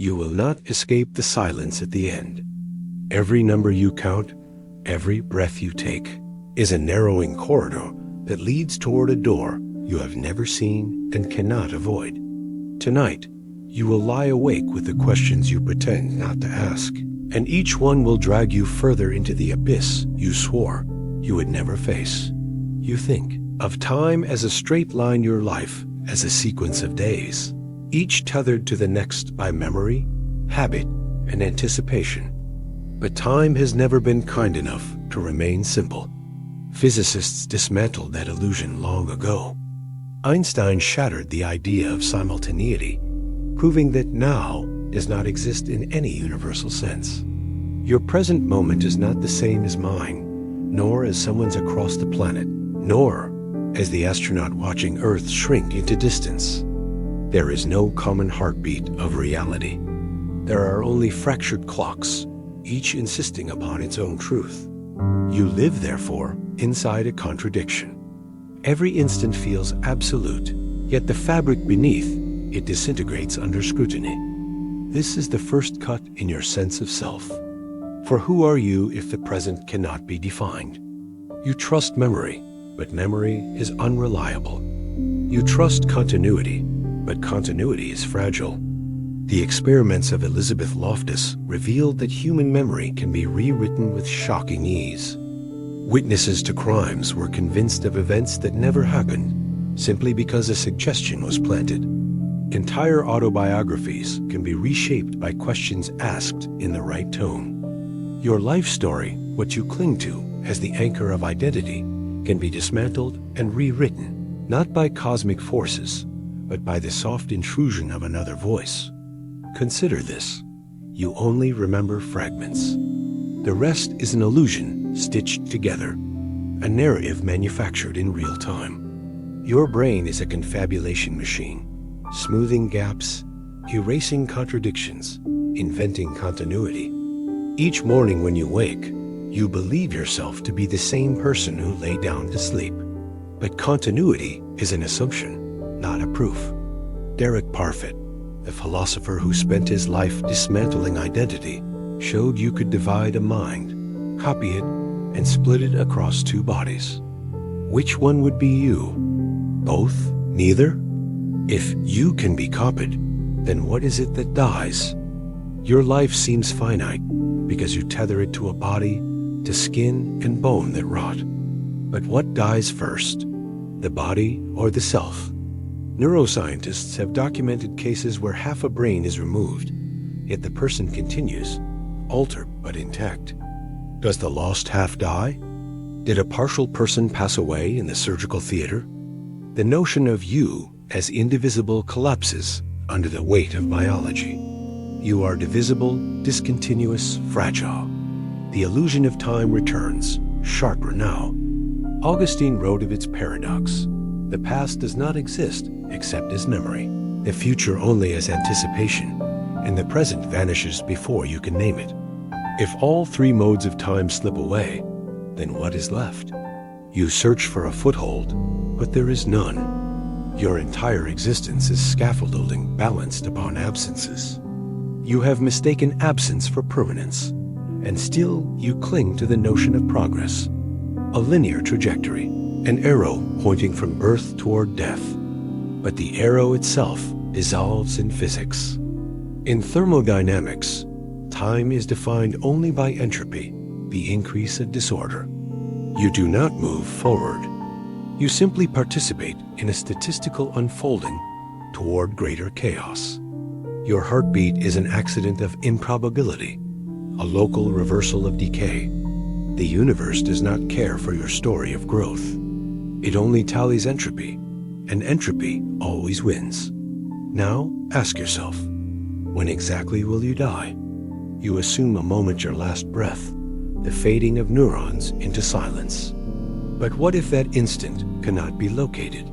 You will not escape the silence at the end. Every number you count, every breath you take, is a narrowing corridor that leads toward a door you have never seen and cannot avoid. Tonight, you will lie awake with the questions you pretend not to ask, and each one will drag you further into the abyss you swore you would never face. You think of time as a straight line, your life as a sequence of days, each tethered to the next by memory, habit, and anticipation. But time has never been kind enough to remain simple. Physicists dismantled that illusion long ago. Einstein shattered the idea of simultaneity, proving that now does not exist in any universal sense. Your present moment is not the same as mine, nor as someone's across the planet, nor as the astronaut watching Earth shrink into distance. There is no common heartbeat of reality. There are only fractured clocks, each insisting upon its own truth. You live, therefore, inside a contradiction. Every instant feels absolute, yet the fabric beneath it disintegrates under scrutiny. This is the first cut in your sense of self. For who are you if the present cannot be defined? You trust memory, but memory is unreliable. You trust continuity, but continuity is fragile. The experiments of Elizabeth Loftus revealed that human memory can be rewritten with shocking ease. Witnesses to crimes were convinced of events that never happened, simply because a suggestion was planted. Entire autobiographies can be reshaped by questions asked in the right tone. Your life story, what you cling to as the anchor of identity, can be dismantled and rewritten, not by cosmic forces, but by the soft intrusion of another voice. Consider this. You only remember fragments. The rest is an illusion stitched together, a narrative manufactured in real time. Your brain is a confabulation machine, smoothing gaps, erasing contradictions, inventing continuity. Each morning when you wake, you believe yourself to be the same person who lay down to sleep. But continuity is an assumption, not a proof. Derek Parfit, the philosopher who spent his life dismantling identity, showed you could divide a mind, copy it, and split it across two bodies. Which one would be you? Both? Neither? If you can be copied, then what is it that dies? Your life seems finite because you tether it to a body, to skin and bone that rot. But what dies first, the body or the self? Neuroscientists have documented cases where half a brain is removed, yet the person continues, altered but intact. Does the lost half die? Did a partial person pass away in the surgical theater? The notion of you as indivisible collapses under the weight of biology. You are divisible, discontinuous, fragile. The illusion of time returns, sharper now. Augustine wrote of its paradox. The past does not exist except as memory, the future only as anticipation, and the present vanishes before you can name it. If all three modes of time slip away, then what is left? You search for a foothold, but there is none. Your entire existence is scaffolding balanced upon absences. You have mistaken absence for permanence, and still you cling to the notion of progress, a linear trajectory, an arrow pointing from birth toward death. But the arrow itself dissolves in physics. In thermodynamics, time is defined only by entropy, the increase of disorder. You do not move forward. You simply participate in a statistical unfolding toward greater chaos. Your heartbeat is an accident of improbability, a local reversal of decay. The universe does not care for your story of growth. It only tallies entropy, and entropy always wins. Now, ask yourself, when exactly will you die? You assume a moment your last breath, the fading of neurons into silence. But what if that instant cannot be located?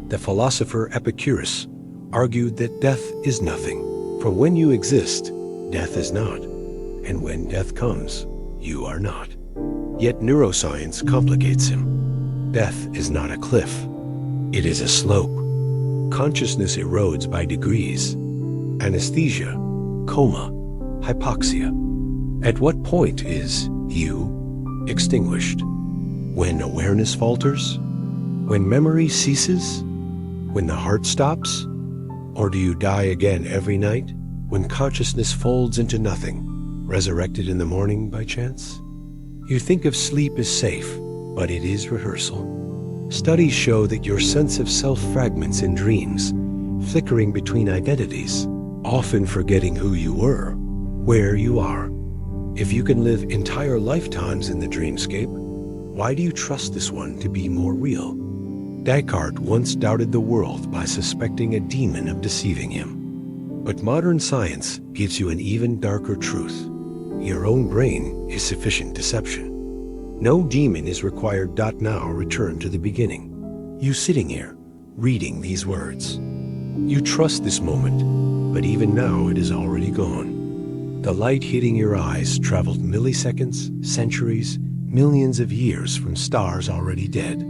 The philosopher Epicurus argued that death is nothing, for when you exist, death is not, and when death comes, you are not. Yet neuroscience complicates him. Death is not a cliff, it is a slope. Consciousness erodes by degrees. Anesthesia, coma, hypoxia. At what point is you extinguished? When awareness falters? When memory ceases? When the heart stops? Or do you die again every night, when consciousness folds into nothing, resurrected in the morning by chance? You think of sleep as safe, but it is rehearsal. Studies show that your sense of self fragments in dreams, flickering between identities, often forgetting who you were, where you are. If you can live entire lifetimes in the dreamscape, why do you trust this one to be more real? Descartes once doubted the world by suspecting a demon of deceiving him. But modern science gives you an even darker truth. Your own brain is sufficient deception. No demon is required. Now return to the beginning. You sitting here, reading these words. You trust this moment, but even now it is already gone. The light hitting your eyes traveled milliseconds, centuries, millions of years from stars already dead.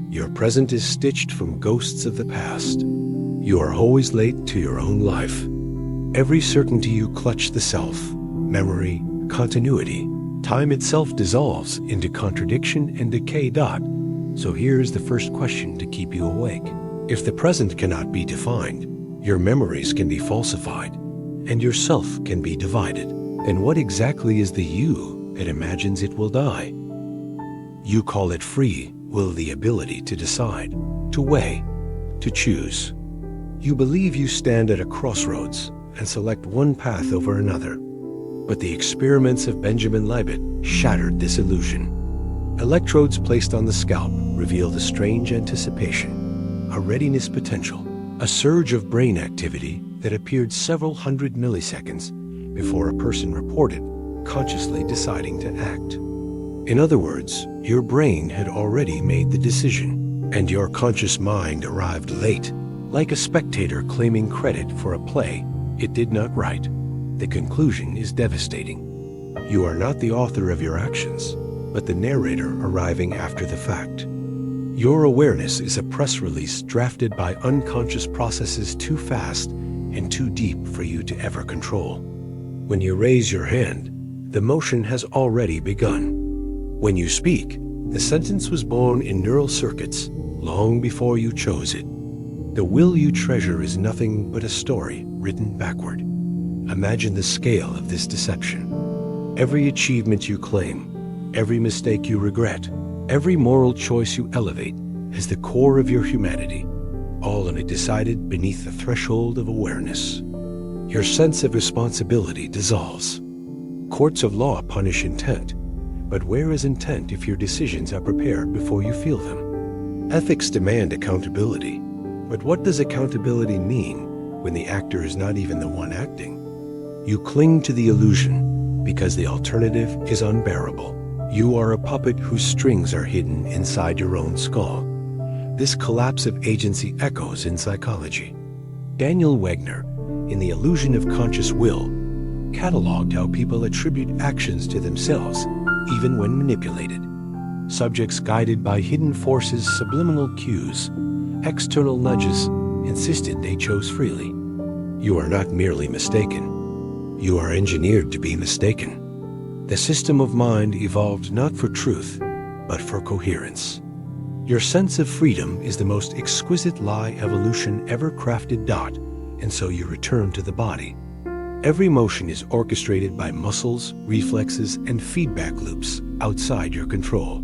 Your present is stitched from ghosts of the past. You are always late to your own life. Every certainty you clutch the self, memory, continuity. Time itself dissolves into contradiction and decay. So here's the first question to keep you awake. If the present cannot be defined, your memories can be falsified, and your self can be divided, then what exactly is the you that imagines it will die? You call it free will, the ability to decide, to weigh, to choose. You believe you stand at a crossroads and select one path over another. But the experiments of Benjamin Libet shattered this illusion. Electrodes placed on the scalp revealed a strange anticipation, a readiness potential, a surge of brain activity that appeared several hundred milliseconds before a person reported consciously deciding to act. In other words, your brain had already made the decision, and your conscious mind arrived late, like a spectator claiming credit for a play it did not write. The conclusion is devastating. You are not the author of your actions, but the narrator arriving after the fact. Your awareness is a press release drafted by unconscious processes too fast and too deep for you to ever control. When you raise your hand, the motion has already begun. When you speak, the sentence was born in neural circuits long before you chose it. The will you treasure is nothing but a story written backward. Imagine the scale of this deception. Every achievement you claim, every mistake you regret, every moral choice you elevate is the core of your humanity, all in it decided beneath the threshold of awareness. Your sense of responsibility dissolves. Courts of law punish intent, but where is intent if your decisions are prepared before you feel them? Ethics demand accountability, but what does accountability mean when the actor is not even the one acting? You cling to the illusion because the alternative is unbearable. You are a puppet whose strings are hidden inside your own skull. This collapse of agency echoes in psychology. Daniel Wegner, in The Illusion of Conscious Will, cataloged how people attribute actions to themselves even when manipulated. Subjects guided by hidden forces, subliminal cues, external nudges, insisted they chose freely. You are not merely mistaken. You are engineered to be mistaken. The system of mind evolved not for truth, but for coherence. Your sense of freedom is the most exquisite lie evolution ever crafted. And so you return to the body. Every motion is orchestrated by muscles, reflexes, and feedback loops outside your control.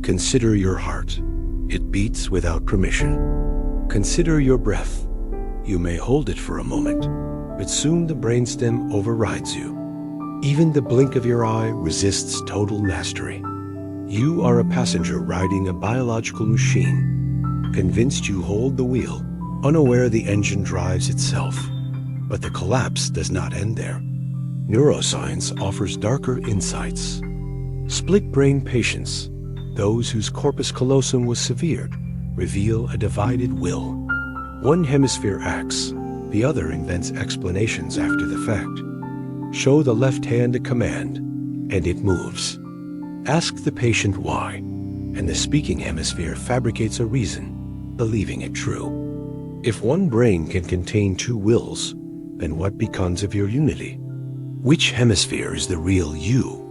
Consider your heart. It beats without permission. Consider your breath. You may hold it for a moment, but soon the brainstem overrides you. Even the blink of your eye resists total mastery. You are a passenger riding a biological machine, convinced you hold the wheel, unaware the engine drives itself. But the collapse does not end there. Neuroscience offers darker insights. Split-brain patients, those whose corpus callosum was severed, reveal a divided will. One hemisphere acts, the other invents explanations after the fact. Show the left hand a command, and it moves. Ask the patient why, and the speaking hemisphere fabricates a reason, believing it true. If one brain can contain two wills, then what becomes of your unity? Which hemisphere is the real you?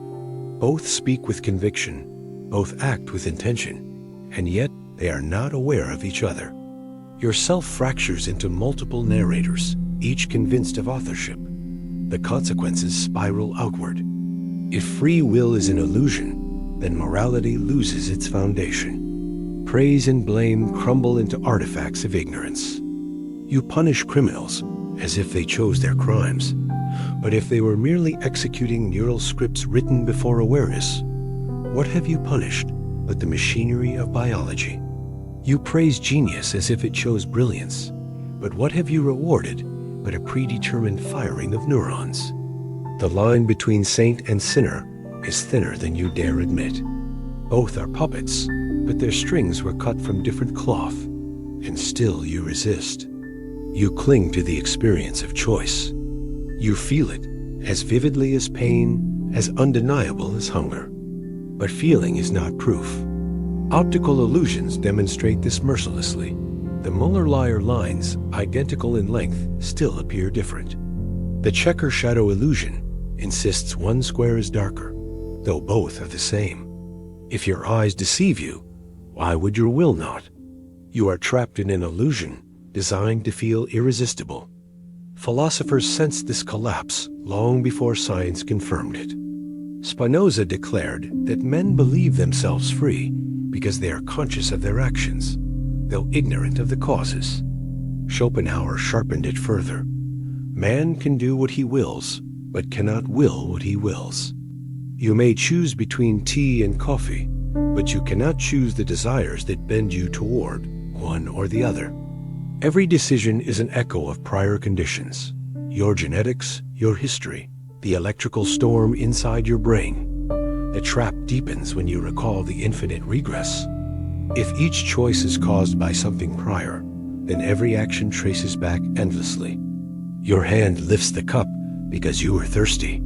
Both speak with conviction, both act with intention, and yet they are not aware of each other. Your self fractures into multiple narrators, each convinced of authorship. The consequences spiral outward. If free will is an illusion, then morality loses its foundation. Praise and blame crumble into artifacts of ignorance. You punish criminals as if they chose their crimes, but if they were merely executing neural scripts written before awareness, what have you punished but the machinery of biology? You praise genius as if it chose brilliance, but what have you rewarded but a predetermined firing of neurons? The line between saint and sinner is thinner than you dare admit. Both are puppets, but their strings were cut from different cloth, and still you resist. You cling to the experience of choice. You feel it as vividly as pain, as undeniable as hunger. But feeling is not proof. Optical illusions demonstrate this mercilessly. The Muller-Lyer lines, identical in length, still appear different. The checker shadow illusion insists one square is darker, though both are the same. If your eyes deceive you, why would your will not? You are trapped in an illusion designed to feel irresistible. Philosophers sensed this collapse long before science confirmed it. Spinoza declared that men believe themselves free because they are conscious of their actions, though ignorant of the causes. Schopenhauer sharpened it further. Man can do what he wills, but cannot will what he wills. You may choose between tea and coffee, but you cannot choose the desires that bend you toward one or the other. Every decision is an echo of prior conditions. Your genetics, your history, the electrical storm inside your brain. The trap deepens when you recall the infinite regress. If each choice is caused by something prior, then every action traces back endlessly. Your hand lifts the cup because you were thirsty.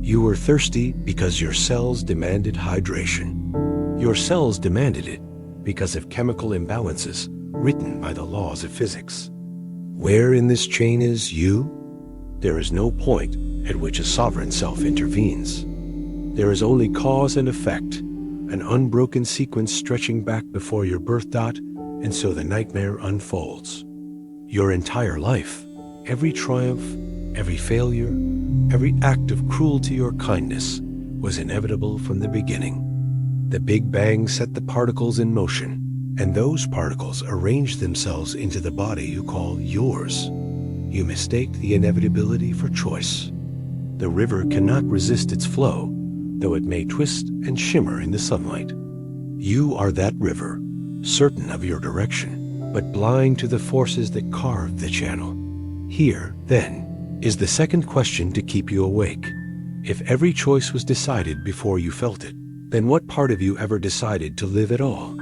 You were thirsty because your cells demanded hydration. Your cells demanded it because of chemical imbalances written by the laws of physics. Where in this chain is you? There is no point at which a sovereign self intervenes. There is only cause and effect, an unbroken sequence stretching back before your birth dot, and so the nightmare unfolds. Your entire life, every triumph, every failure, every act of cruelty or kindness was inevitable from the beginning. The Big Bang set the particles in motion, and those particles arranged themselves into the body you call yours. You mistake the inevitability for choice. The river cannot resist its flow, though it may twist and shimmer in the sunlight. You are that river, certain of your direction, but blind to the forces that carved the channel. Here, then, is the second question to keep you awake. If every choice was decided before you felt it, then what part of you ever decided to live at all?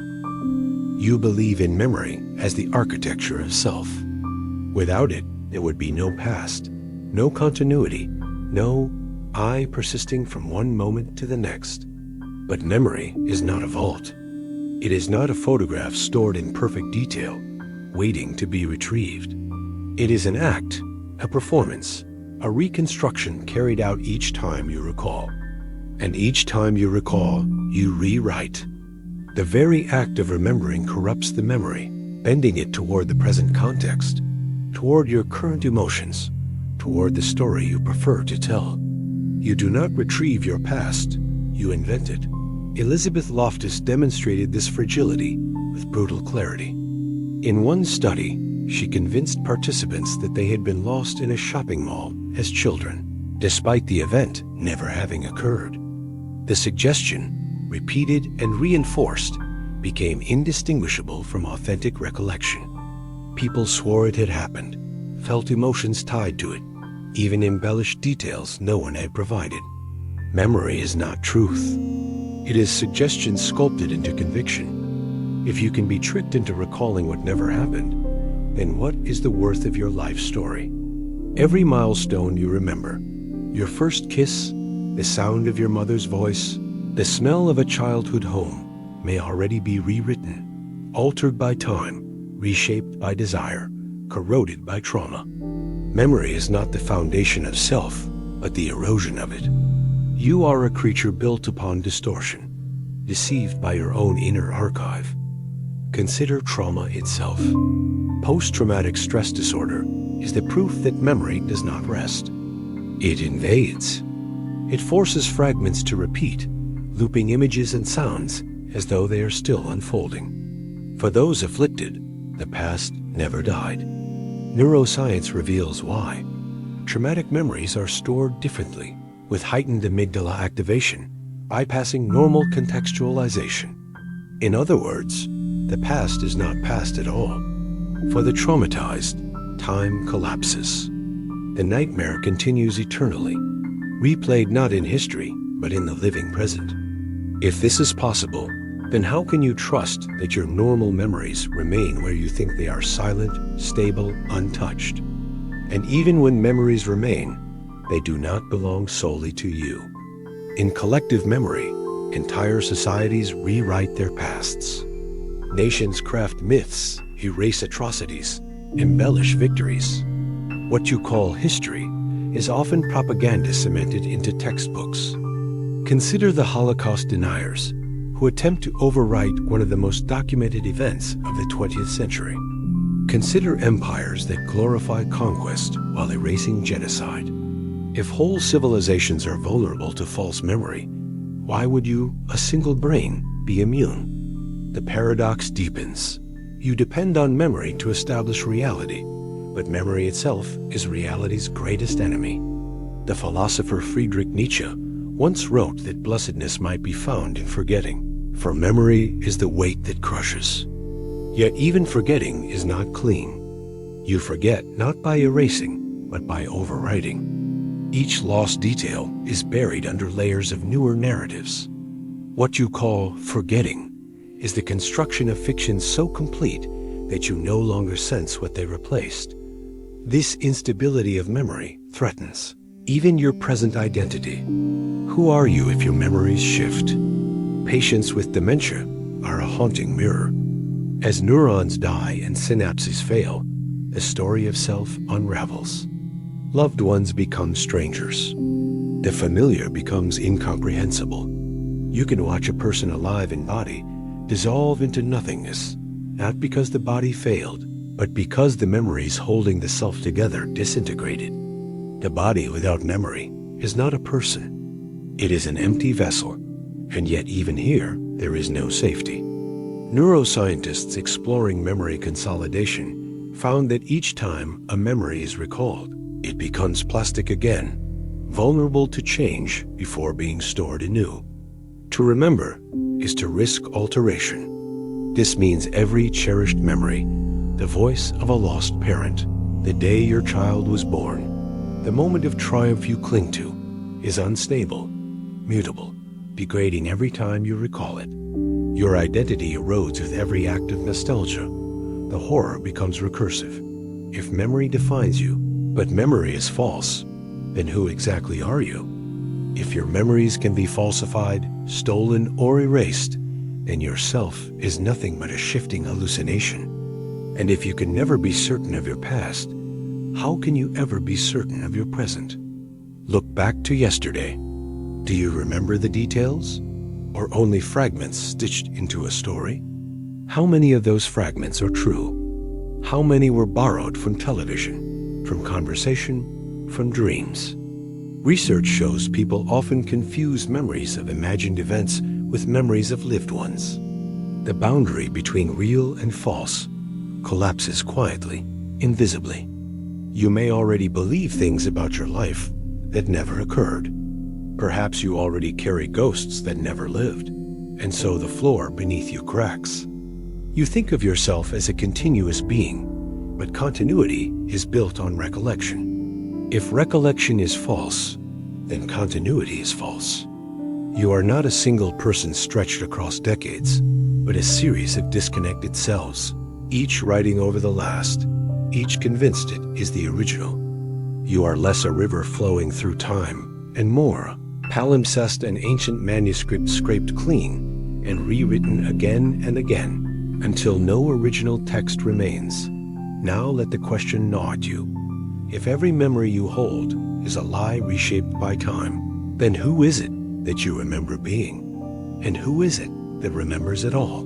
You believe in memory as the architecture of self. Without it, there would be no past, no continuity, no I persisting from one moment to the next. But memory is not a vault. It is not a photograph stored in perfect detail, waiting to be retrieved. It is an act, a performance, a reconstruction carried out each time you recall. And each time you recall, you rewrite. The very act of remembering corrupts the memory, bending it toward the present context, toward your current emotions, toward the story you prefer to tell. You do not retrieve your past, you invent it. Elizabeth Loftus demonstrated this fragility with brutal clarity. In one study, she convinced participants that they had been lost in a shopping mall as children, despite the event never having occurred. The suggestion, repeated and reinforced, became indistinguishable from authentic recollection. People swore it had happened, felt emotions tied to it, even embellished details no one had provided. Memory is not truth. It is suggestion sculpted into conviction. If you can be tricked into recalling what never happened, then what is the worth of your life story? Every milestone you remember, your first kiss, the sound of your mother's voice, the smell of a childhood home, may already be rewritten, altered by time, reshaped by desire, corroded by trauma. Memory is not the foundation of self, but the erosion of it. You are a creature built upon distortion, deceived by your own inner archive. Consider trauma itself. Post-traumatic stress disorder is the proof that memory does not rest. It invades. It forces fragments to repeat, looping images and sounds as though they are still unfolding. For those afflicted, the past never died. Neuroscience reveals why. Traumatic memories are stored differently, with heightened amygdala activation, bypassing normal contextualization. In other words, the past is not past at all. For the traumatized, time collapses. The nightmare continues eternally, replayed not in history, but in the living present. If this is possible, then how can you trust that your normal memories remain where you think they are silent, stable, untouched? And even when memories remain, they do not belong solely to you. In collective memory, entire societies rewrite their pasts. Nations craft myths, erase atrocities, embellish victories. What you call history is often propaganda cemented into textbooks. Consider the Holocaust deniers who attempt to overwrite one of the most documented events of the 20th century. Consider empires that glorify conquest while erasing genocide. If whole civilizations are vulnerable to false memory, why would you, a single brain, be immune? The paradox deepens. You depend on memory to establish reality, but memory itself is reality's greatest enemy. The philosopher Friedrich Nietzsche once wrote that blessedness might be found in forgetting, for memory is the weight that crushes. Yet even forgetting is not clean. You forget not by erasing, but by overwriting. Each lost detail is buried under layers of newer narratives. What you call forgetting is the construction of fiction so complete that you no longer sense what they replaced. This instability of memory threatens even your present identity. Who are you if your memories shift? Patients with dementia are a haunting mirror. As neurons die and synapses fail, the story of self unravels. Loved ones become strangers. The familiar becomes incomprehensible. You can watch a person alive in body dissolve into nothingness, not because the body failed, but because the memories holding the self together disintegrated. The body without memory is not a person. It is an empty vessel, and yet even here there is no safety. Neuroscientists exploring memory consolidation found that each time a memory is recalled, it becomes plastic again, vulnerable to change before being stored anew. To remember is to risk alteration. This means every cherished memory, the voice of a lost parent, the day your child was born, the moment of triumph you cling to, is unstable, mutable, degrading every time you recall it. Your identity erodes with every act of nostalgia. The horror becomes recursive. If memory defines you, but memory is false, then who exactly are you? If your memories can be falsified, stolen, or erased, then yourself is nothing but a shifting hallucination. And if you can never be certain of your past, how can you ever be certain of your present? Look back to yesterday. Do you remember the details? Or only fragments stitched into a story? How many of those fragments are true? How many were borrowed from television, from conversation, from dreams? Research shows people often confuse memories of imagined events with memories of lived ones. The boundary between real and false collapses quietly, invisibly. You may already believe things about your life that never occurred. Perhaps you already carry ghosts that never lived, and so the floor beneath you cracks. You think of yourself as a continuous being, but continuity is built on recollection. If recollection is false, then continuity is false. You are not a single person stretched across decades, but a series of disconnected selves, each riding over the last, each convinced it is the original. You are less a river flowing through time, and more palimpsest and ancient manuscript scraped clean and rewritten again and again until no original text remains. Now let the question gnaw at you. If every memory you hold is a lie reshaped by time, then who is it that you remember being? And who is it that remembers at all?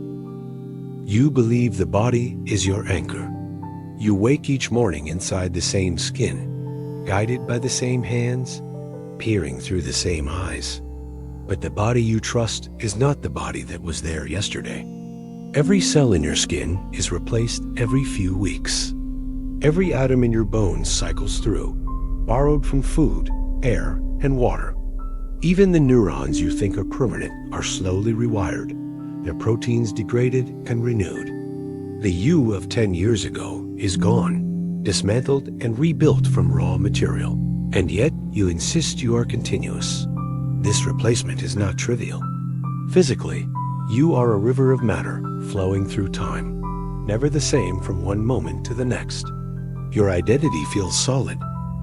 You believe the body is your anchor. You wake each morning inside the same skin, guided by the same hands, peering through the same eyes. But the body you trust is not the body that was there yesterday. Every cell in your skin is replaced every few weeks. Every atom in your bones cycles through, borrowed from food, air, and water. Even the neurons you think are permanent are slowly rewired, their proteins degraded and renewed. The you of 10 years ago is gone, dismantled and rebuilt from raw material. And yet you insist you are continuous. This replacement is not trivial. Physically, you are a river of matter flowing through time, never the same from one moment to the next. Your identity feels solid,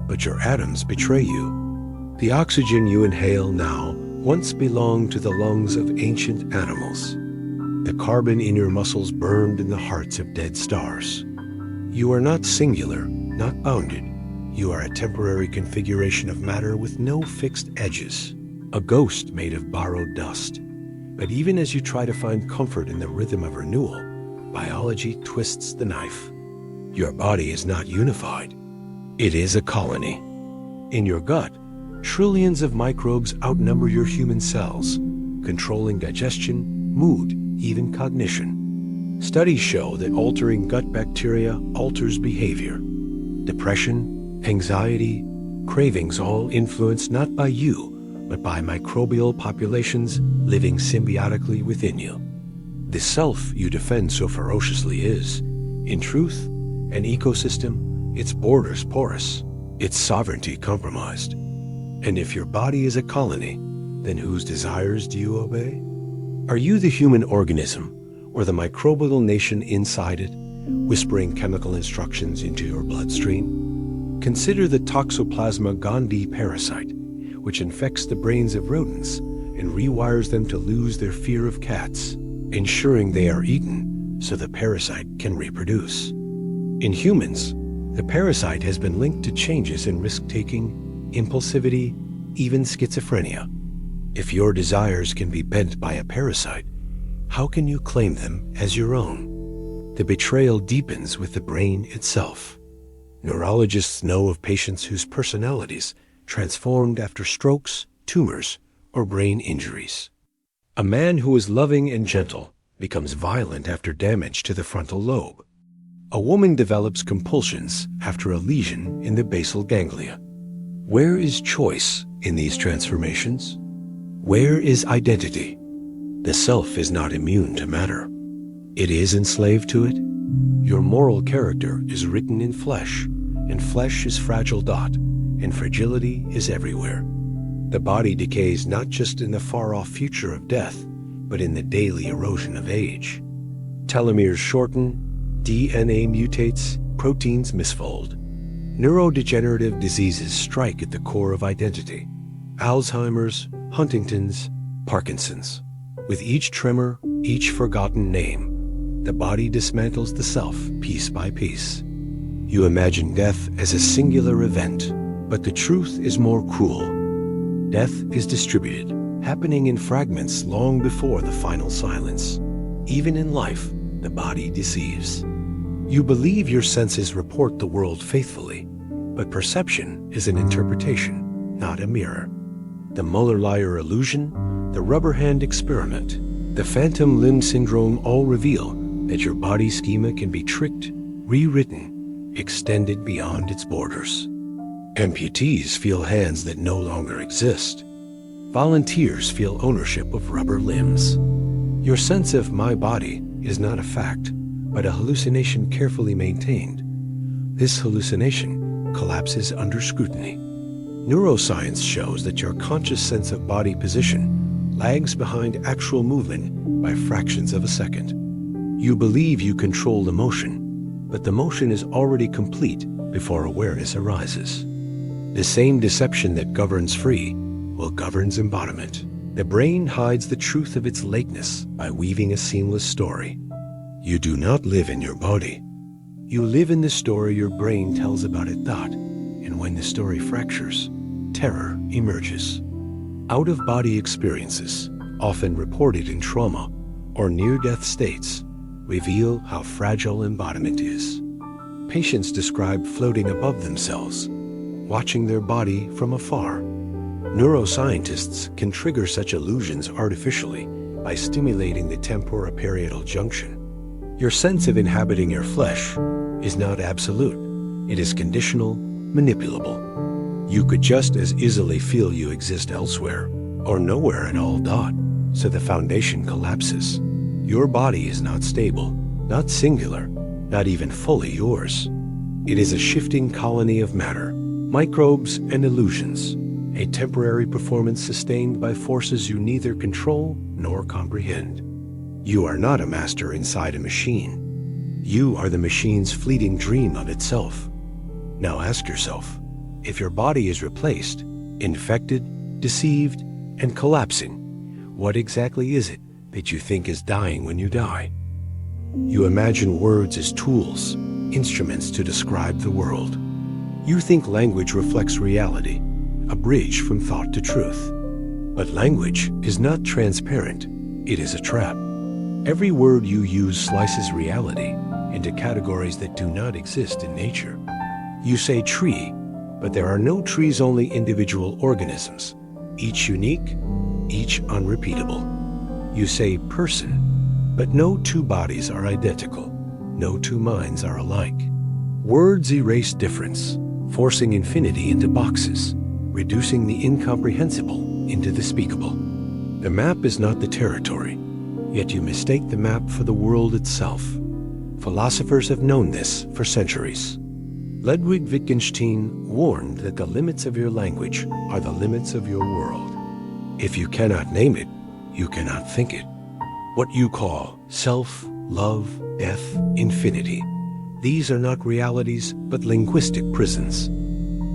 but your atoms betray you. The oxygen you inhale now once belonged to the lungs of ancient animals. The carbon in your muscles burned in the hearts of dead stars. You are not singular, not bounded. You are a temporary configuration of matter with no fixed edges, a ghost made of borrowed dust. But even as you try to find comfort in the rhythm of renewal, biology twists the knife. Your body is not unified. It is a colony. In your gut, trillions of microbes outnumber your human cells, controlling digestion, mood, even cognition. Studies show that altering gut bacteria alters behavior. Depression, anxiety, cravings all influenced not by you, but by microbial populations living symbiotically within you. The self you defend so ferociously is, in truth, an ecosystem, its borders porous, its sovereignty compromised. And if your body is a colony, then whose desires do you obey? Are you the human organism, or the microbial nation inside it, whispering chemical instructions into your bloodstream? Consider the Toxoplasma gondii parasite, which infects the brains of rodents and rewires them to lose their fear of cats, ensuring they are eaten so the parasite can reproduce. In humans, the parasite has been linked to changes in risk-taking, impulsivity, even schizophrenia. If your desires can be bent by a parasite, how can you claim them as your own? The betrayal deepens with the brain itself. Neurologists know of patients whose personalities transformed after strokes, tumors, or brain injuries. A man who is loving and gentle becomes violent after damage to the frontal lobe. A woman develops compulsions after a lesion in the basal ganglia. Where is choice in these transformations? Where is identity? The self is not immune to matter. It is enslaved to it. Your moral character is written in flesh, and flesh is fragile dot, and fragility is everywhere. The body decays not just in the far-off future of death, but in the daily erosion of age. Telomeres shorten, DNA mutates, proteins misfold. Neurodegenerative diseases strike at the core of identity. Alzheimer's, Huntington's, Parkinson's. With each tremor, each forgotten name, the body dismantles the self piece by piece. You imagine death as a singular event, but the truth is more cruel. Death is distributed, happening in fragments long before the final silence. Even in life, the body deceives. You believe your senses report the world faithfully, but perception is an interpretation, not a mirror. The Muller-Lyer illusion, the rubber hand experiment, the phantom limb syndrome all reveal that your body schema can be tricked, rewritten, extended beyond its borders. Amputees feel hands that no longer exist. Volunteers feel ownership of rubber limbs. Your sense of my body is not a fact, but a hallucination carefully maintained. This hallucination collapses under scrutiny. Neuroscience shows that your conscious sense of body position lags behind actual movement by fractions of a second. You believe you control the motion, but the motion is already complete before awareness arises. The same deception that governs free will govern embodiment. The brain hides the truth of its lateness by weaving a seamless story. You do not live in your body. You live in the story your brain tells about it thought, And when the story fractures, terror emerges. Out-of-body experiences, often reported in trauma or near-death states, reveal how fragile embodiment is. Patients describe floating above themselves, watching their body from afar. Neuroscientists can trigger such illusions artificially by stimulating the temporoparietal junction. Your sense of inhabiting your flesh is not absolute. It is conditional, manipulable. You could just as easily feel you exist elsewhere or nowhere at all. So the foundation collapses. Your body is not stable, not singular, not even fully yours. It is a shifting colony of matter, microbes and illusions, a temporary performance sustained by forces you neither control nor comprehend. You are not a master inside a machine. You are the machine's fleeting dream of itself. Now ask yourself, if your body is replaced, infected, deceived, and collapsing, what exactly is it that you think is dying when you die? You imagine words as tools, instruments to describe the world. You think language reflects reality, a bridge from thought to truth. But language is not transparent, it is a trap. Every word you use slices reality into categories that do not exist in nature. You say tree, but there are no trees, only individual organisms, each unique, each unrepeatable. You say person, but no two bodies are identical, no two minds are alike. Words erase difference, forcing infinity into boxes, reducing the incomprehensible into the speakable. The map is not the territory, yet you mistake the map for the world itself. Philosophers have known this for centuries. Ludwig Wittgenstein warned that the limits of your language are the limits of your world. If you cannot name it, you cannot think it. What you call self, love, death, infinity, these are not realities but linguistic prisons.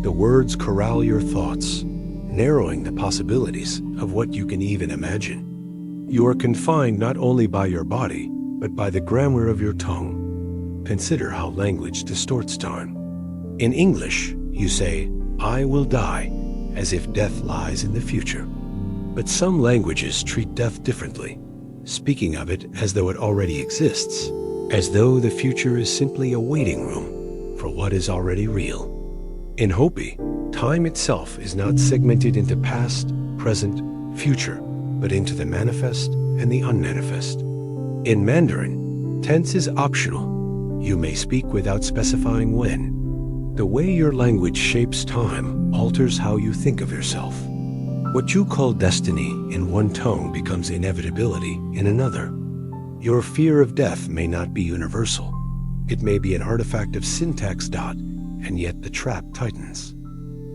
The words corral your thoughts, narrowing the possibilities of what you can even imagine. You are confined not only by your body, but by the grammar of your tongue. Consider how language distorts time. In English, you say, I will die, as if death lies in the future. But some languages treat death differently, speaking of it as though it already exists, as though the future is simply a waiting room for what is already real. In Hopi, time itself is not segmented into past, present, future, but into the manifest and the unmanifest. In Mandarin, tense is optional. You may speak without specifying when. The way your language shapes time alters how you think of yourself. What you call destiny in one tongue becomes inevitability in another. Your fear of death may not be universal. It may be an artifact of syntax. And yet the trap tightens.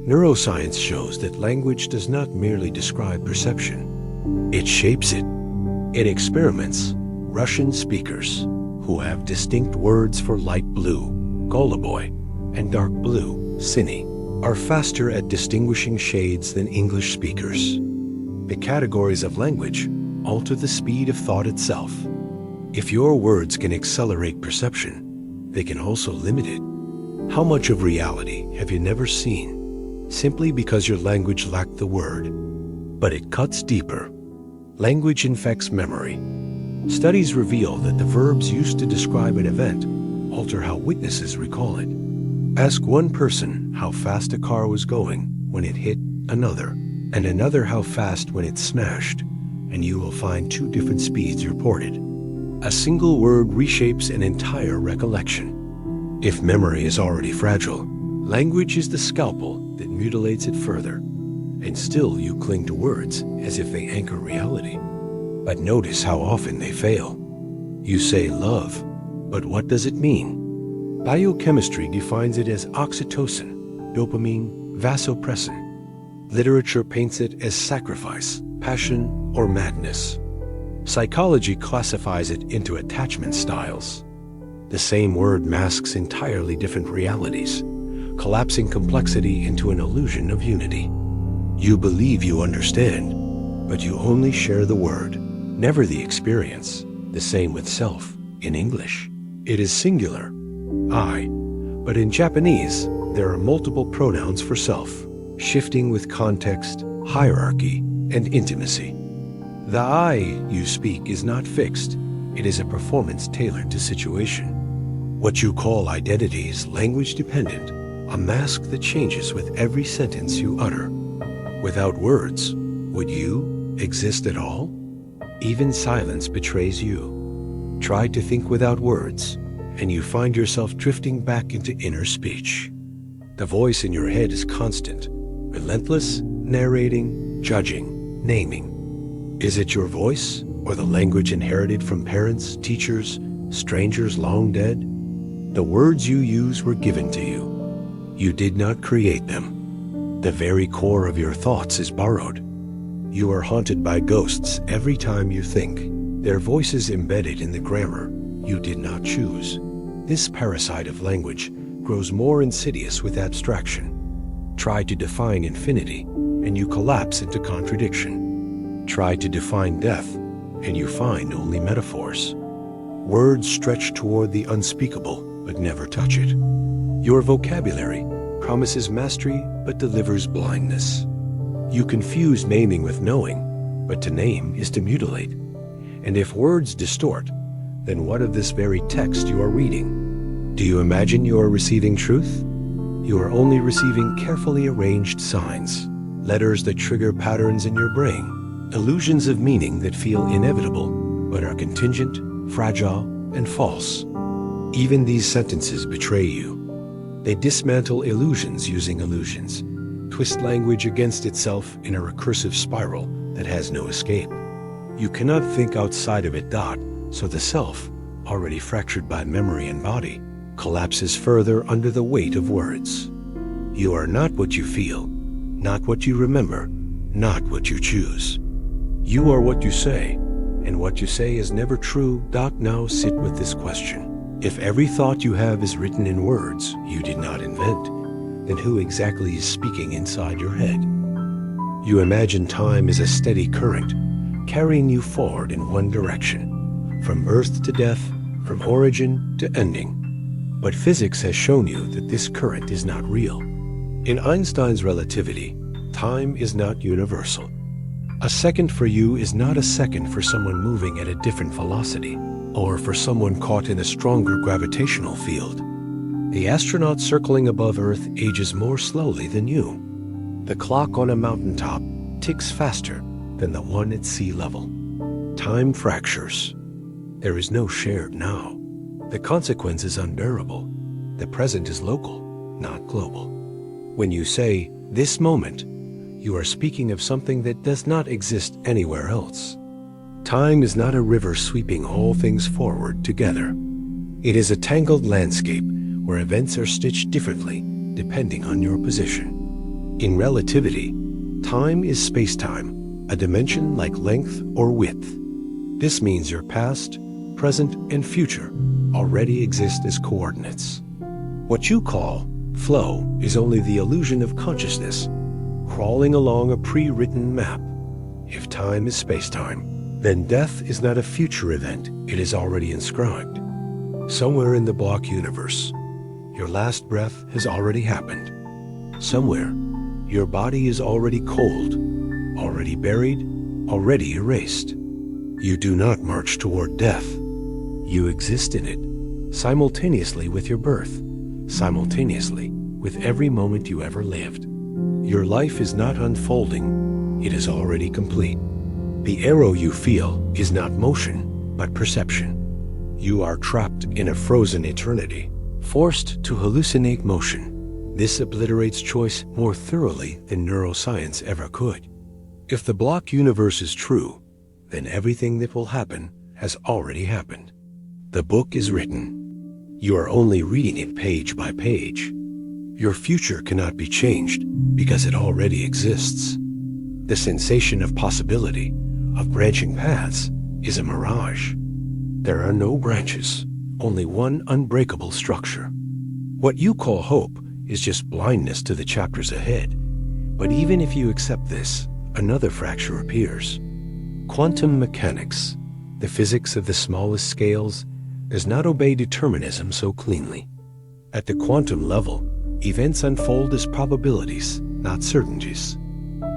Neuroscience shows that language does not merely describe perception. It shapes it. In experiments, Russian speakers, who have distinct words for light blue, goluboy, and dark blue, sini, are faster at distinguishing shades than English speakers. The categories of language alter the speed of thought itself. If your words can accelerate perception, they can also limit it. How much of reality have you never seen, simply because your language lacked the word? But it cuts deeper. Language infects memory. Studies reveal that the verbs used to describe an event alter how witnesses recall it. Ask one person how fast a car was going when it hit another, and another how fast when it smashed, and you will find two different speeds reported. A single word reshapes an entire recollection. If memory is already fragile, language is the scalpel that mutilates it further. And still you cling to words as if they anchor reality. But notice how often they fail. You say love, but what does it mean? Biochemistry defines it as oxytocin, dopamine, vasopressin. Literature paints it as sacrifice, passion, or madness. Psychology classifies it into attachment styles. The same word masks entirely different realities, collapsing complexity into an illusion of unity. You believe you understand, but you only share the word, never the experience. The same with self in English. It is singular, I, But in Japanese, there are multiple pronouns for self, shifting with context, hierarchy, and intimacy. The I you speak is not fixed. It is a performance tailored to situation. What you call identity is language-dependent, a mask that changes with every sentence you utter. Without words, would you exist at all? Even silence betrays you. Try to think without words, and you find yourself drifting back into inner speech. The voice in your head is constant, relentless, narrating, judging, naming. Is it your voice, or the language inherited from parents, teachers, strangers long dead? The words you use were given to you. You did not create them. The very core of your thoughts is borrowed. You are haunted by ghosts every time you think. Their voices embedded in the grammar you did not choose. This parasite of language grows more insidious with abstraction. Try to define infinity, and you collapse into contradiction. Try to define death, and you find only metaphors. Words stretch toward the unspeakable, but never touch it. Your vocabulary promises mastery, but delivers blindness. You confuse naming with knowing, but to name is to mutilate. And if words distort, then what of this very text you are reading? Do you imagine you are receiving truth? You are only receiving carefully arranged signs, letters that trigger patterns in your brain, illusions of meaning that feel inevitable, but are contingent, fragile, and false. Even these sentences betray you. They dismantle illusions using illusions, twist language against itself in a recursive spiral that has no escape. You cannot think outside of it. So the self, already fractured by memory and body, collapses further under the weight of words. You are not what you feel, not what you remember, not what you choose. You are what you say, and what you say is never true. Now sit with this question. If every thought you have is written in words you did not invent, then who exactly is speaking inside your head? You imagine time is a steady current, carrying you forward in one direction, from birth to death, from origin to ending. But physics has shown you that this current is not real. In Einstein's relativity, time is not universal. A second for you is not a second for someone moving at a different velocity, or for someone caught in a stronger gravitational field. The astronaut circling above Earth ages more slowly than you. The clock on a mountaintop ticks faster than the one at sea level. Time fractures. There is no shared now. The consequence is unbearable. The present is local, not global. When you say, this moment, you are speaking of something that does not exist anywhere else. Time is not a river sweeping all things forward together. It is a tangled landscape where events are stitched differently depending on your position. In relativity, time is space-time, a dimension like length or width. This means your past, present, and future already exist as coordinates. What you call flow is only the illusion of consciousness, crawling along a pre-written map. If time is space-time, then death is not a future event, it is already inscribed. Somewhere in the block universe, your last breath has already happened. Somewhere, your body is already cold, already buried, already erased. You do not march toward death. You exist in it, simultaneously with your birth, simultaneously with every moment you ever lived. Your life is not unfolding, it is already complete. The arrow you feel is not motion, but perception. You are trapped in a frozen eternity, forced to hallucinate motion. This obliterates choice more thoroughly than neuroscience ever could. If the block universe is true, then everything that will happen has already happened. The book is written. You are only reading it page by page. Your future cannot be changed because it already exists. The sensation of possibility, of branching paths, is a mirage. There are no branches, only one unbreakable structure. What you call hope is just blindness to the chapters ahead. But even if you accept this, another fracture appears. Quantum mechanics, the physics of the smallest scales, does not obey determinism so cleanly. At the quantum level, events unfold as probabilities, not certainties.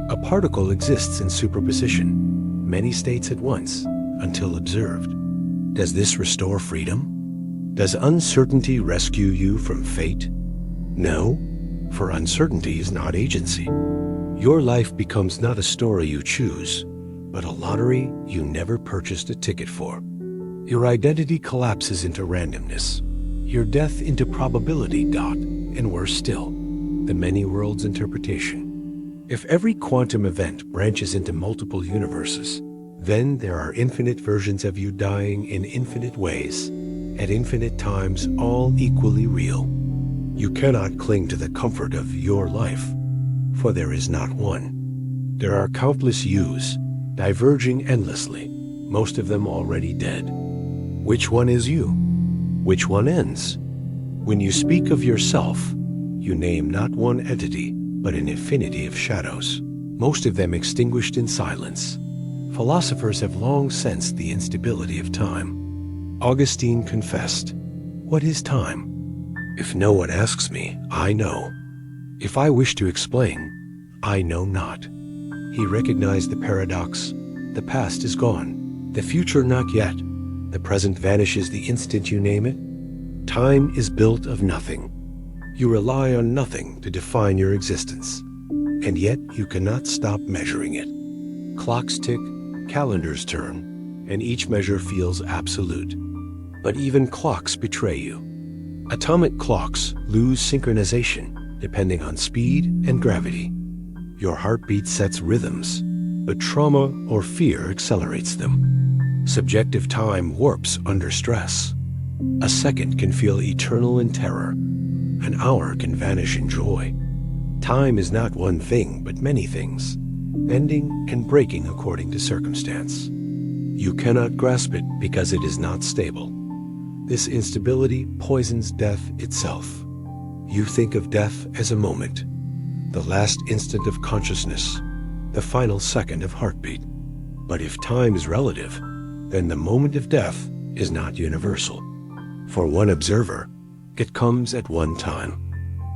A particle exists in superposition, many states at once, until observed. Does this restore freedom? Does uncertainty rescue you from fate? No, for uncertainty is not agency. Your life becomes not a story you choose, but a lottery you never purchased a ticket for. Your identity collapses into randomness, your death into probability, and worse still, the many worlds interpretation. If every quantum event branches into multiple universes, then there are infinite versions of you dying in infinite ways, at infinite times, all equally real. You cannot cling to the comfort of your life, for there is not one. There are countless yous, diverging endlessly, most of them already dead. Which one is you? Which one ends? When you speak of yourself, you name not one entity, but an infinity of shadows, most of them extinguished in silence. Philosophers have long sensed the instability of time. Augustine confessed, "What is time? If no one asks me, I know. If I wish to explain, I know not." He recognized the paradox. The past is gone, the future not yet. The present vanishes the instant you name it. Time is built of nothing. You rely on nothing to define your existence, and yet you cannot stop measuring it. Clocks tick, calendars turn, and each measure feels absolute. But even clocks betray you. Atomic clocks lose synchronization depending on speed and gravity. Your heartbeat sets rhythms, but trauma or fear accelerates them. Subjective time warps under stress. A second can feel eternal in terror. An hour can vanish in joy. Time is not one thing, but many things, bending and breaking according to circumstance. You cannot grasp it because it is not stable. This instability poisons death itself. You think of death as a moment, the last instant of consciousness, the final second of heartbeat. But if time is relative, then the moment of death is not universal. For one observer, it comes at one time.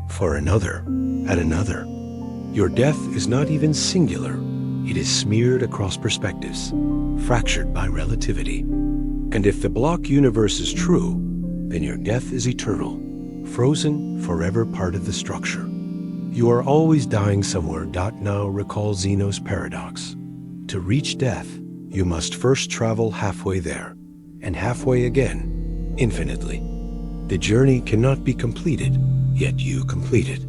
For another, at another. Your death is not even singular. It is smeared across perspectives, fractured by relativity. And if the block universe is true, then your death is eternal, frozen, forever part of the structure. You are always dying somewhere. Now recall Zeno's paradox. To reach death, you must first travel halfway there, and halfway again, infinitely. The journey cannot be completed, yet you complete it.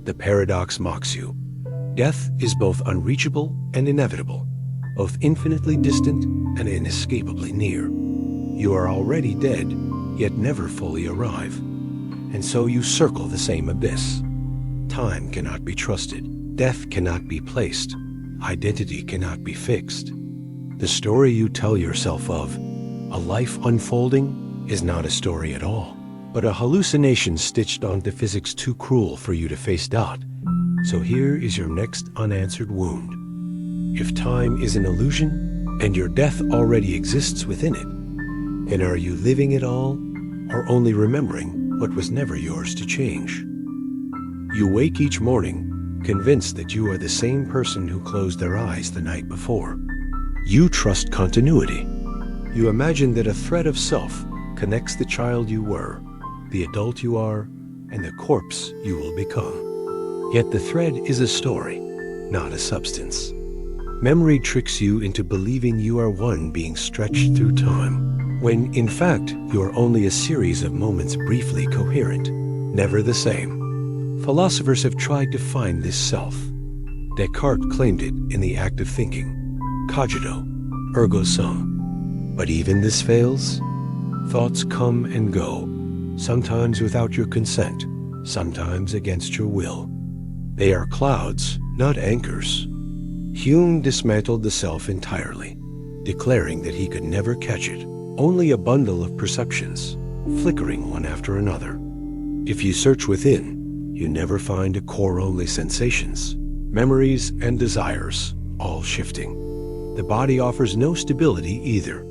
The paradox mocks you. Death is both unreachable and inevitable, both infinitely distant and inescapably near. You are already dead, yet never fully arrive. And so you circle the same abyss. Time cannot be trusted. Death cannot be placed. Identity cannot be fixed. The story you tell yourself of, a life unfolding, is not a story at all, but a hallucination stitched onto physics too cruel for you to face. So here is your next unanswered wound. If time is an illusion, and your death already exists within it, then are you living it all, or only remembering what was never yours to change? You wake each morning, convinced that you are the same person who closed their eyes the night before. You trust continuity. You imagine that a thread of self connects the child you were, the adult you are, and the corpse you will become. Yet the thread is a story, not a substance. Memory tricks you into believing you are one being stretched through time, when in fact you are only a series of moments briefly coherent, never the same. Philosophers have tried to find this self. Descartes claimed it in the act of thinking, cogito, ergo sum. But even this fails. Thoughts come and go, sometimes without your consent, sometimes against your will. They are clouds, not anchors. Hume dismantled the self entirely, declaring that he could never catch it, only a bundle of perceptions, flickering one after another. If you search within, you never find a core-only sensations, memories and desires, all shifting. The body offers no stability either.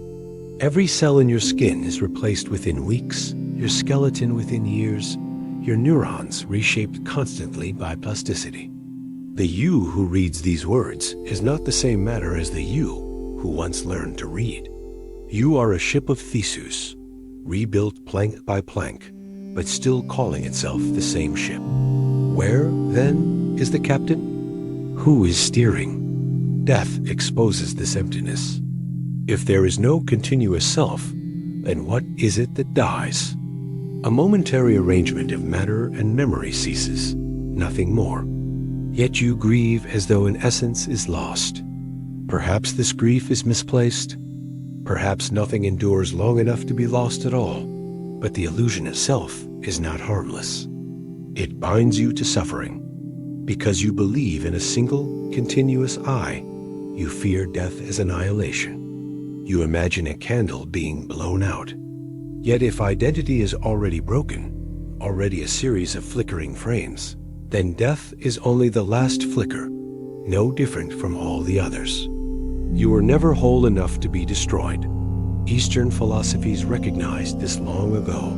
Every cell in your skin is replaced within weeks, your skeleton within years, your neurons reshaped constantly by plasticity. The you who reads these words is not the same matter as the you who once learned to read. You are a ship of Theseus, rebuilt plank by plank, but still calling itself the same ship. Where, then, is the captain? Who is steering? Death exposes this emptiness. If there is no continuous self, then what is it that dies? A momentary arrangement of matter and memory ceases, nothing more. Yet you grieve as though an essence is lost. Perhaps this grief is misplaced. Perhaps nothing endures long enough to be lost at all. But the illusion itself is not harmless. It binds you to suffering. Because you believe in a single, continuous I, you fear death as annihilation. You imagine a candle being blown out. Yet if identity is already broken, already a series of flickering frames, then death is only the last flicker, no different from all the others. You were never whole enough to be destroyed. Eastern philosophies recognized this long ago.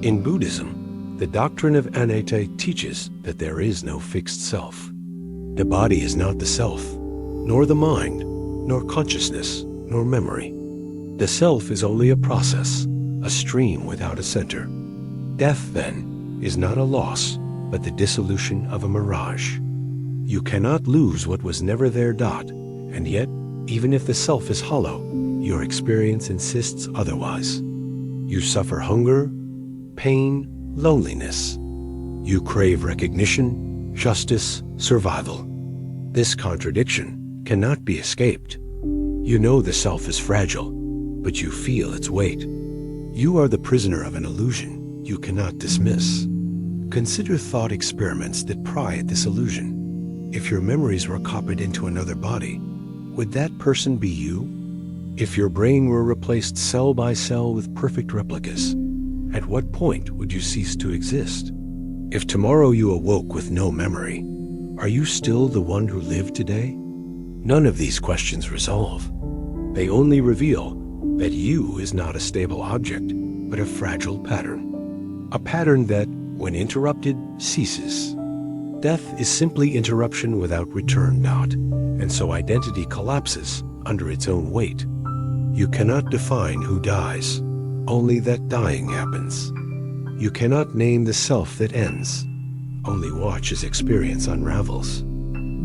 In Buddhism, the doctrine of anatta teaches that there is no fixed self. The body is not the self, nor the mind, nor consciousness, nor memory. The self is only a process, a stream without a center. Death, then, is not a loss, but the dissolution of a mirage. You cannot lose what was never there. And yet, even if the self is hollow, your experience insists otherwise. You suffer hunger, pain, loneliness. You crave recognition, justice, survival. This contradiction cannot be escaped. You know the self is fragile, but you feel its weight. You are the prisoner of an illusion you cannot dismiss. Consider thought experiments that pry at this illusion. If your memories were copied into another body, would that person be you? If your brain were replaced cell by cell with perfect replicas, at what point would you cease to exist? If tomorrow you awoke with no memory, are you still the one who lived today? None of these questions resolve. They only reveal that you is not a stable object, but a fragile pattern. A pattern that, when interrupted, ceases. Death is simply interruption without return, and so identity collapses under its own weight. You cannot define who dies, only that dying happens. You cannot name the self that ends, only watch as experience unravels.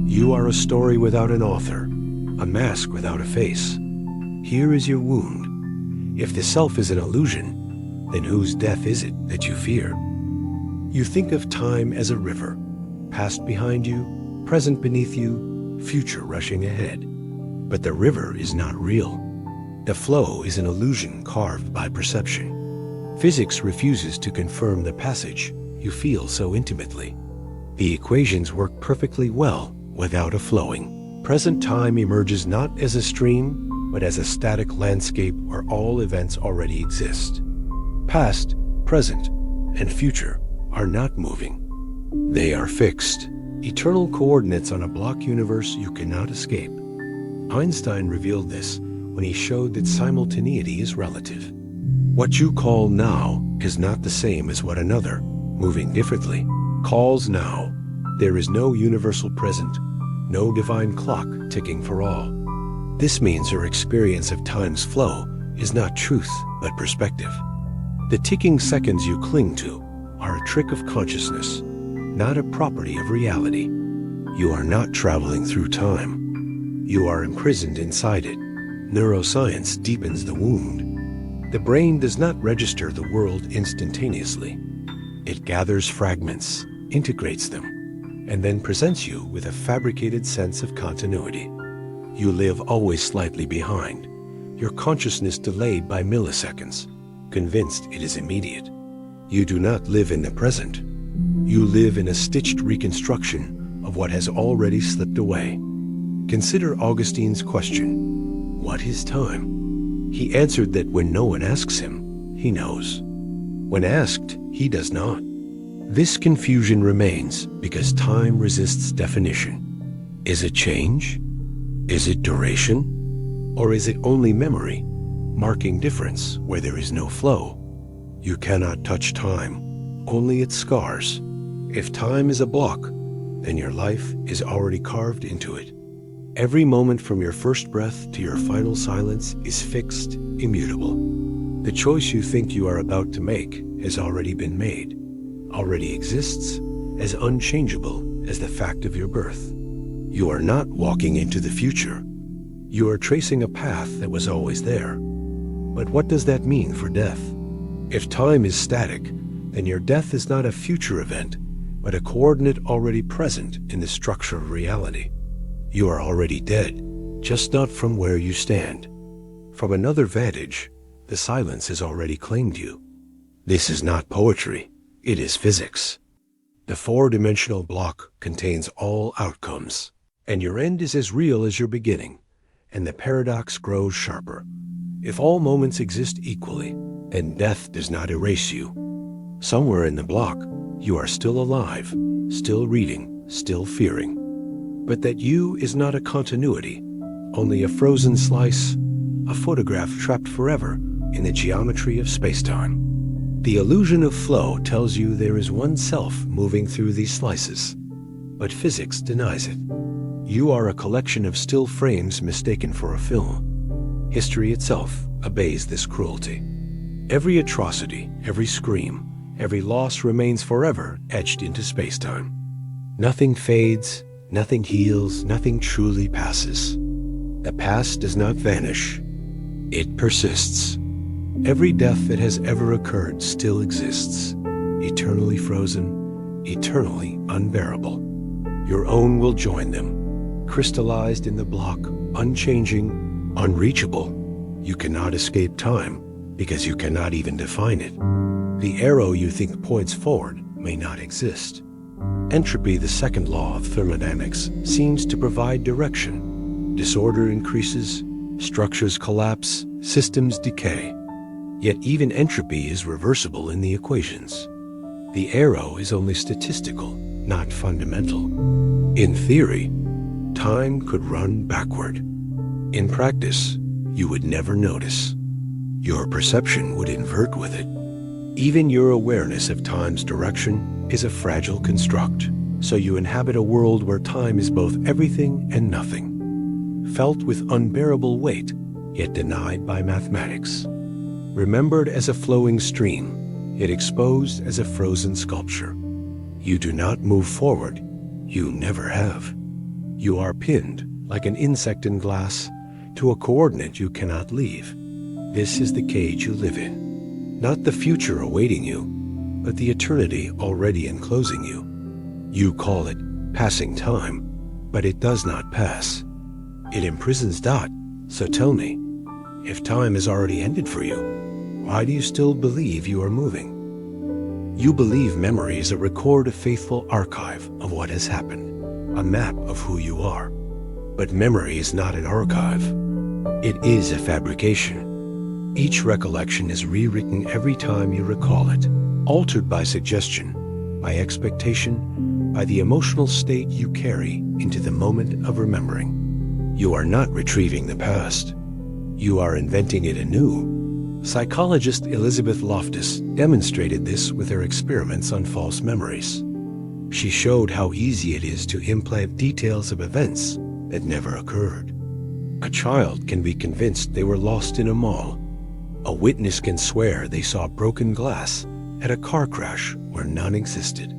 You are a story without an author, a mask without a face. Here is your wound. If the self is an illusion, then whose death is it that you fear? You think of time as a river, past behind you, present beneath you, future rushing ahead. But the river is not real. The flow is an illusion carved by perception. Physics refuses to confirm the passage you feel so intimately. The equations work perfectly well without a flowing. Present time emerges not as a stream, but as a static landscape where all events already exist. Past, present, and future are not moving. They are fixed, eternal coordinates on a block universe you cannot escape. Einstein revealed this when he showed that simultaneity is relative. What you call now is not the same as what another, moving differently, calls now. There is no universal present, no divine clock ticking for all. This means your experience of time's flow is not truth, but perspective. The ticking seconds you cling to are a trick of consciousness, not a property of reality. You are not traveling through time. You are imprisoned inside it. Neuroscience deepens the wound. The brain does not register the world instantaneously. It gathers fragments, integrates them, and then presents you with a fabricated sense of continuity. You live always slightly behind, your consciousness delayed by milliseconds, convinced it is immediate. You do not live in the present. You live in a stitched reconstruction of what has already slipped away. Consider Augustine's question, what is time? He answered that when no one asks him, he knows. When asked, he does not. This confusion remains because time resists definition. Is it change? Is it duration? Or is it only memory, marking difference where there is no flow? You cannot touch time, only its scars. If time is a block, then your life is already carved into it. Every moment from your first breath to your final silence is fixed, immutable. The choice you think you are about to make has already been made, already exists, as unchangeable as the fact of your birth. You are not walking into the future. You are tracing a path that was always there. But what does that mean for death? If time is static, then your death is not a future event, but a coordinate already present in the structure of reality. You are already dead, just not from where you stand. From another vantage, the silence has already claimed you. This is not poetry, it is physics. The four-dimensional block contains all outcomes, and your end is as real as your beginning, and the paradox grows sharper. If all moments exist equally, then death does not erase you. Somewhere in the block, you are still alive, still reading, still fearing. But that you is not a continuity, only a frozen slice, a photograph trapped forever in the geometry of space-time. The illusion of flow tells you there is one self moving through these slices, but physics denies it. You are a collection of still frames mistaken for a film. History itself obeys this cruelty. Every atrocity, every scream, every loss remains forever etched into space-time. Nothing fades, nothing heals, nothing truly passes. The past does not vanish. It persists. Every death that has ever occurred still exists, eternally frozen, eternally unbearable. Your own will join them, crystallized in the block, unchanging, unreachable. You cannot escape time because you cannot even define it. The arrow you think points forward may not exist. Entropy, the second law of thermodynamics, seems to provide direction. Disorder increases, structures collapse, systems decay. Yet even entropy is reversible in the equations. The arrow is only statistical, not fundamental. In theory, time could run backward. In practice, you would never notice. Your perception would invert with it. Even your awareness of time's direction is a fragile construct, so you inhabit a world where time is both everything and nothing, felt with unbearable weight, yet denied by mathematics. Remembered as a flowing stream, yet exposed as a frozen sculpture. You do not move forward. You never have. You are pinned, like an insect in glass, to a coordinate you cannot leave. This is the cage you live in. Not the future awaiting you, but the eternity already enclosing you. You call it passing time, but it does not pass. It imprisons Dot, so tell me, if time has already ended for you, why do you still believe you are moving? You believe memory is a record, a faithful archive of what has happened, a map of who you are. But memory is not an archive. It is a fabrication. Each recollection is rewritten every time you recall it, altered by suggestion, by expectation, by the emotional state you carry into the moment of remembering. You are not retrieving the past. You are inventing it anew. Psychologist Elizabeth Loftus demonstrated this with her experiments on false memories. She showed how easy it is to implant details of events that never occurred. A child can be convinced they were lost in a mall. A witness can swear they saw broken glass at a car crash where none existed.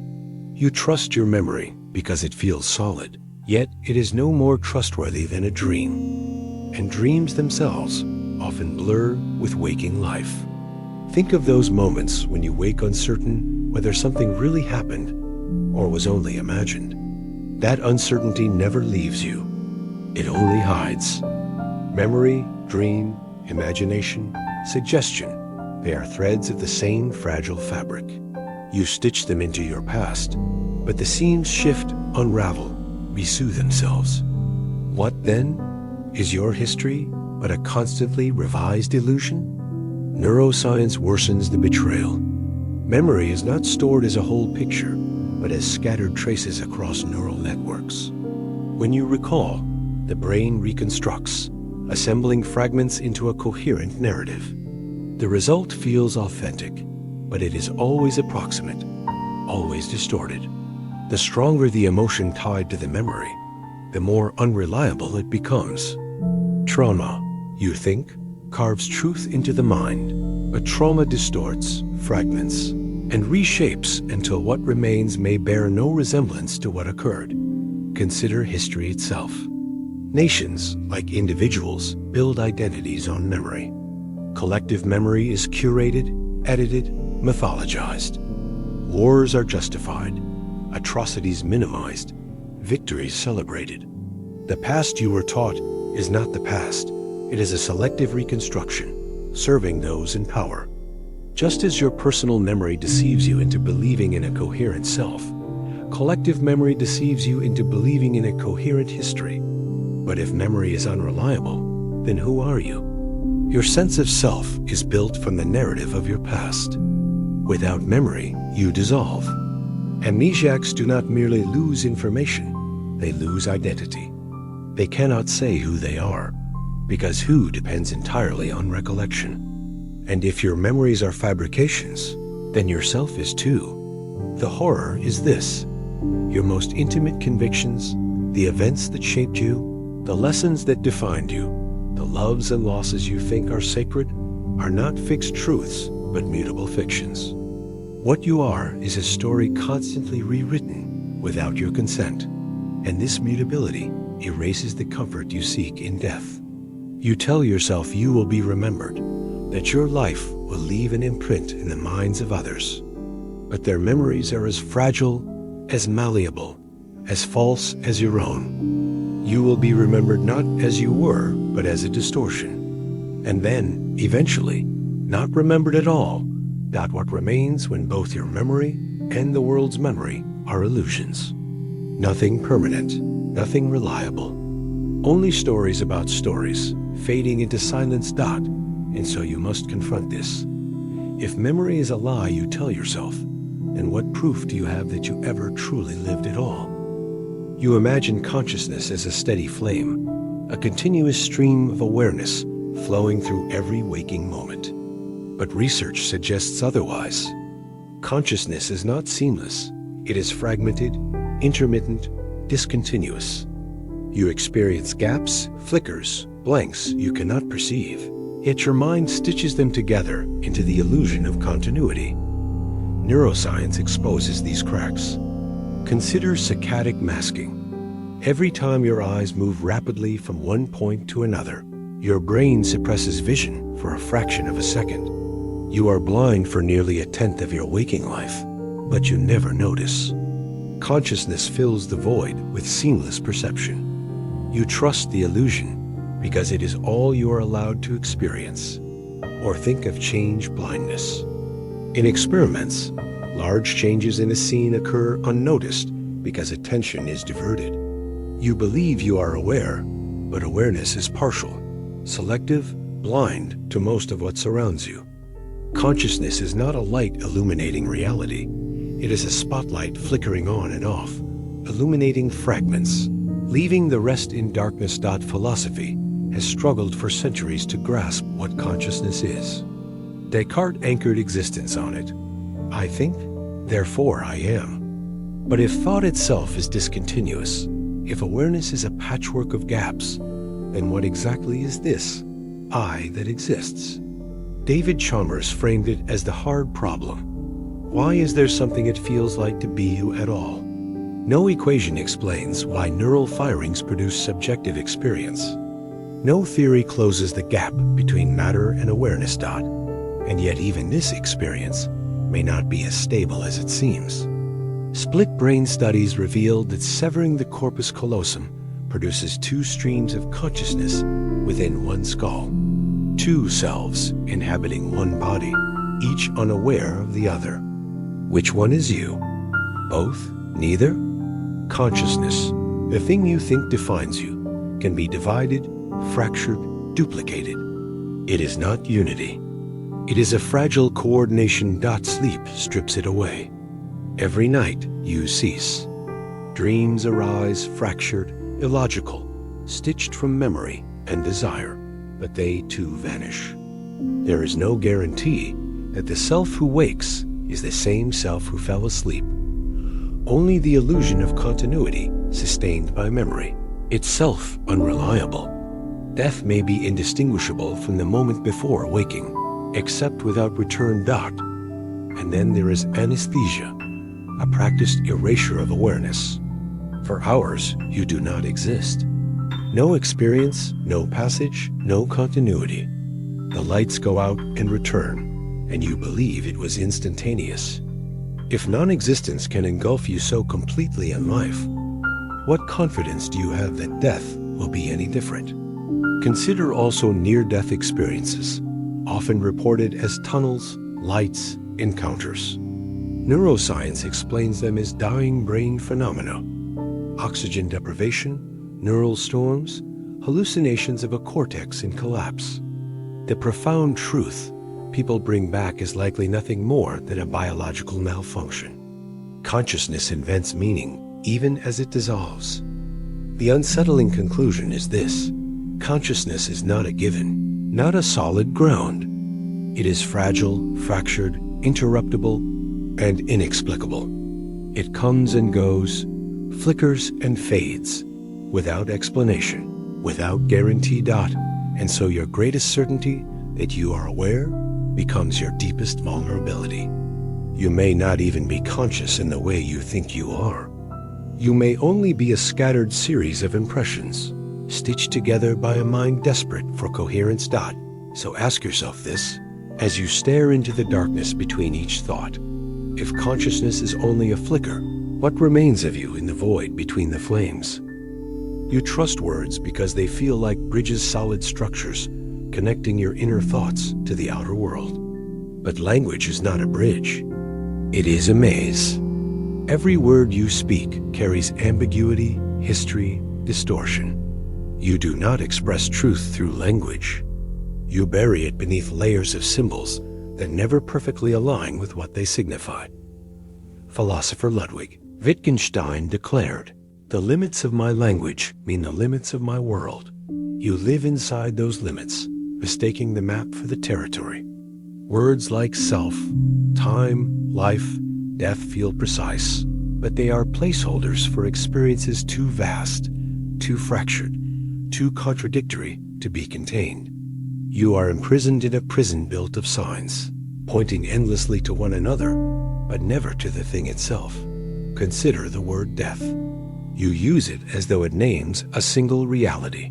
You trust your memory because it feels solid, yet it is no more trustworthy than a dream. And dreams themselves often blur with waking life. Think of those moments when you wake uncertain whether something really happened or was only imagined. That uncertainty never leaves you. It only hides. Memory, dream, imagination, suggestion, they are threads of the same fragile fabric. You stitch them into your past, but the seams shift, unravel, resew themselves. What then? Is your history but a constantly revised illusion? Neuroscience worsens the betrayal. Memory is not stored as a whole picture, but as scattered traces across neural networks. When you recall, the brain reconstructs, assembling fragments into a coherent narrative. The result feels authentic, but it is always approximate, always distorted. The stronger the emotion tied to the memory, the more unreliable it becomes. Trauma, you think, carves truth into the mind, but trauma distorts, fragments, and reshapes until what remains may bear no resemblance to what occurred. Consider history itself. Nations, like individuals, build identities on memory. Collective memory is curated, edited, mythologized. Wars are justified, atrocities minimized, victories celebrated. The past you were taught is not the past. It is a selective reconstruction, serving those in power. Just as your personal memory deceives you into believing in a coherent self, collective memory deceives you into believing in a coherent history. But if memory is unreliable, then who are you? Your sense of self is built from the narrative of your past. Without memory, you dissolve. Amnesiacs do not merely lose information, they lose identity. They cannot say who they are, because who depends entirely on recollection. And if your memories are fabrications, then your self is too. The horror is this: your most intimate convictions, the events that shaped you, the lessons that defined you, the loves and losses you think are sacred, are not fixed truths, but mutable fictions. What you are is a story constantly rewritten without your consent, and this mutability erases the comfort you seek in death. You tell yourself you will be remembered, that your life will leave an imprint in the minds of others. But their memories are as fragile, as malleable, as false as your own. You will be remembered not as you were, but as a distortion. And then, eventually, not remembered at all, not what remains when both your memory and the world's memory are illusions. Nothing permanent, nothing reliable. Only stories about stories, fading into silence. And so you must confront this. If memory is a lie you tell yourself, then what proof do you have that you ever truly lived at all? You imagine consciousness as a steady flame, a continuous stream of awareness flowing through every waking moment. But research suggests otherwise. Consciousness is not seamless. It is fragmented, intermittent, discontinuous. You experience gaps, flickers, blanks you cannot perceive. Yet your mind stitches them together into the illusion of continuity. Neuroscience exposes these cracks. Consider saccadic masking. Every time your eyes move rapidly from one point to another, your brain suppresses vision for a fraction of a second. You are blind for nearly a tenth of your waking life, but you never notice. Consciousness fills the void with seamless perception. You trust the illusion because it is all you are allowed to experience. Or think of change blindness. In experiments, large changes in a scene occur unnoticed because attention is diverted. You believe you are aware, but awareness is partial, selective, blind to most of what surrounds you. Consciousness is not a light illuminating reality. It is a spotlight flickering on and off, illuminating fragments. Leaving the rest in darkness. Philosophy has struggled for centuries to grasp what consciousness is. Descartes anchored existence on it. I think, therefore I am. But if thought itself is discontinuous, if awareness is a patchwork of gaps, then what exactly is this I that exists? David Chalmers framed it as the hard problem. Why is there something it feels like to be you at all? No equation explains why neural firings produce subjective experience. No theory closes the gap between matter and awareness. And yet even this experience may not be as stable as it seems. Split brain studies revealed that severing the corpus callosum produces two streams of consciousness within one skull. Two selves inhabiting one body, each unaware of the other. Which one is you? Both? Neither? Consciousness, the thing you think defines you, can be divided, fractured, duplicated. It is not unity. It is a fragile coordination. Sleep strips it away. Every night you cease. Dreams arise fractured, illogical, stitched from memory and desire, but they too vanish. There is no guarantee that the self who wakes is the same self who fell asleep. Only the illusion of continuity, sustained by memory, itself unreliable. Death may be indistinguishable from the moment before waking, except without return dot. And then there is anesthesia, a practiced erasure of awareness. For hours, you do not exist. No experience, no passage, no continuity. The lights go out and return, and you believe it was instantaneous. If non-existence can engulf you so completely in life, what confidence do you have that death will be any different? Consider also near-death experiences, often reported as tunnels, lights, encounters. Neuroscience explains them as dying brain phenomena. Oxygen deprivation, neural storms, hallucinations of a cortex in collapse. The profound truth people bring back is likely nothing more than a biological malfunction. Consciousness invents meaning, even as it dissolves. The unsettling conclusion is this: consciousness is not a given, not a solid ground. It is fragile, fractured, interruptible, and inexplicable. It comes and goes, flickers and fades, without explanation, without guarantee dot, and so your greatest certainty that you are aware becomes your deepest vulnerability. You may not even be conscious in the way you think you are. You may only be a scattered series of impressions, stitched together by a mind desperate for coherence dot. So ask yourself this, as you stare into the darkness between each thought. If consciousness is only a flicker, what remains of you in the void between the flames? You trust words because they feel like bridges, solid structures, connecting your inner thoughts to the outer world. But language is not a bridge. It is a maze. Every word you speak carries ambiguity, history, distortion. You do not express truth through language. You bury it beneath layers of symbols that never perfectly align with what they signify. Philosopher Ludwig Wittgenstein declared, "The limits of my language mean the limits of my world." You live inside those limits, mistaking the map for the territory. Words like self, time, life, death feel precise, but they are placeholders for experiences too vast, too fractured, too contradictory to be contained. You are imprisoned in a prison built of signs, pointing endlessly to one another, but never to the thing itself. Consider the word death. You use it as though it names a single reality.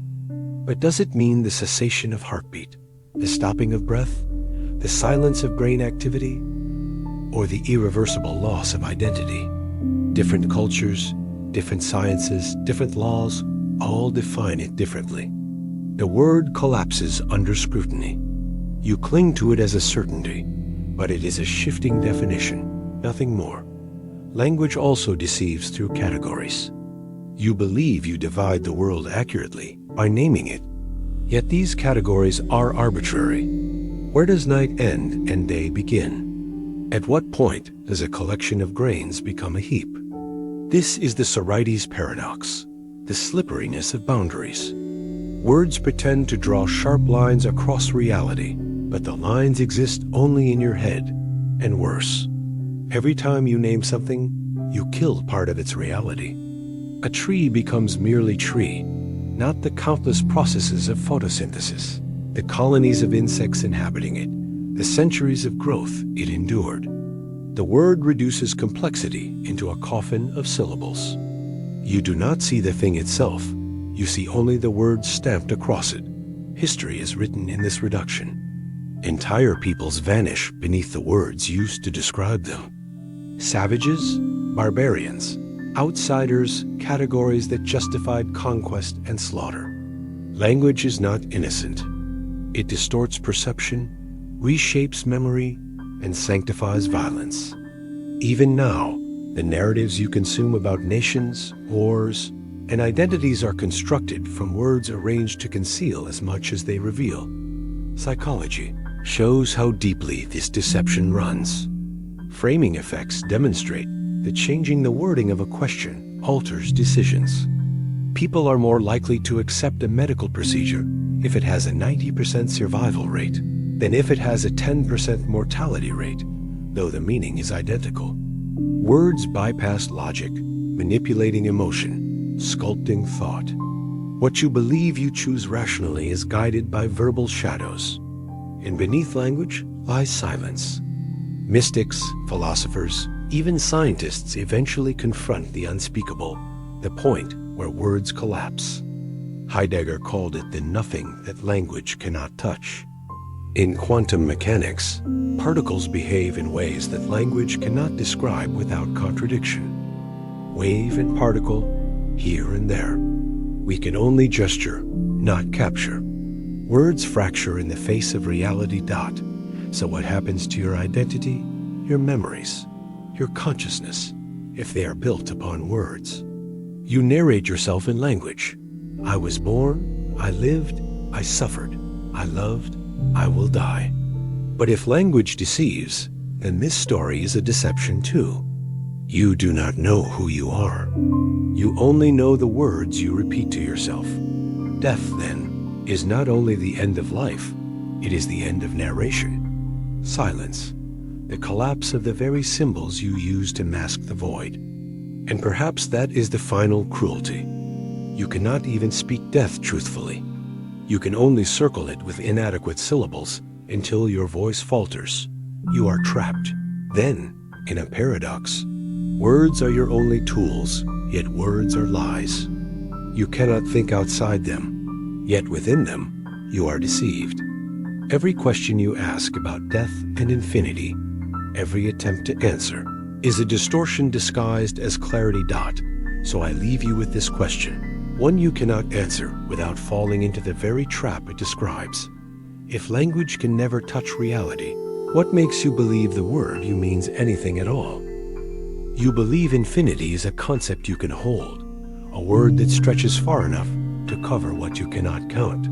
But does it mean the cessation of heartbeat, the stopping of breath, the silence of brain activity, or the irreversible loss of identity? Different cultures, different sciences, different laws, all define it differently. The word collapses under scrutiny. You cling to it as a certainty, but it is a shifting definition, nothing more. Language also deceives through categories. You believe you divide the world accurately by naming it, yet these categories are arbitrary. Where does night end and day begin? At what point does a collection of grains become a heap? This is the Sorites paradox, the slipperiness of boundaries. Words pretend to draw sharp lines across reality, but the lines exist only in your head, and worse. Every time you name something, you kill part of its reality. A tree becomes merely tree, not the countless processes of photosynthesis, the colonies of insects inhabiting it, the centuries of growth it endured. The word reduces complexity into a coffin of syllables. You do not see the thing itself, you see only the words stamped across it. History is written in this reduction. Entire peoples vanish beneath the words used to describe them. Savages, barbarians, outsiders, categories that justified conquest and slaughter. Language is not innocent. It distorts perception, reshapes memory, and sanctifies violence. Even now, the narratives you consume about nations, wars, and identities are constructed from words arranged to conceal as much as they reveal. Psychology shows how deeply this deception runs. Framing effects demonstrate that changing the wording of a question alters decisions. People are more likely to accept a medical procedure if it has a 90% survival rate than if it has a 10% mortality rate, though the meaning is identical. Words bypass logic, manipulating emotion, sculpting thought. What you believe you choose rationally is guided by verbal shadows. And beneath language lies silence. Mystics, philosophers, even scientists eventually confront the unspeakable, the point where words collapse. Heidegger called it the nothing that language cannot touch. In quantum mechanics, particles behave in ways that language cannot describe without contradiction. Wave and particle, here and there. We can only gesture, not capture. Words fracture in the face of reality. So what happens to your identity, your memories, your consciousness, if they are built upon words? You narrate yourself in language. I was born, I lived, I suffered, I loved, I will die. But if language deceives, then this story is a deception too. You do not know who you are. You only know the words you repeat to yourself. Death, then, is not only the end of life, it is the end of narration. Silence, the collapse of the very symbols you use to mask the void. And perhaps that is the final cruelty. You cannot even speak death truthfully. You can only circle it with inadequate syllables until your voice falters. You are trapped. Then, in a paradox, words are your only tools, yet words are lies. You cannot think outside them, yet within them, you are deceived. Every question you ask about death and infinity, every attempt to answer, is a distortion disguised as clarity. So I leave you with this question, one you cannot answer without falling into the very trap it describes. If language can never touch reality, what makes you believe the word you means anything at all? You believe infinity is a concept you can hold, a word that stretches far enough to cover what you cannot count.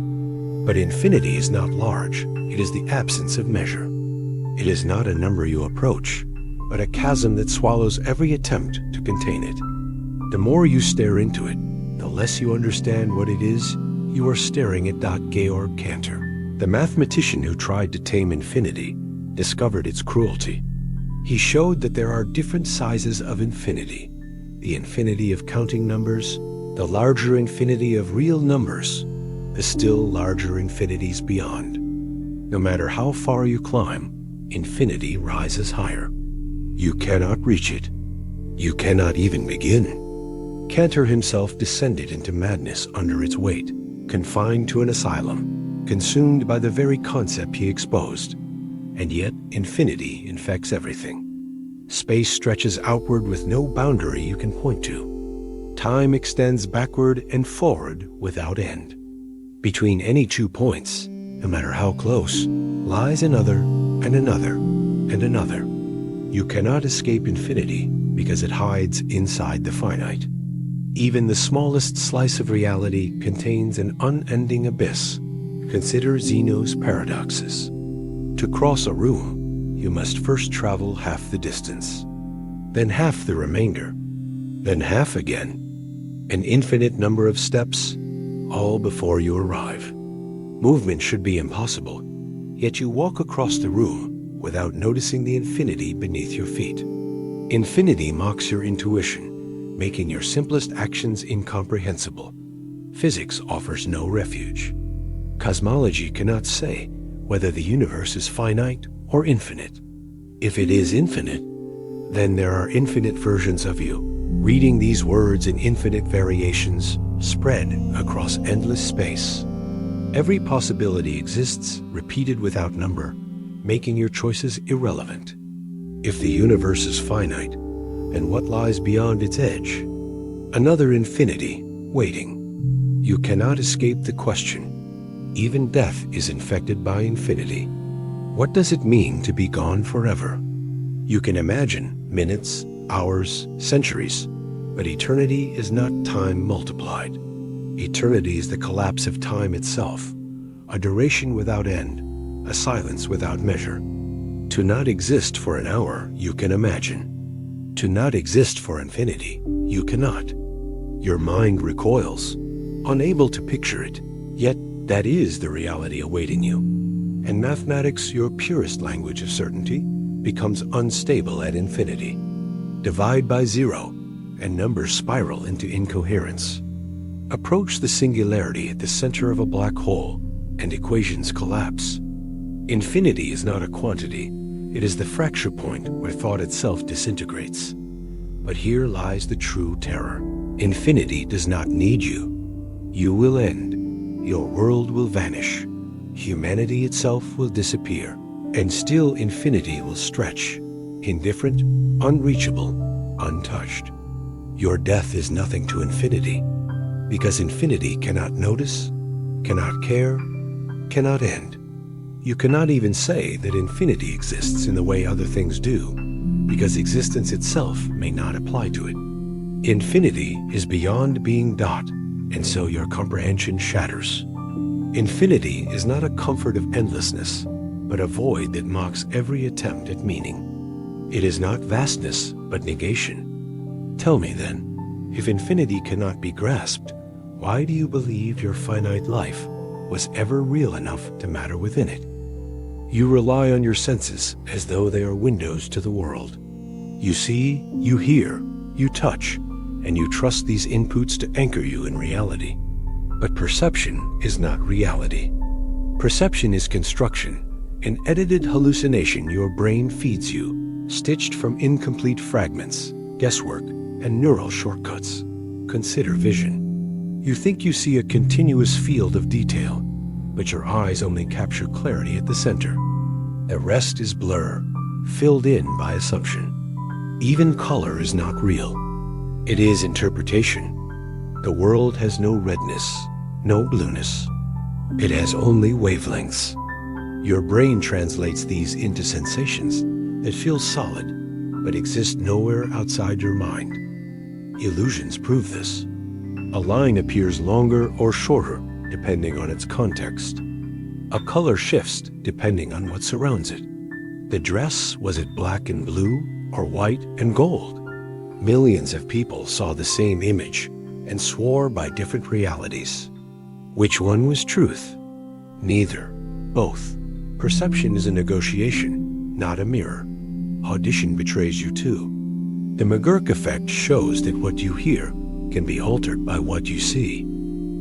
But infinity is not large, it is the absence of measure. It is not a number you approach, but a chasm that swallows every attempt to contain it. The more you stare into it, the less you understand what it is you are staring at. Georg Cantor, the mathematician who tried to tame infinity, discovered its cruelty. He showed that there are different sizes of infinity. The infinity of counting numbers, the larger infinity of real numbers, the still larger infinities beyond. No matter how far you climb, infinity rises higher. You cannot reach it. You cannot even begin. Cantor himself descended into madness under its weight, confined to an asylum, consumed by the very concept he exposed. And yet, infinity infects everything. Space stretches outward with no boundary you can point to. Time extends backward and forward without end. Between any 2 points, no matter how close, lies another and another and another. You cannot escape infinity because it hides inside the finite. Even the smallest slice of reality contains an unending abyss. Consider Zeno's paradoxes. To cross a room, you must first travel half the distance, then half the remainder, then half again. An infinite number of steps, all before you arrive. Movement should be impossible, yet you walk across the room without noticing the infinity beneath your feet. Infinity mocks your intuition, making your simplest actions incomprehensible. Physics offers no refuge. Cosmology cannot say whether the universe is finite or infinite. If it is infinite, then there are infinite versions of you, reading these words in infinite variations, spread across endless space. Every possibility exists, repeated without number, making your choices irrelevant. If the universe is finite, then what lies beyond its edge? Another infinity, waiting. You cannot escape the question. Even death is infected by infinity. What does it mean to be gone forever? You can imagine minutes, hours, centuries, but eternity is not time multiplied. Eternity is the collapse of time itself, a duration without end, a silence without measure. To not exist for an hour, you can imagine. To not exist for infinity, you cannot. Your mind recoils, unable to picture it, yet that is the reality awaiting you. And mathematics, your purest language of certainty, becomes unstable at infinity. Divide by zero, and numbers spiral into incoherence. Approach the singularity at the center of a black hole, and equations collapse. Infinity is not a quantity, it is the fracture point where thought itself disintegrates. But here lies the true terror. Infinity does not need you. You will end, your world will vanish, humanity itself will disappear, and still infinity will stretch, indifferent, unreachable, untouched. Your death is nothing to infinity, because infinity cannot notice, cannot care, cannot end. You cannot even say that infinity exists in the way other things do, because existence itself may not apply to it. Infinity is beyond being dot, and so your comprehension shatters. Infinity is not a comfort of endlessness, but a void that mocks every attempt at meaning. It is not vastness, but negation. Tell me then, if infinity cannot be grasped, why do you believe your finite life was ever real enough to matter within it? You rely on your senses as though they are windows to the world. You see, you hear, you touch, and you trust these inputs to anchor you in reality. But perception is not reality. Perception is construction, an edited hallucination your brain feeds you, stitched from incomplete fragments, guesswork, and neural shortcuts. Consider vision. You think you see a continuous field of detail, but your eyes only capture clarity at the center. The rest is blur, filled in by assumption. Even color is not real. It is interpretation. The world has no redness, no blueness. It has only wavelengths. Your brain translates these into sensations that feel solid, but exist nowhere outside your mind. Illusions prove this. A line appears longer or shorter, depending on its context. A color shifts depending on what surrounds it. The dress, was it black and blue, or white and gold? Millions of people saw the same image and swore by different realities. Which one was truth? Neither. Both. Perception is a negotiation, not a mirror. Audition betrays you too. The McGurk effect shows that what you hear can be altered by what you see.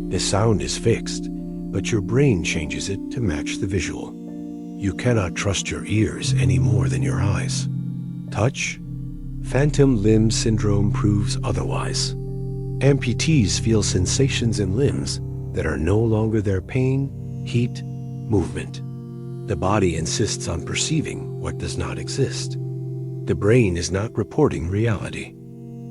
The sound is fixed, but your brain changes it to match the visual. You cannot trust your ears any more than your eyes. Touch? Phantom limb syndrome proves otherwise. Amputees feel sensations in limbs that are no longer their pain, heat, movement. The body insists on perceiving what does not exist. The brain is not reporting reality.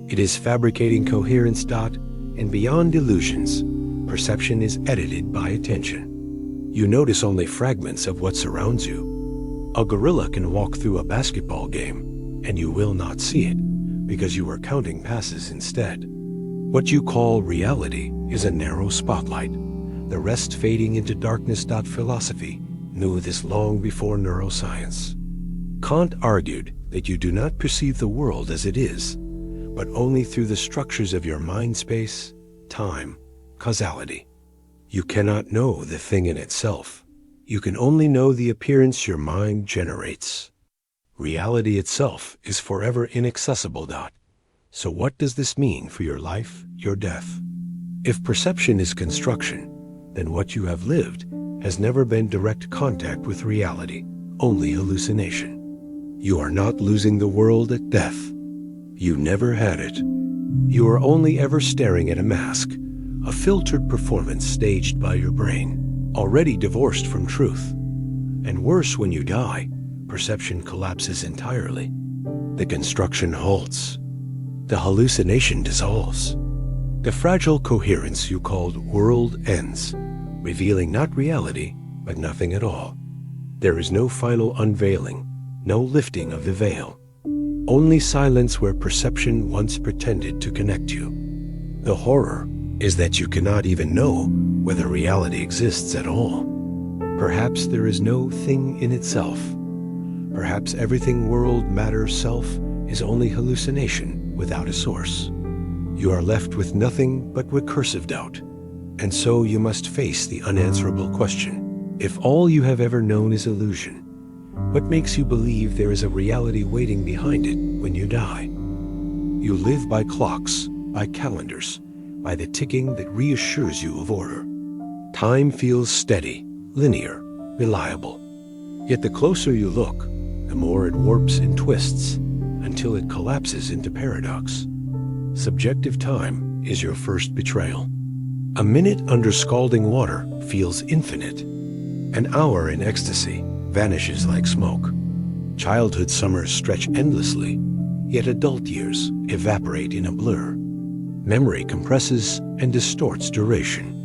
It is fabricating coherence. And beyond illusions, perception is edited by attention. You notice only fragments of what surrounds you. A gorilla can walk through a basketball game, and you will not see it, because you are counting passes instead. What you call reality is a narrow spotlight, the rest fading into darkness. Philosophy knew this long before neuroscience. Kant argued that you do not perceive the world as it is, but only through the structures of your mind space, time, causality. You cannot know the thing in itself. You can only know the appearance your mind generates. Reality itself is forever inaccessible. So what does this mean for your life, your death? If perception is construction, then what you have lived has never been direct contact with reality, only hallucination. You are not losing the world at death. You never had it. You are only ever staring at a mask, a filtered performance staged by your brain, already divorced from truth. And worse, when you die, perception collapses entirely. The construction halts. The hallucination dissolves. The fragile coherence you called world ends, revealing not reality, but nothing at all. There is no final unveiling, no lifting of the veil. Only silence where perception once pretended to connect you. The horror is that you cannot even know whether reality exists at all. Perhaps there is no thing in itself. Perhaps everything world, matter, self is only hallucination without a source. You are left with nothing but recursive doubt. And so you must face the unanswerable question. If all you have ever known is illusion, What makes you believe there is a reality waiting behind it when you die? You live by clocks, by calendars, by the ticking that reassures you of order. Time feels steady, linear, reliable. Yet the closer you look, the more it warps and twists until it collapses into paradox. Subjective time is your first betrayal. A minute under scalding water feels infinite. An hour in ecstasy vanishes like smoke. Childhood summers stretch endlessly, yet adult years evaporate in a blur. Memory compresses and distorts duration.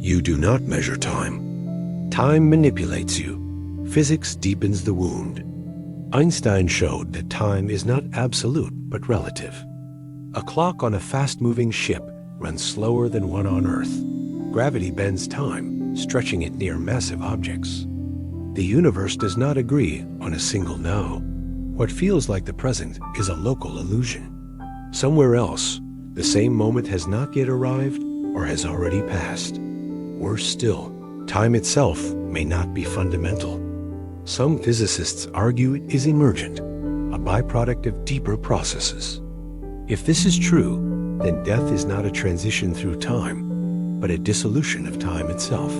You do not measure time. Time manipulates you. Physics deepens the wound. Einstein showed that time is not absolute but relative. A clock on a fast-moving ship runs slower than one on Earth. Gravity bends time, stretching it near massive objects. The universe does not agree on a single now. What feels like the present is a local illusion. Somewhere else, the same moment has not yet arrived or has already passed. Worse still, time itself may not be fundamental. Some physicists argue it is emergent, a byproduct of deeper processes. If this is true, then death is not a transition through time, but a dissolution of time itself.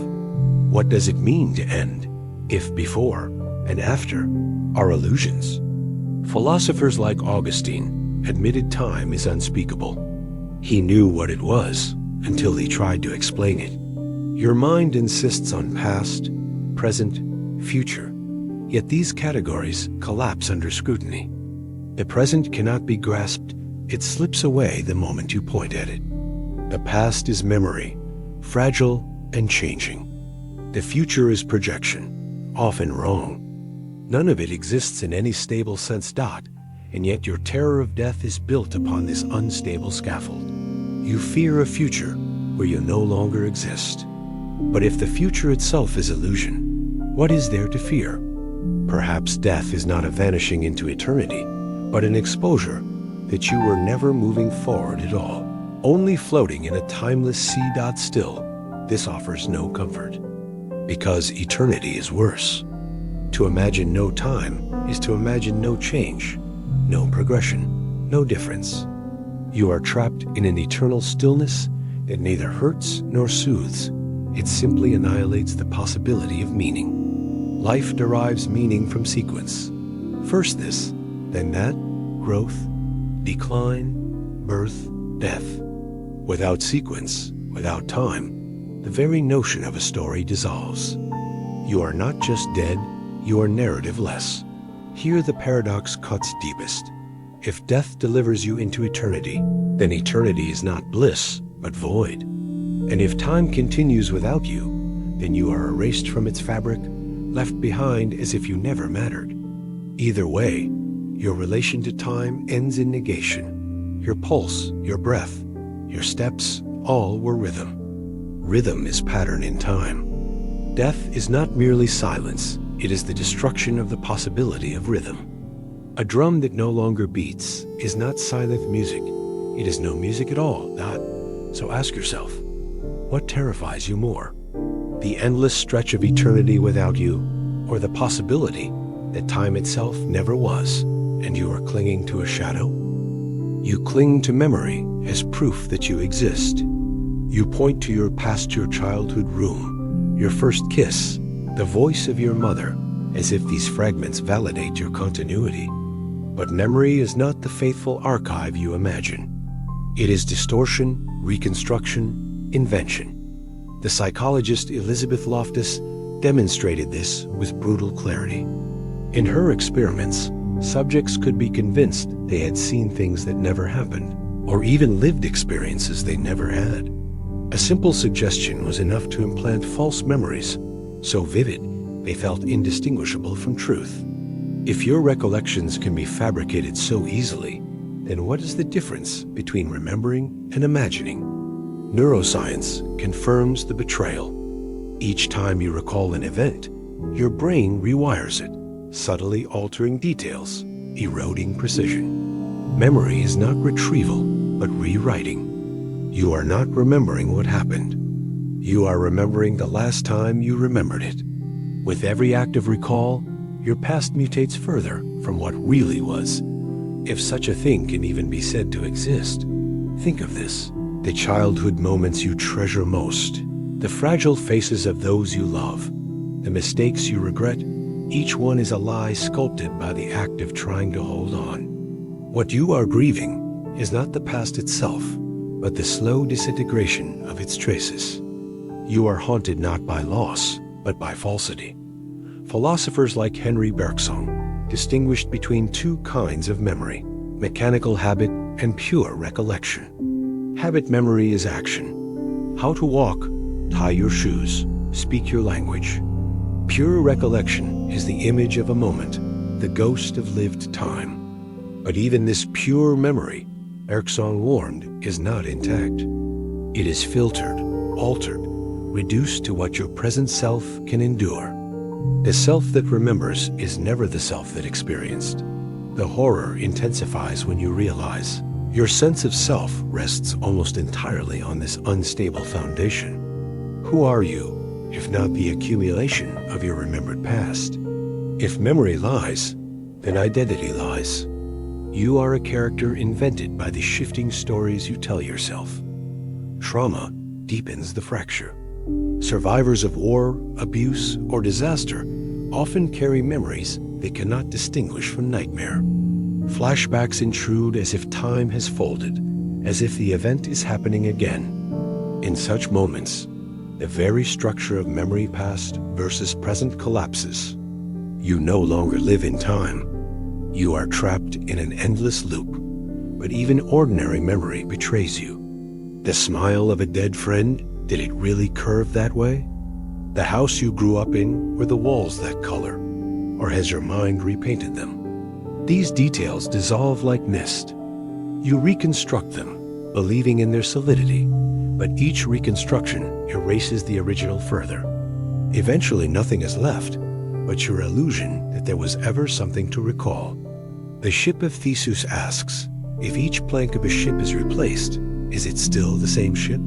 What does it mean to end, if before and after are illusions? Philosophers like Augustine admitted time is unspeakable. He knew what it was until he tried to explain it. Your mind insists on past, present, future, yet these categories collapse under scrutiny. The present cannot be grasped. It slips away the moment you point at it. The past is memory, fragile and changing. The future is projection, often wrong. None of it exists in any stable sense. And yet your terror of death is built upon this unstable scaffold. You fear a future where you no longer exist. But if the future itself is illusion, what is there to fear? Perhaps death is not a vanishing into eternity, but an exposure that you were never moving forward at all, only floating in a timeless sea. Still, this offers no comfort, because eternity is worse. To imagine no time is to imagine no change, no progression, no difference. You are trapped in an eternal stillness that neither hurts nor soothes. It simply annihilates the possibility of meaning. Life derives meaning from sequence. First this, then that, growth, decline, birth, death. Without sequence, without time, the very notion of a story dissolves. You are not just dead, you are narrative-less. Here the paradox cuts deepest. If death delivers you into eternity, then eternity is not bliss, but void. And if time continues without you, then you are erased from its fabric, left behind as if you never mattered. Either way, your relation to time ends in negation. Your pulse, your breath, your steps, all were rhythm. Rhythm is pattern in time. Death is not merely silence, it is the destruction of the possibility of rhythm. A drum that no longer beats is not silent music. It is no music at all, not. So ask yourself, what terrifies you more? The endless stretch of eternity without you, or the possibility that time itself never was, and you are clinging to a shadow? You cling to memory as proof that you exist. You point to your past, your childhood room, your first kiss, the voice of your mother, as if these fragments validate your continuity. But memory is not the faithful archive you imagine. It is distortion, reconstruction, invention. The psychologist Elizabeth Loftus demonstrated this with brutal clarity. In her experiments, subjects could be convinced they had seen things that never happened, or even lived experiences they never had. A simple suggestion was enough to implant false memories, so vivid they felt indistinguishable from truth. If your recollections can be fabricated so easily, then what is the difference between remembering and imagining? Neuroscience confirms the betrayal. Each time you recall an event, your brain rewires it, subtly altering details, eroding precision. Memory is not retrieval, but rewriting. You are not remembering what happened. You are remembering the last time you remembered it. With every act of recall, your past mutates further from what really was, if such a thing can even be said to exist. Think of this: the childhood moments you treasure most, the fragile faces of those you love, the mistakes you regret. Each one is a lie sculpted by the act of trying to hold on. What you are grieving is not the past itself, but the slow disintegration of its traces. You are haunted not by loss, but by falsity. Philosophers like Henry Bergson distinguished between two kinds of memory: mechanical habit and pure recollection. Habit memory is action. How to walk, tie your shoes, speak your language. Pure recollection is the image of a moment, the ghost of lived time. But even this pure memory, Bergson warned, is not intact. It is filtered, altered, reduced to what your present self can endure. The self that remembers is never the self that experienced. The horror intensifies when you realize your sense of self rests almost entirely on this unstable foundation. Who are you, if not the accumulation of your remembered past? If memory lies, then identity lies. You are a character invented by the shifting stories you tell yourself. Trauma deepens the fracture. Survivors of war, abuse, or disaster often carry memories they cannot distinguish from nightmare. Flashbacks intrude as if time has folded, as if the event is happening again. In such moments, the very structure of memory past versus present collapses. You no longer live in time. You are trapped in an endless loop, but even ordinary memory betrays you. The smile of a dead friend, did it really curve that way? The house you grew up in, were the walls that color? Or has your mind repainted them? These details dissolve like mist. You reconstruct them, believing in their solidity, but each reconstruction erases the original further. Eventually nothing is left but your illusion that there was ever something to recall. The ship of Theseus asks, if each plank of a ship is replaced, is it still the same ship?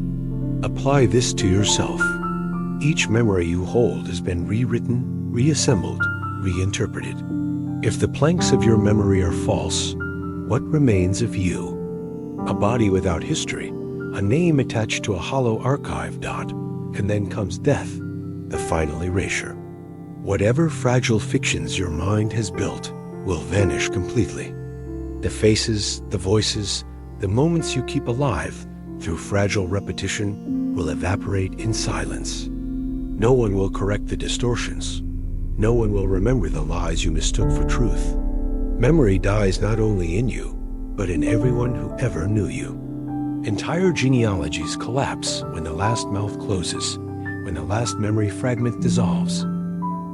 Apply this to yourself. Each memory you hold has been rewritten, reassembled, reinterpreted. If the planks of your memory are false, what remains of you? A body without history, a name attached to a hollow archive dot, and then comes death, the final erasure. Whatever fragile fictions your mind has built will vanish completely. The faces, the voices, the moments you keep alive through fragile repetition will evaporate in silence. No one will correct the distortions. No one will remember the lies you mistook for truth. Memory dies not only in you, but in everyone who ever knew you. Entire genealogies collapse when the last mouth closes, when the last memory fragment dissolves.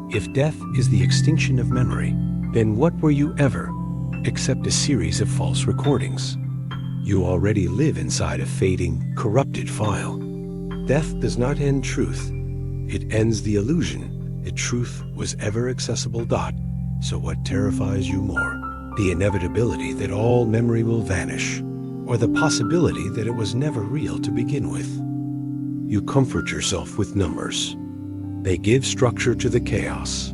If death is the extinction of memory, then what were you ever, except a series of false recordings? You already live inside a fading, corrupted file. Death does not end truth. It ends the illusion that truth was ever accessible. So what terrifies you more? The inevitability that all memory will vanish, or the possibility that it was never real to begin with? You comfort yourself with numbers. They give structure to the chaos.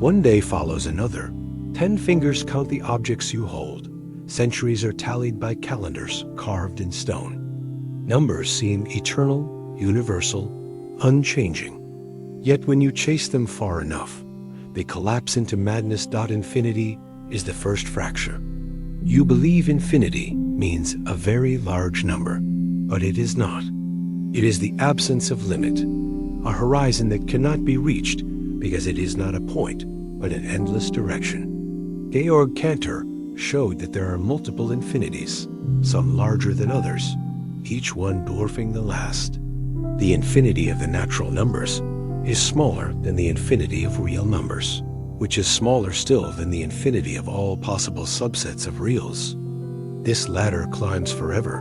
One day follows another. 10 fingers count the objects you hold. Centuries are tallied by calendars carved in stone. Numbers seem eternal, universal, unchanging. Yet when you chase them far enough, they collapse into madness. Infinity is the first fracture. You believe infinity means a very large number, but it is not. It is the absence of limit, a horizon that cannot be reached because it is not a point, but an endless direction. Georg Cantor showed that there are multiple infinities, some larger than others, each one dwarfing the last. The infinity of the natural numbers is smaller than the infinity of real numbers, which is smaller still than the infinity of all possible subsets of reals. This ladder climbs forever,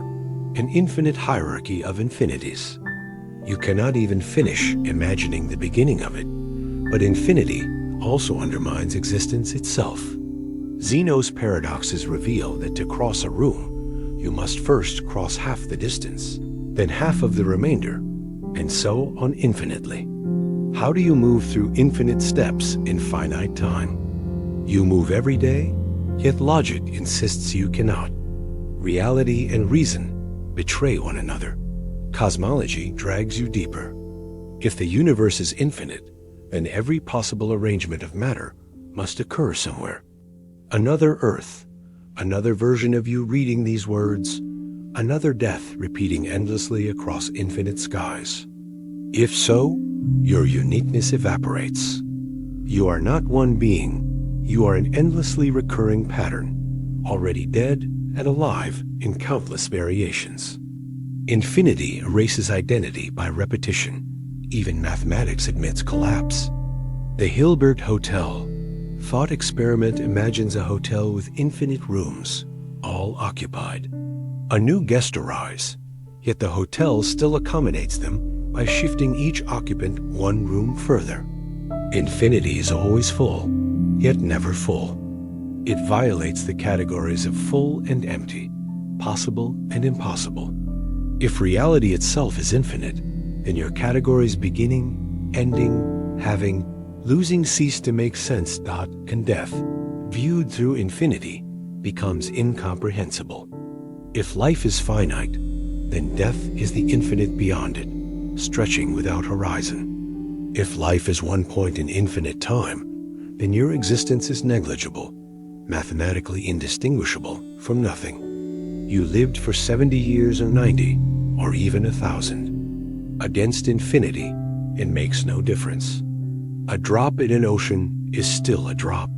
an infinite hierarchy of infinities. You cannot even finish imagining the beginning of it, but infinity also undermines existence itself. Zeno's paradoxes reveal that to cross a room, you must first cross half the distance, then half of the remainder, and so on infinitely. How do you move through infinite steps in finite time? You move every day, yet logic insists you cannot. Reality and reason betray one another. Cosmology drags you deeper. If the universe is infinite, then every possible arrangement of matter must occur somewhere. Another Earth, another version of you reading these words, another death repeating endlessly across infinite skies. If so, your uniqueness evaporates. You are not one being, you are an endlessly recurring pattern, already dead and alive in countless variations. Infinity erases identity by repetition. Even mathematics admits collapse. The Hilbert Hotel. Thought experiment imagines a hotel with infinite rooms, all occupied. A new guest arrives, yet the hotel still accommodates them by shifting each occupant one room further. Infinity is always full, yet never full. It violates the categories of full and empty, possible and impossible. If reality itself is infinite, then your categories beginning, ending, having, losing cease to make sense. And death, viewed through infinity, becomes incomprehensible. If life is finite, then death is the infinite beyond it, stretching without horizon. If life is one point in infinite time, then your existence is negligible, mathematically indistinguishable from nothing. You lived for 70 years or 90, or even 1,000. Against infinity, it makes no difference. A drop in an ocean is still a drop.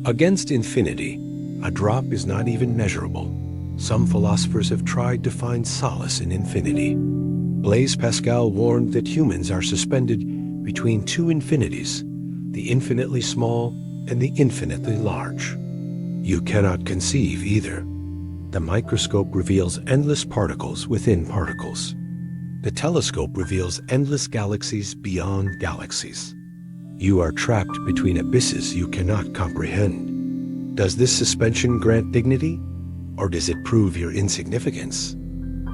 Against infinity, a drop is not even measurable. Some philosophers have tried to find solace in infinity. Blaise Pascal warned that humans are suspended between two infinities, the infinitely small and the infinitely large. You cannot conceive either. The microscope reveals endless particles within particles. The telescope reveals endless galaxies beyond galaxies. You are trapped between abysses you cannot comprehend. Does this suspension grant dignity, or does it prove your insignificance?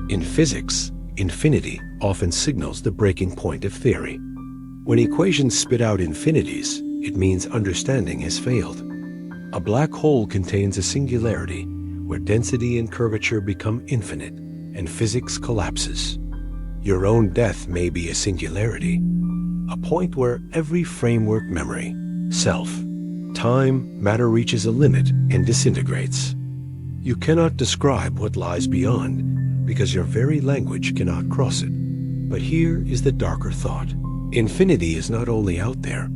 In physics, infinity often signals the breaking point of theory. When equations spit out infinities, it means understanding has failed. A black hole contains a singularity where density and curvature become infinite and physics collapses. Your own death may be a singularity, a point where every framework memory, self, time, matter reaches a limit and disintegrates. You cannot describe what lies beyond because your very language cannot cross it. But here is the darker thought. Infinity is not only out there,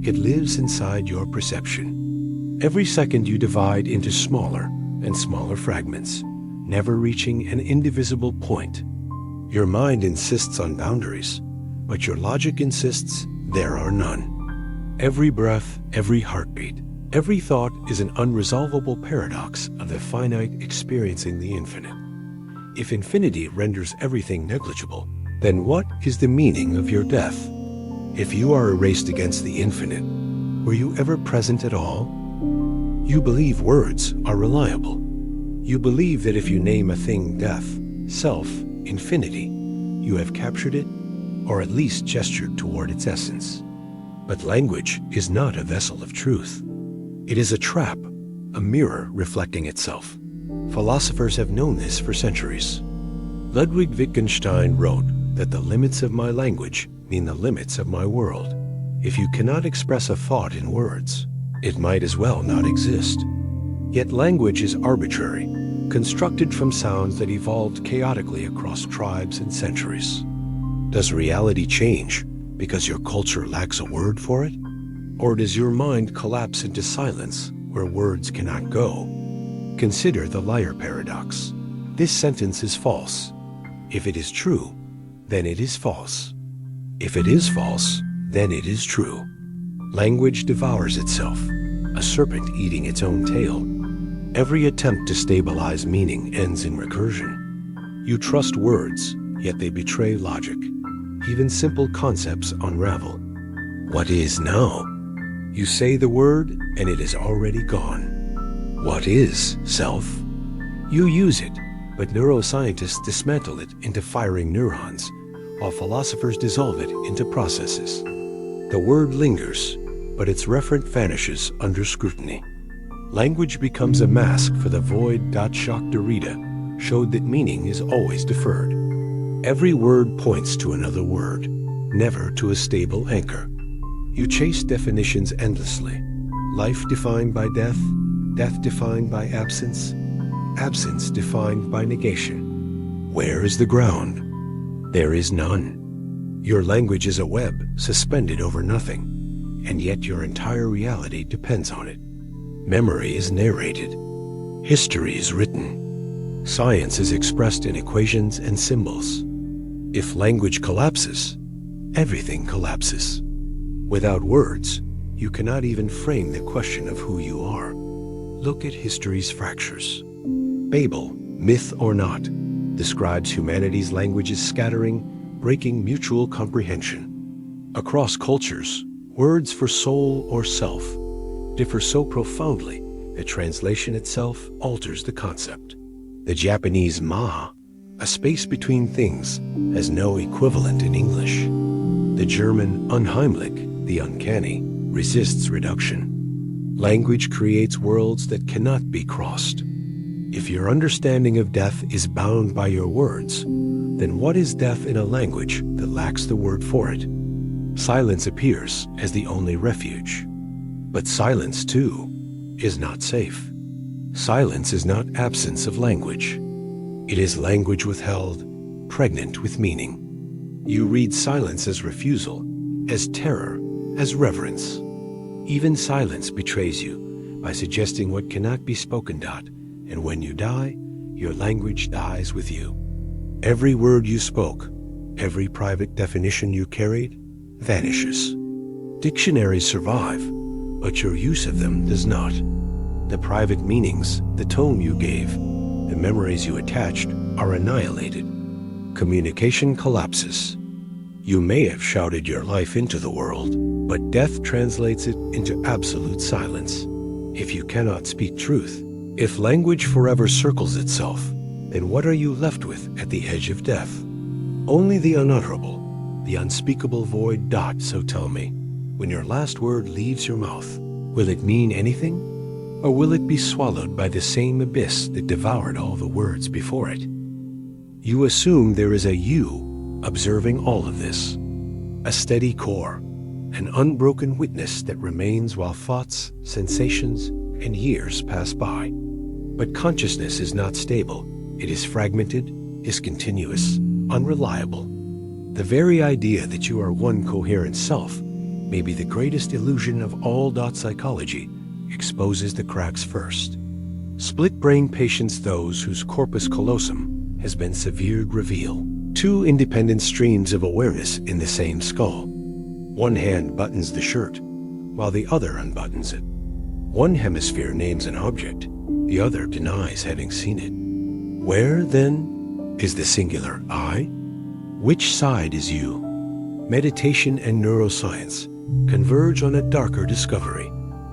it lives inside your perception. Every second you divide into smaller and smaller fragments, never reaching an indivisible point. Your mind insists on boundaries, but your logic insists there are none. Every breath, every heartbeat, every thought is an unresolvable paradox of the finite experiencing the infinite. If infinity renders everything negligible, then what is the meaning of your death? If you are erased against the infinite, were you ever present at all? You believe words are reliable. You believe that if you name a thing death, self, infinity, you have captured it, or at least gestured toward its essence. But language is not a vessel of truth. It is a trap, a mirror reflecting itself. Philosophers have known this for centuries. Ludwig Wittgenstein wrote that the limits of my language mean the limits of my world. If you cannot express a thought in words, it might as well not exist. Yet language is arbitrary, constructed from sounds that evolved chaotically across tribes and centuries. Does reality change because your culture lacks a word for it? Or does your mind collapse into silence where words cannot go? Consider the liar paradox. This sentence is false. If it is true, then it is false. If it is false, then it is true. Language devours itself, a serpent eating its own tail. Every attempt to stabilize meaning ends in recursion. You trust words, yet they betray logic. Even simple concepts unravel. What is now? You say the word, and it is already gone. What is self? You use it, but neuroscientists dismantle it into firing neurons, while philosophers dissolve it into processes. The word lingers, but its referent vanishes under scrutiny. Language becomes a mask for the void. Jacques Derrida showed that meaning is always deferred. Every word points to another word, never to a stable anchor. You chase definitions endlessly. Life defined by death, death defined by absence, absence defined by negation. Where is the ground? There is none. Your language is a web suspended over nothing, and yet your entire reality depends on it. Memory is narrated. History is written. Science is expressed in equations and symbols. If language collapses, everything collapses. Without words, you cannot even frame the question of who you are. Look at history's fractures. Babel, myth or not, describes humanity's languages scattering, breaking mutual comprehension. Across cultures, words for soul or self differ so profoundly that translation itself alters the concept. The Japanese ma, a space between things, has no equivalent in English. The German unheimlich, the uncanny, resists reduction. Language creates worlds that cannot be crossed. If your understanding of death is bound by your words, then what is death in a language that lacks the word for it? Silence appears as the only refuge. But silence, too, is not safe. Silence is not absence of language. It is language withheld, pregnant with meaning. You read silence as refusal, as terror, as reverence. Even silence betrays you by suggesting what cannot be spoken. And when you die, your language dies with you. Every word you spoke, every private definition you carried, vanishes. Dictionaries survive, but your use of them does not. The private meanings, the tone you gave, the memories you attached are annihilated. Communication collapses. You may have shouted your life into the world, but death translates it into absolute silence. If you cannot speak truth, if language forever circles itself, then what are you left with at the edge of death? Only the unutterable, the unspeakable void. So tell me, when your last word leaves your mouth, will it mean anything? Or will it be swallowed by the same abyss that devoured all the words before it? You assume there is a you observing all of this, a steady core, an unbroken witness that remains while thoughts, sensations, and years pass by. But consciousness is not stable. It is fragmented, discontinuous, unreliable. The very idea that you are one coherent self may be the greatest illusion of all. Psychology exposes the cracks first. Split brain patients, those whose corpus callosum has been severed, reveal two independent streams of awareness in the same skull. One hand buttons the shirt, while the other unbuttons it. One hemisphere names an object, the other denies having seen it. Where, then, is the singular I? Which side is you? Meditation and neuroscience converge on a darker discovery.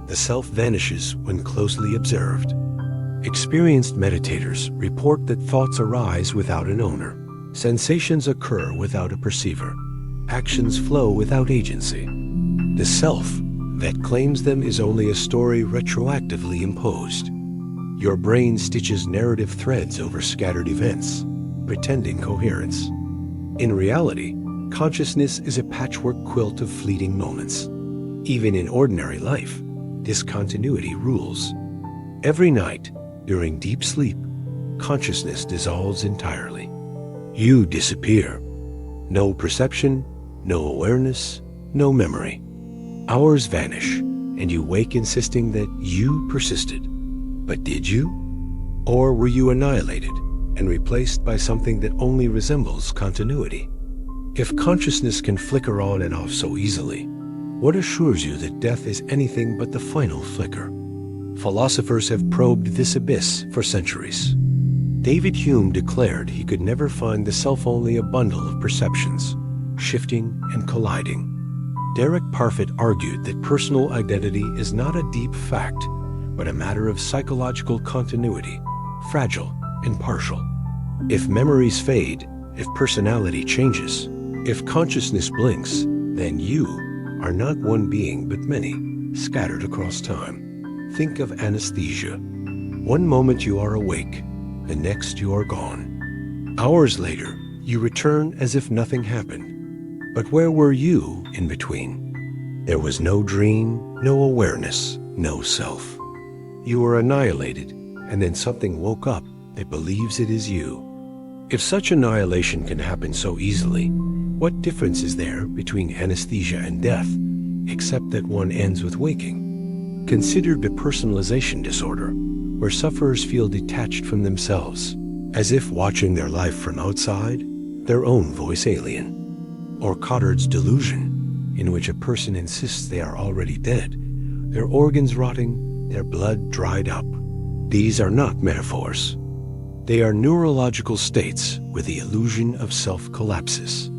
The self vanishes when closely observed. Experienced meditators report that thoughts arise without an owner. Sensations occur without a perceiver. Actions flow without agency. The self that claims them is only a story retroactively imposed. Your brain stitches narrative threads over scattered events, pretending coherence. In reality, consciousness is a patchwork quilt of fleeting moments. Even in ordinary life, discontinuity rules. Every night, during deep sleep, consciousness dissolves entirely. You disappear. No perception, no awareness, no memory. Hours vanish, and you wake insisting that you persisted. But did you? Or were you annihilated and replaced by something that only resembles continuity? If consciousness can flicker on and off so easily, what assures you that death is anything but the final flicker? Philosophers have probed this abyss for centuries. David Hume declared he could never find the self, only a bundle of perceptions, shifting and colliding. Derek Parfit argued that personal identity is not a deep fact, but a matter of psychological continuity, fragile and partial. If memories fade, if personality changes, if consciousness blinks, then you are not one being but many. scattered across time. Think of anesthesia. One moment you are awake, the next you are gone. Hours later, you return as if nothing happened. But where were you in between? There was no dream, no awareness, no self. You were annihilated, and then something woke up that believes it is you. If such annihilation can happen so easily, what difference is there between anesthesia and death, except that one ends with waking? Consider depersonalization disorder, where sufferers feel detached from themselves, as if watching their life from outside, their own voice alien. Or Cotard's delusion, in which a person insists they are already dead, their organs rotting, their blood dried up. These are not metaphors. They are neurological states where the illusion of self collapses.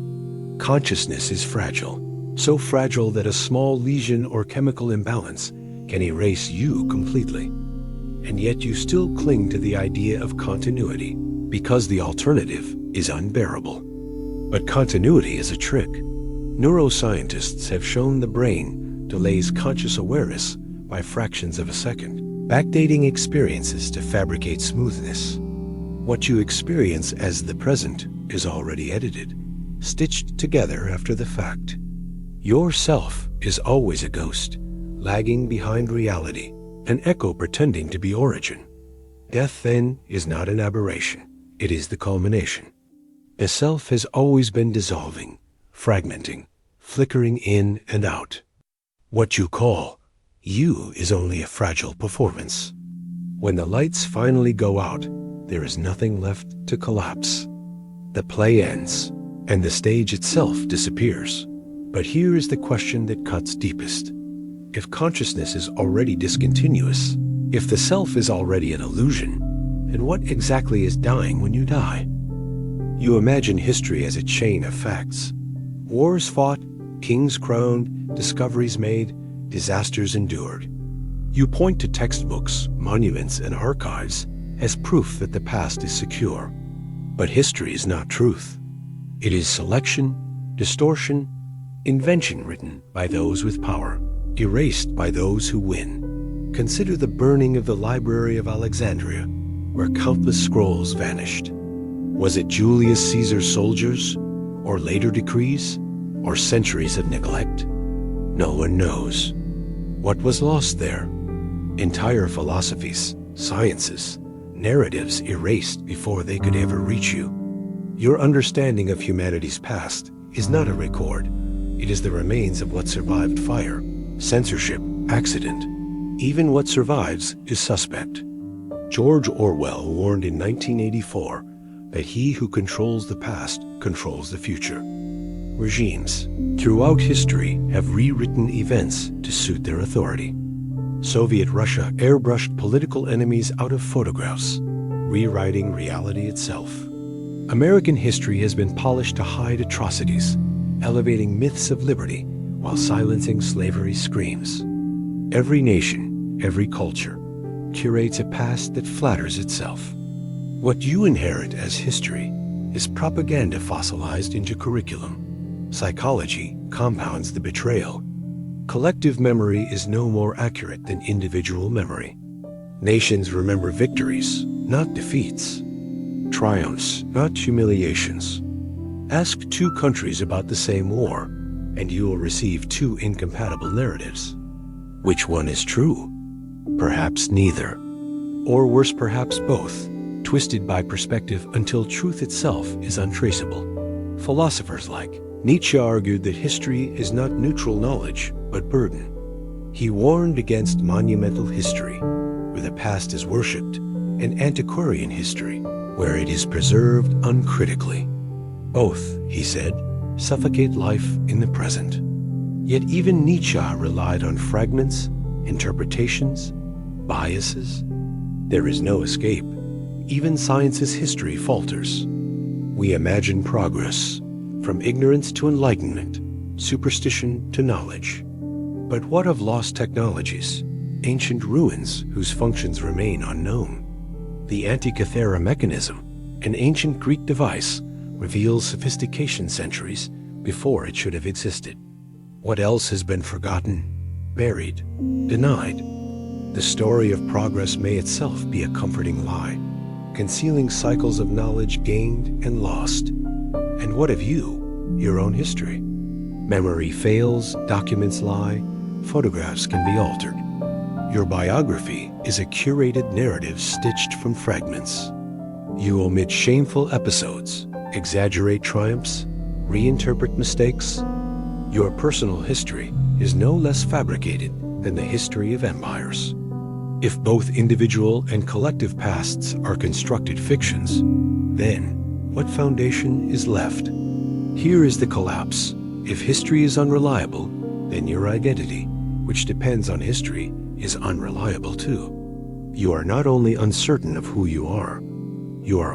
Consciousness is fragile, so fragile that a small lesion or chemical imbalance can erase you completely. And yet you still cling to the idea of continuity, because the alternative is unbearable. But continuity is a trick. Neuroscientists have shown the brain delays conscious awareness by fractions of a second, backdating experiences to fabricate smoothness. What you experience as the present is already edited, stitched together after the fact. Your self is always a ghost, lagging behind reality, an echo pretending to be origin. Death, then, is not an aberration. It is the culmination. The self has always been dissolving, fragmenting, flickering in and out. What you call you is only a fragile performance. When the lights finally go out, there is nothing left to collapse. The play ends, and the stage itself disappears. But here is the question that cuts deepest. If consciousness is already discontinuous, if the self is already an illusion, then what exactly is dying when you die? You imagine history as a chain of facts. Wars fought, kings crowned, discoveries made, disasters endured. You point to textbooks, monuments, and archives as proof that the past is secure. But history is not truth. It is selection, distortion, invention written by those with power, erased by those who win. Consider the burning of the Library of Alexandria, where countless scrolls vanished. Was it Julius Caesar's soldiers, or later decrees, or centuries of neglect? No one knows. What was lost there? Entire philosophies, sciences, narratives erased before they could ever reach you. Your understanding of humanity's past is not a record. It is the remains of what survived fire, censorship, accident. Even what survives is suspect. George Orwell warned in 1984 that he who controls the past controls the future. Regimes throughout history have rewritten events to suit their authority. Soviet Russia airbrushed political enemies out of photographs, rewriting reality itself. American history has been polished to hide atrocities, elevating myths of liberty while silencing slavery's screams. Every nation, every culture, curates a past that flatters itself. What you inherit as history is propaganda fossilized into curriculum. Psychology compounds the betrayal. Collective memory is no more accurate than individual memory. Nations remember victories, not defeats. Triumphs, not humiliations. Ask two countries about the same war, and you will receive two incompatible narratives. Which one is true? Perhaps neither. Or worse, perhaps both, twisted by perspective until truth itself is untraceable. Philosophers like Nietzsche argued that history is not neutral knowledge, but burden. He warned against monumental history, where the past is worshipped, and antiquarian history, where it is preserved uncritically. Both, he said, suffocate life in the present. Yet even Nietzsche relied on fragments, interpretations, biases. There is no escape. Even science's history falters. We imagine progress, from ignorance to enlightenment, superstition to knowledge. But what of lost technologies, ancient ruins whose functions remain unknown? The Antikythera mechanism, an ancient Greek device, reveals sophistication centuries before it should have existed. What else has been forgotten? buried, denied. The story of progress may itself be a comforting lie, concealing cycles of knowledge gained and lost. And what of you, your own history? Memory fails, documents lie, photographs can be altered. Your biography is a curated narrative stitched from fragments. You omit shameful episodes, exaggerate triumphs, reinterpret mistakes. Your personal history is no less fabricated than the history of empires. If both individual and collective pasts are constructed fictions, then what foundation is left? Here is the collapse. If history is unreliable, then your identity, which depends on history, is unreliable too. You are not only uncertain of who you are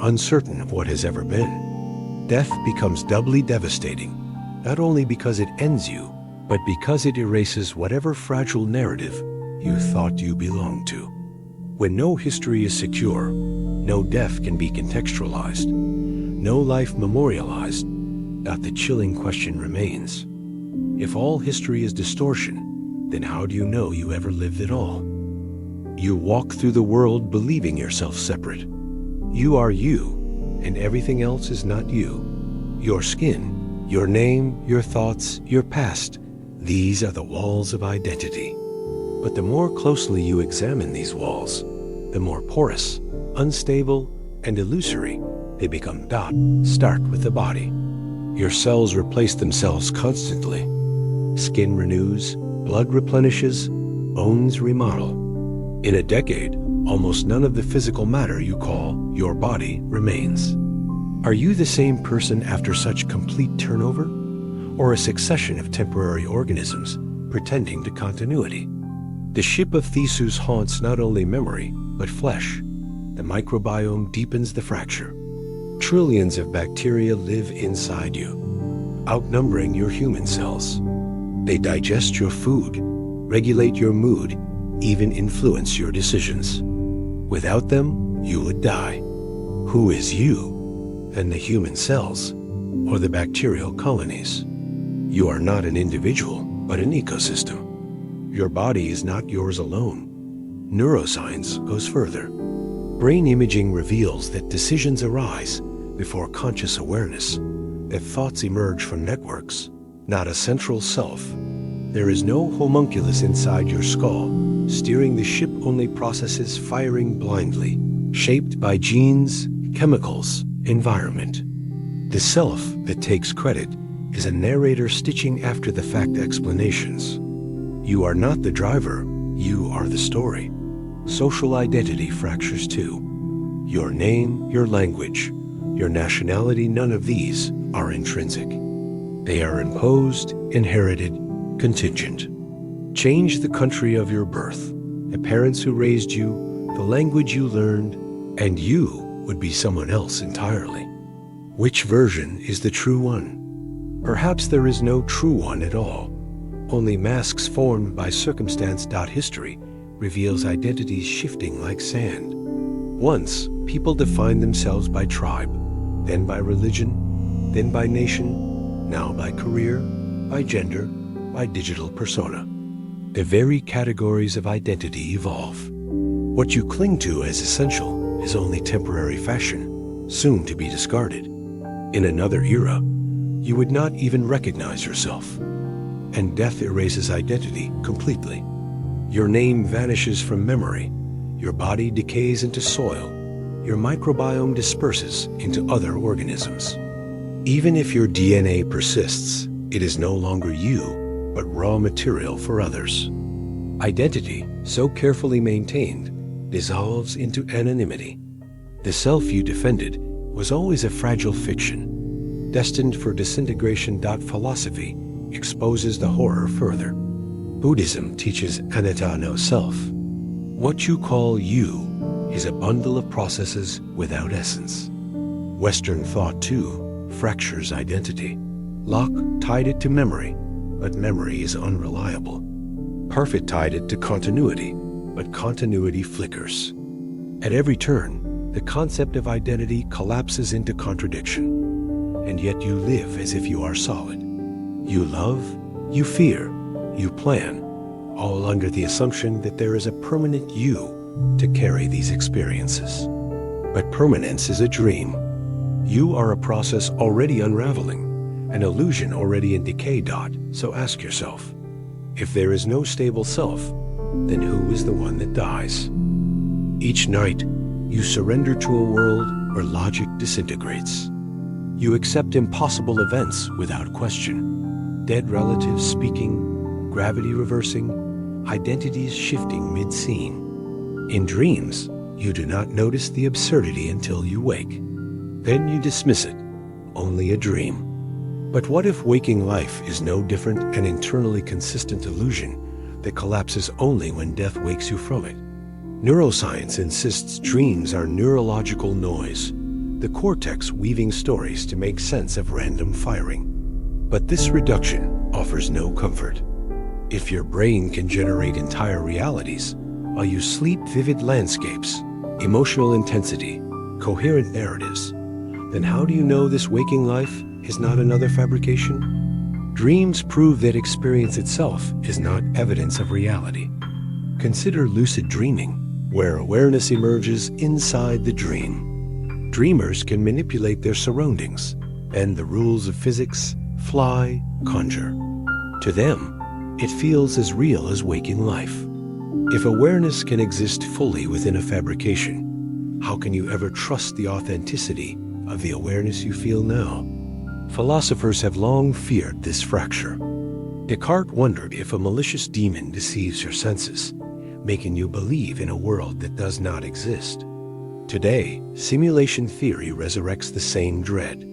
uncertain of what has ever been. Death becomes doubly devastating, not only because it ends you, but because it erases whatever fragile narrative you thought you belonged to. When no history is secure, no death can be contextualized, no life memorialized, not the chilling question remains. If all history is distortion, then how do you know you ever lived at all? You walk through the world believing yourself separate. You are you, and everything else is not you. Your skin, your name, your thoughts, your past, these are the walls of identity. But the more closely you examine these walls, the more porous, unstable, and illusory they become. Start with the body. Your cells replace themselves constantly. Skin renews, blood replenishes, bones remodel. In a decade, almost none of the physical matter you call your body remains. Are you the same person after such complete turnover? Or a succession of temporary organisms pretending to continuity? The ship of Theseus haunts not only memory, but flesh. The microbiome deepens the fracture. Trillions of bacteria live inside you, outnumbering your human cells. They digest your food, regulate your mood, even influence your decisions. Without them, you would die. Who is you? Then the human cells, or the bacterial colonies. You are not an individual, but an ecosystem. Your body is not yours alone. Neuroscience goes further. Brain imaging reveals that decisions arise before conscious awareness, that thoughts emerge from networks, not a central self. There is no homunculus inside your skull, steering the ship. Only processes firing blindly, shaped by genes, chemicals, environment. The self that takes credit is a narrator stitching after the fact explanations. You are not the driver, you are the story. Social identity fractures too. Your name, your language, your nationality, none of these are intrinsic. They are imposed, inherited, contingent. Change the country of your birth, the parents who raised you, the language you learned, and you would be someone else entirely. Which version is the true one? Perhaps there is no true one at all. Only masks formed by circumstance. History reveals identities shifting like sand. Once, people defined themselves by tribe, then by religion, then by nation, now by career, by gender, by digital persona. The very categories of identity evolve. What you cling to as essential is only temporary fashion, soon to be discarded. In another era, you would not even recognize yourself. And death erases identity completely. Your name vanishes from memory. Your body decays into soil. Your microbiome disperses into other organisms. Even if your DNA persists, it is no longer you, but raw material for others. Identity, so carefully maintained, dissolves into anonymity. The self you defended was always a fragile fiction, destined for disintegration. Philosophy exposes the horror further. Buddhism teaches anatta, no self. What you call you is a bundle of processes without essence. Western thought, too, fractures identity. Locke tied it to memory, but memory is unreliable. Parfit tied it to continuity, but continuity flickers. At every turn, the concept of identity collapses into contradiction, and yet you live as if you are solid. You love, you fear, you plan, all under the assumption that there is a permanent you to carry these experiences. But permanence is a dream. You are a process already unraveling, an illusion already in decay. So ask yourself, if there is no stable self, then who is the one that dies? Each night, you surrender to a world where logic disintegrates. You accept impossible events without question. Dead relatives speaking, gravity reversing, identities shifting mid-scene. In dreams, you do not notice the absurdity until you wake. Then you dismiss it, only a dream. But what if waking life is no different, an internally consistent illusion that collapses only when death wakes you from it? Neuroscience insists dreams are neurological noise, the cortex weaving stories to make sense of random firing. But this reduction offers no comfort. If your brain can generate entire realities, while you sleep vivid landscapes, emotional intensity, coherent narratives, then how do you know this waking life is not another fabrication? Dreams prove that experience itself is not evidence of reality. Consider lucid dreaming, where awareness emerges inside the dream. Dreamers can manipulate their surroundings, bend the rules of physics, fly, conjure. To them, it feels as real as waking life. If awareness can exist fully within a fabrication, how can you ever trust the authenticity of the awareness you feel now? Philosophers have long feared this fracture. Descartes wondered if a malicious demon deceives your senses, making you believe in a world that does not exist. Today, simulation theory resurrects the same dread.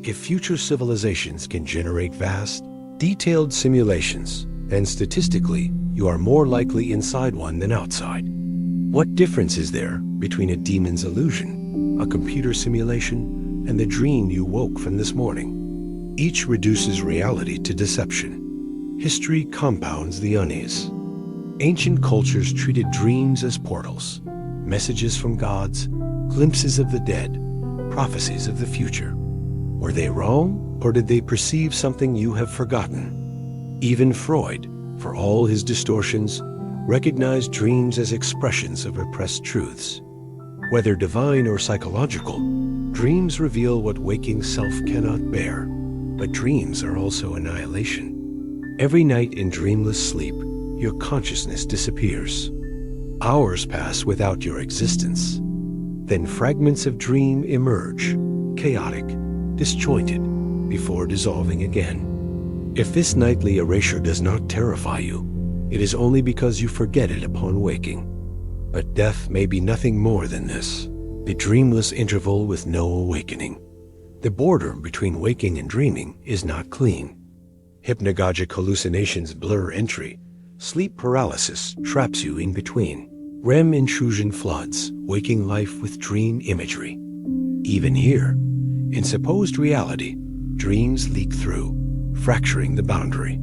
If future civilizations can generate vast, detailed simulations, then statistically, you are more likely inside one than outside. What difference is there between a demon's illusion, a computer simulation, and the dream you woke from this morning? Each reduces reality to deception. History compounds the unease. Ancient cultures treated dreams as portals, messages from gods, glimpses of the dead, prophecies of the future. Were they wrong, or did they perceive something you have forgotten? Even Freud, for all his distortions, recognized dreams as expressions of repressed truths. Whether divine or psychological, dreams reveal what waking self cannot bear. But dreams are also annihilation. Every night in dreamless sleep, your consciousness disappears. Hours pass without your existence. Then fragments of dream emerge, chaotic, disjointed, before dissolving again. If this nightly erasure does not terrify you, it is only because you forget it upon waking. But death may be nothing more than this, the dreamless interval with no awakening. The border between waking and dreaming is not clean. Hypnagogic hallucinations blur entry. Sleep paralysis traps you in between. REM intrusion floods waking life with dream imagery. Even here, in supposed reality, dreams leak through, fracturing the boundary.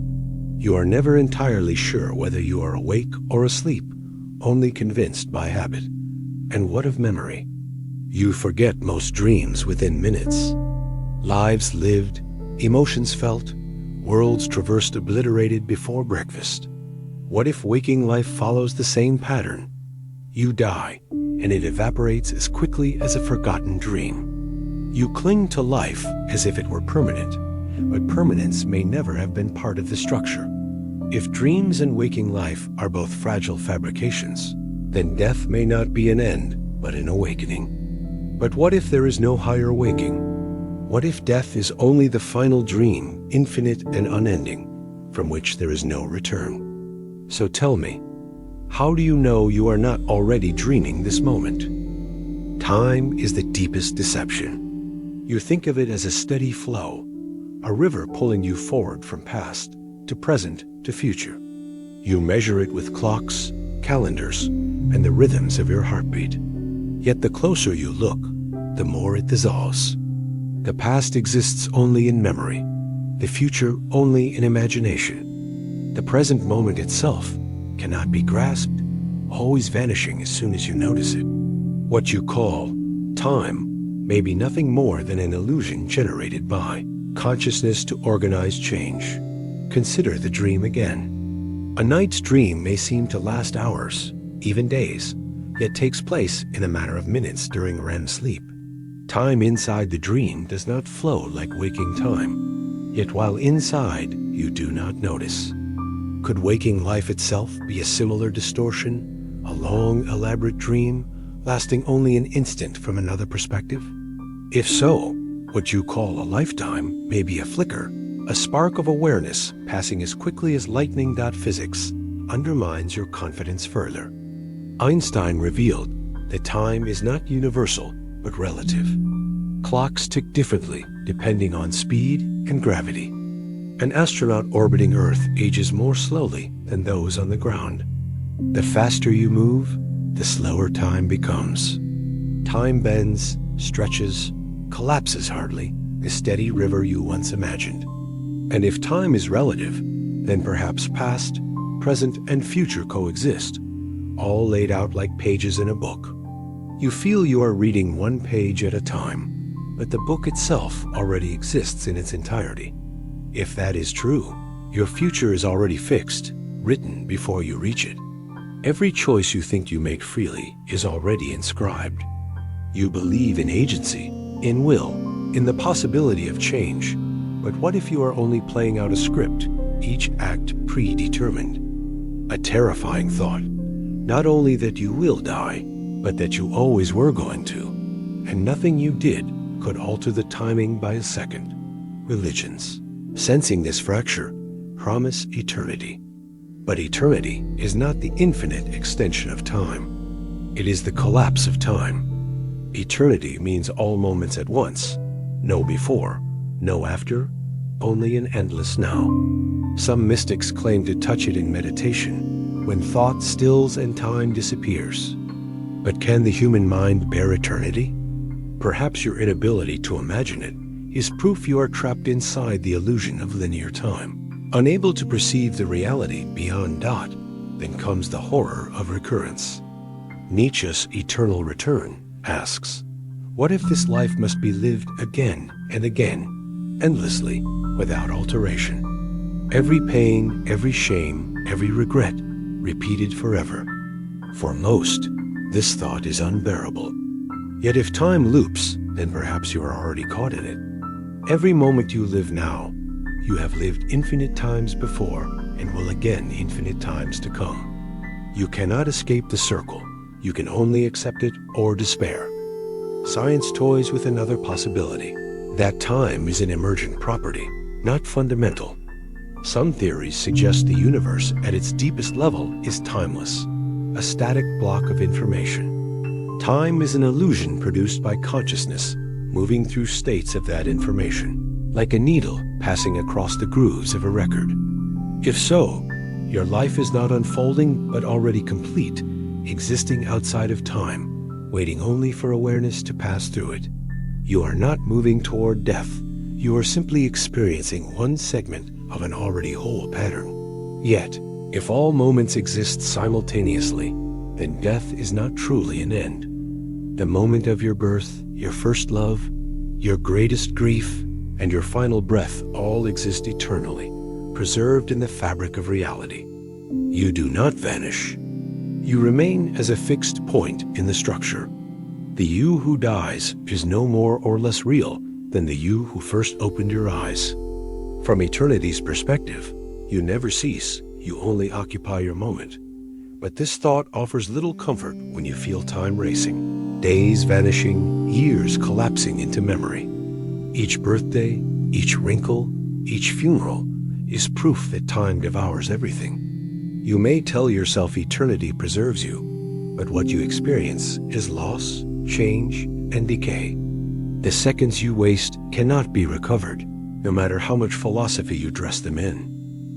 You are never entirely sure whether you are awake or asleep, only convinced by habit. And what of memory? You forget most dreams within minutes. Lives lived, emotions felt, worlds traversed obliterated before breakfast. What if waking life follows the same pattern? You die, and it evaporates as quickly as a forgotten dream. You cling to life as if it were permanent, but permanence may never have been part of the structure. If dreams and waking life are both fragile fabrications, then death may not be an end, but an awakening. But what if there is no higher waking? What if death is only the final dream, infinite and unending, from which there is no return? So tell me, how do you know you are not already dreaming this moment? Time is the deepest deception. You think of it as a steady flow, a river pulling you forward from past to present to future. You measure it with clocks, calendars, and the rhythms of your heartbeat. Yet the closer you look, the more it dissolves. The past exists only in memory, the future only in imagination. The present moment itself cannot be grasped, always vanishing as soon as you notice it. What you call time may be nothing more than an illusion generated by consciousness to organize change. Consider the dream again. A night's dream may seem to last hours, even days, yet takes place in a matter of minutes during REM sleep. Time inside the dream does not flow like waking time, yet while inside, you do not notice. Could waking life itself be a similar distortion, a long, elaborate dream lasting only an instant from another perspective? If so, what you call a lifetime may be a flicker, a spark of awareness passing as quickly as lightning. Physics undermines your confidence further. Einstein revealed that time is not universal, but relative. Clocks tick differently depending on speed and gravity. An astronaut orbiting Earth ages more slowly than those on the ground. The faster you move, the slower time becomes. Time bends, stretches, collapses hardly, the steady river you once imagined. And if time is relative, then perhaps past, present, and future coexist, all laid out like pages in a book. You feel you are reading one page at a time, but the book itself already exists in its entirety. If that is true, your future is already fixed, written before you reach it. Every choice you think you make freely is already inscribed. You believe in agency, in will, in the possibility of change. But what if you are only playing out a script, each act predetermined? A terrifying thought. Not only that you will die, but that you always were going to. And nothing you did could alter the timing by a second. Religions, sensing this fracture, promise eternity. But eternity is not the infinite extension of time. It is the collapse of time. Eternity means all moments at once, no before, no after, only an endless now. Some mystics claim to touch it in meditation, when thought stills and time disappears. But can the human mind bear eternity? Perhaps your inability to imagine it is proof you are trapped inside the illusion of linear time. Unable to perceive the reality beyond dot, then comes the horror of recurrence. Nietzsche's Eternal Return asks, what if this life must be lived again and again, endlessly, without alteration? Every pain, every shame, every regret, repeated forever. For most, this thought is unbearable. Yet if time loops, then perhaps you are already caught in it. Every moment you live now, you have lived infinite times before and will again infinite times to come. You cannot escape the circle. You can only accept it or despair. Science toys with another possibility. That time is an emergent property, not fundamental. Some theories suggest the universe at its deepest level is timeless, a static block of information. Time is an illusion produced by consciousness, moving through states of that information, like a needle passing across the grooves of a record. If so, your life is not unfolding but already complete, existing outside of time, waiting only for awareness to pass through it. You are not moving toward death. You are simply experiencing one segment of an already whole pattern. Yet, if all moments exist simultaneously, then death is not truly an end. The moment of your birth, your first love, your greatest grief, and your final breath all exist eternally, preserved in the fabric of reality. You do not vanish. You remain as a fixed point in the structure. The you who dies is no more or less real than the you who first opened your eyes. From eternity's perspective, you never cease, you only occupy your moment. But this thought offers little comfort when you feel time racing, days vanishing, years collapsing into memory. Each birthday, each wrinkle, each funeral is proof that time devours everything. You may tell yourself eternity preserves you, but what you experience is loss, change, and decay. The seconds you waste cannot be recovered, no matter how much philosophy you dress them in.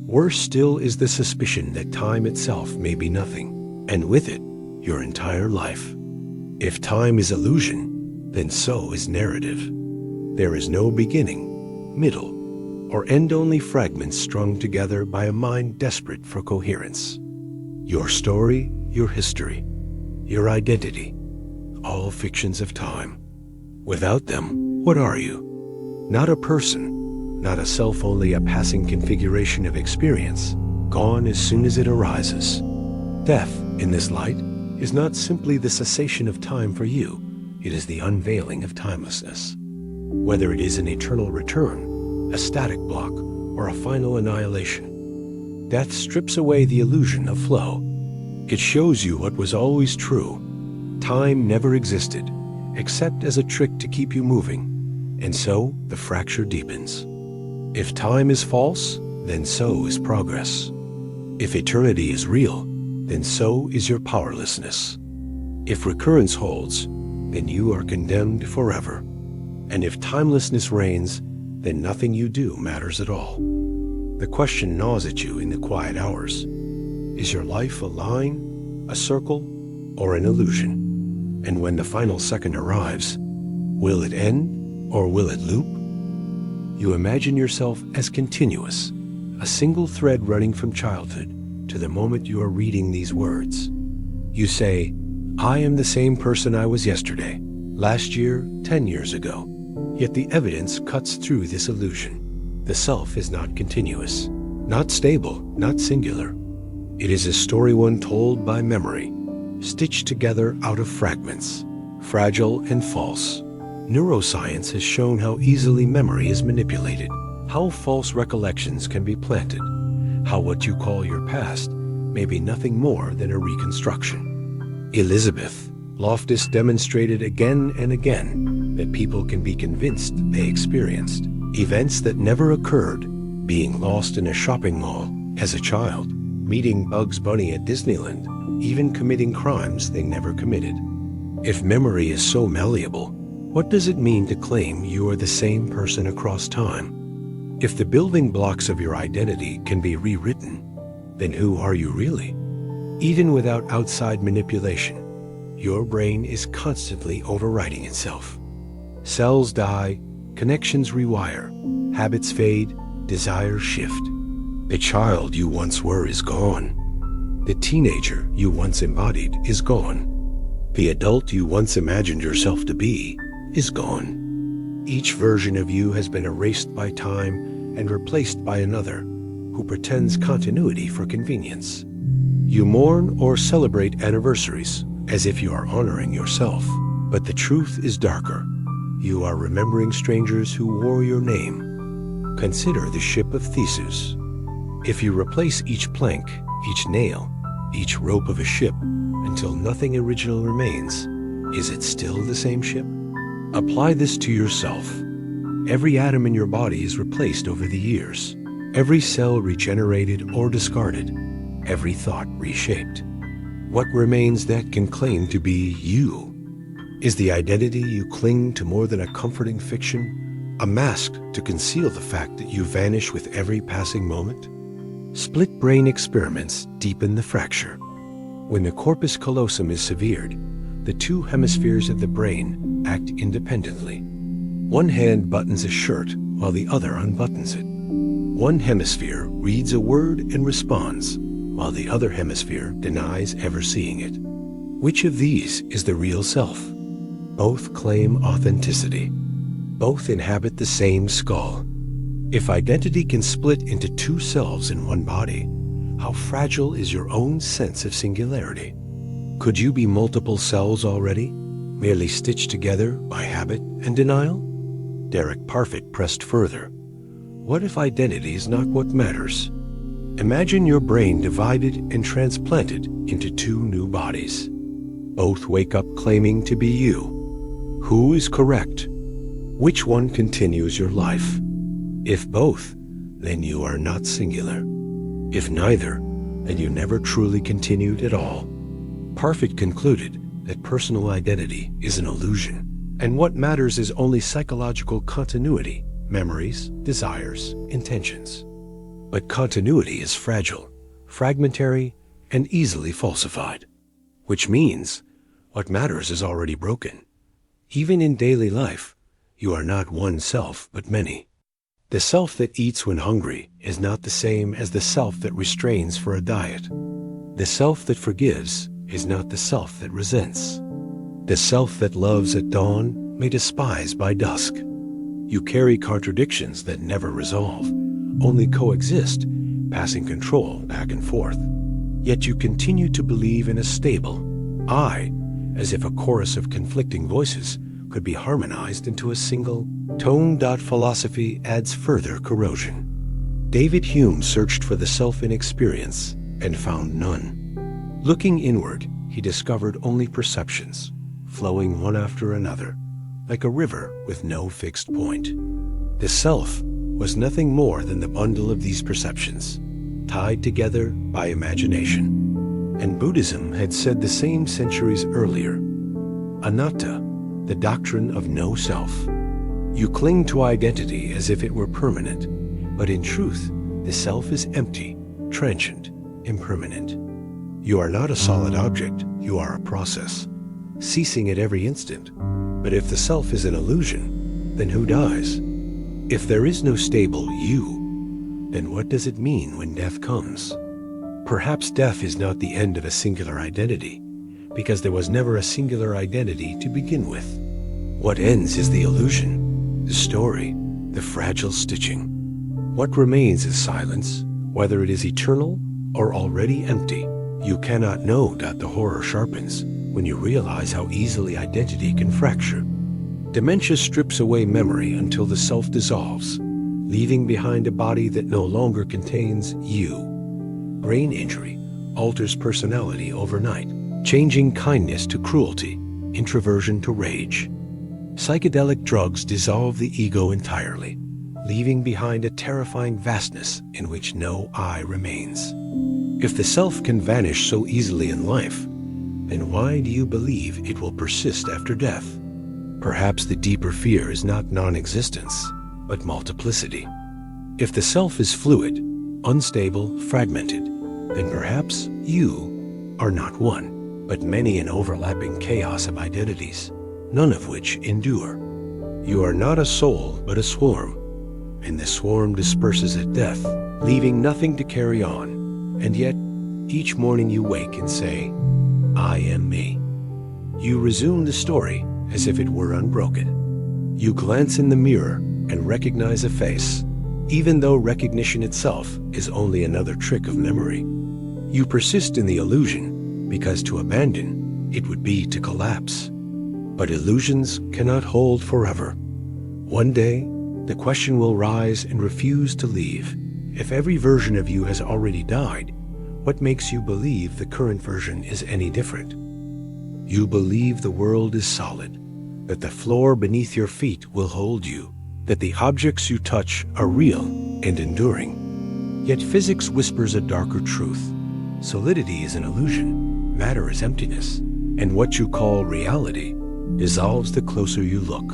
Worse still is the suspicion that time itself may be nothing, and with it, your entire life. If time is illusion, then so is narrative. There is no beginning, middle, or end-only fragments strung together by a mind desperate for coherence. Your story, your history, your identity, all fictions of time. Without them, what are you? Not a person, not a self, only a passing configuration of experience, gone as soon as it arises. Death, in this light, is not simply the cessation of time for you, it is the unveiling of timelessness. Whether it is an eternal return, a static block, or a final annihilation, death strips away the illusion of flow. It shows you what was always true. Time never existed, except as a trick to keep you moving, and so the fracture deepens. If time is false, then so is progress. If eternity is real, then so is your powerlessness. If recurrence holds, then you are condemned forever. And if timelessness reigns, then nothing you do matters at all. The question gnaws at you in the quiet hours. Is your life a line, a circle, or an illusion? And when the final second arrives, will it end or will it loop? You imagine yourself as continuous, a single thread running from childhood to the moment you are reading these words. You say, I am the same person I was yesterday, last year, 10 years ago. Yet the evidence cuts through this illusion. The self is not continuous, not stable, not singular. It is a story one told by memory, stitched together out of fragments, fragile and false. Neuroscience has shown how easily memory is manipulated, how false recollections can be planted, how what you call your past may be nothing more than a reconstruction. Elizabeth Loftus demonstrated again and again that people can be convinced they experienced events that never occurred, being lost in a shopping mall as a child, meeting Bugs Bunny at Disneyland, even committing crimes they never committed. If memory is so malleable, what does it mean to claim you are the same person across time? If the building blocks of your identity can be rewritten, then who are you really? Even without outside manipulation, your brain is constantly overwriting itself. Cells die, connections rewire, habits fade, desires shift. The child you once were is gone. The teenager you once embodied is gone. The adult you once imagined yourself to be is gone. Each version of you has been erased by time and replaced by another who pretends continuity for convenience. You mourn or celebrate anniversaries as if you are honoring yourself, but the truth is darker. You are remembering strangers who wore your name. Consider the ship of Theseus. If you replace each plank, each nail, each rope of a ship until nothing original remains, is it still the same ship? Apply this to yourself. Every atom in your body is replaced over the years. Every cell regenerated or discarded. Every thought reshaped. What remains that can claim to be you? Is the identity you cling to more than a comforting fiction, a mask to conceal the fact that you vanish with every passing moment? Split brain experiments deepen the fracture. When the corpus callosum is severed, the two hemispheres of the brain act independently. One hand buttons a shirt while the other unbuttons it. One hemisphere reads a word and responds, while the other hemisphere denies ever seeing it. Which of these is the real self? Both claim authenticity. Both inhabit the same skull. If identity can split into two selves in one body, how fragile is your own sense of singularity? Could you be multiple selves already, merely stitched together by habit and denial? Derek Parfit pressed further. What if identity is not what matters? Imagine your brain divided and transplanted into two new bodies. Both wake up claiming to be you. Who is correct? Which one continues your life? If both, then you are not singular. If neither, then you never truly continued at all. Parfit concluded that personal identity is an illusion, and what matters is only psychological continuity, memories, desires, intentions. But continuity is fragile, fragmentary, and easily falsified, which means what matters is already broken. Even in daily life, you are not one self, but many. The self that eats when hungry is not the same as the self that restrains for a diet. The self that forgives is not the self that resents. The self that loves at dawn may despise by dusk. You carry contradictions that never resolve, only coexist passing control back and forth. Yet you continue to believe in a stable I, as if a chorus of conflicting voices could be harmonized into a single tone. Philosophy adds further corrosion. David Hume searched for the self in experience and found none. Looking inward, he discovered only perceptions, flowing one after another, like a river with no fixed point. The self was nothing more than the bundle of these perceptions, tied together by imagination. And Buddhism had said the same centuries earlier. Anatta, the doctrine of no self. You cling to identity as if it were permanent, but in truth, the self is empty, transient, impermanent. You are not a solid object, you are a process, ceasing at every instant. But if the self is an illusion, then who dies? If there is no stable you, then what does it mean when death comes? Perhaps death is not the end of a singular identity, because there was never a singular identity to begin with. What ends is the illusion, the story, the fragile stitching. What remains is silence, whether it is eternal or already empty. You cannot know. The horror sharpens when you realize how easily identity can fracture. Dementia strips away memory until the self dissolves, leaving behind a body that no longer contains you. Brain injury alters personality overnight, changing kindness to cruelty, introversion to rage. Psychedelic drugs dissolve the ego entirely, leaving behind a terrifying vastness in which no I remains. If the self can vanish so easily in life, then why do you believe it will persist after death? Perhaps the deeper fear is not non-existence, but multiplicity. If the self is fluid, unstable, fragmented, then perhaps you are not one, but many an overlapping chaos of identities, none of which endure. You are not a soul, but a swarm, and the swarm disperses at death, leaving nothing to carry on. And yet, each morning you wake and say, I am me. You resume the story as if it were unbroken. You glance in the mirror and recognize a face, even though recognition itself is only another trick of memory. You persist in the illusion because to abandon it would be to collapse. But illusions cannot hold forever. One day, the question will rise and refuse to leave. If every version of you has already died, what makes you believe the current version is any different? You believe the world is solid, that the floor beneath your feet will hold you, that the objects you touch are real and enduring. Yet physics whispers a darker truth. Solidity is an illusion, matter is emptiness, and what you call reality dissolves the closer you look.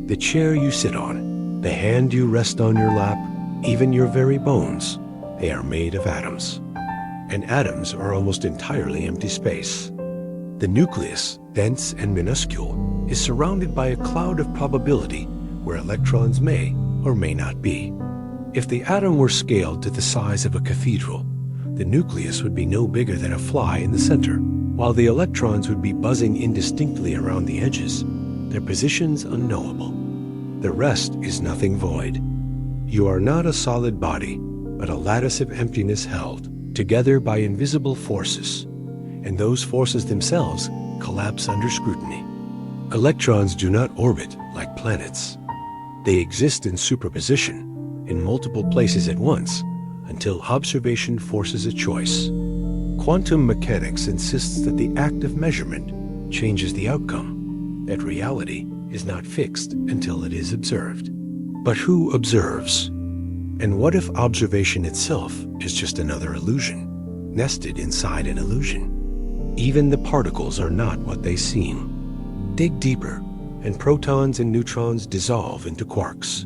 The chair you sit on, the hand you rest on your lap, even your very bones, they are made of atoms. And atoms are almost entirely empty space. The nucleus, dense and minuscule, is surrounded by a cloud of probability where electrons may or may not be. If the atom were scaled to the size of a cathedral, the nucleus would be no bigger than a fly in the center, while the electrons would be buzzing indistinctly around the edges, their positions unknowable. The rest is nothing void. You are not a solid body, but a lattice of emptiness held together by invisible forces, and those forces themselves collapse under scrutiny. Electrons do not orbit like planets. They exist in superposition, in multiple places at once, until observation forces a choice. Quantum mechanics insists that the act of measurement changes the outcome, that reality is not fixed until it is observed. But who observes? And what if observation itself is just another illusion, nested inside an illusion? Even the particles are not what they seem. Dig deeper, and protons and neutrons dissolve into quarks.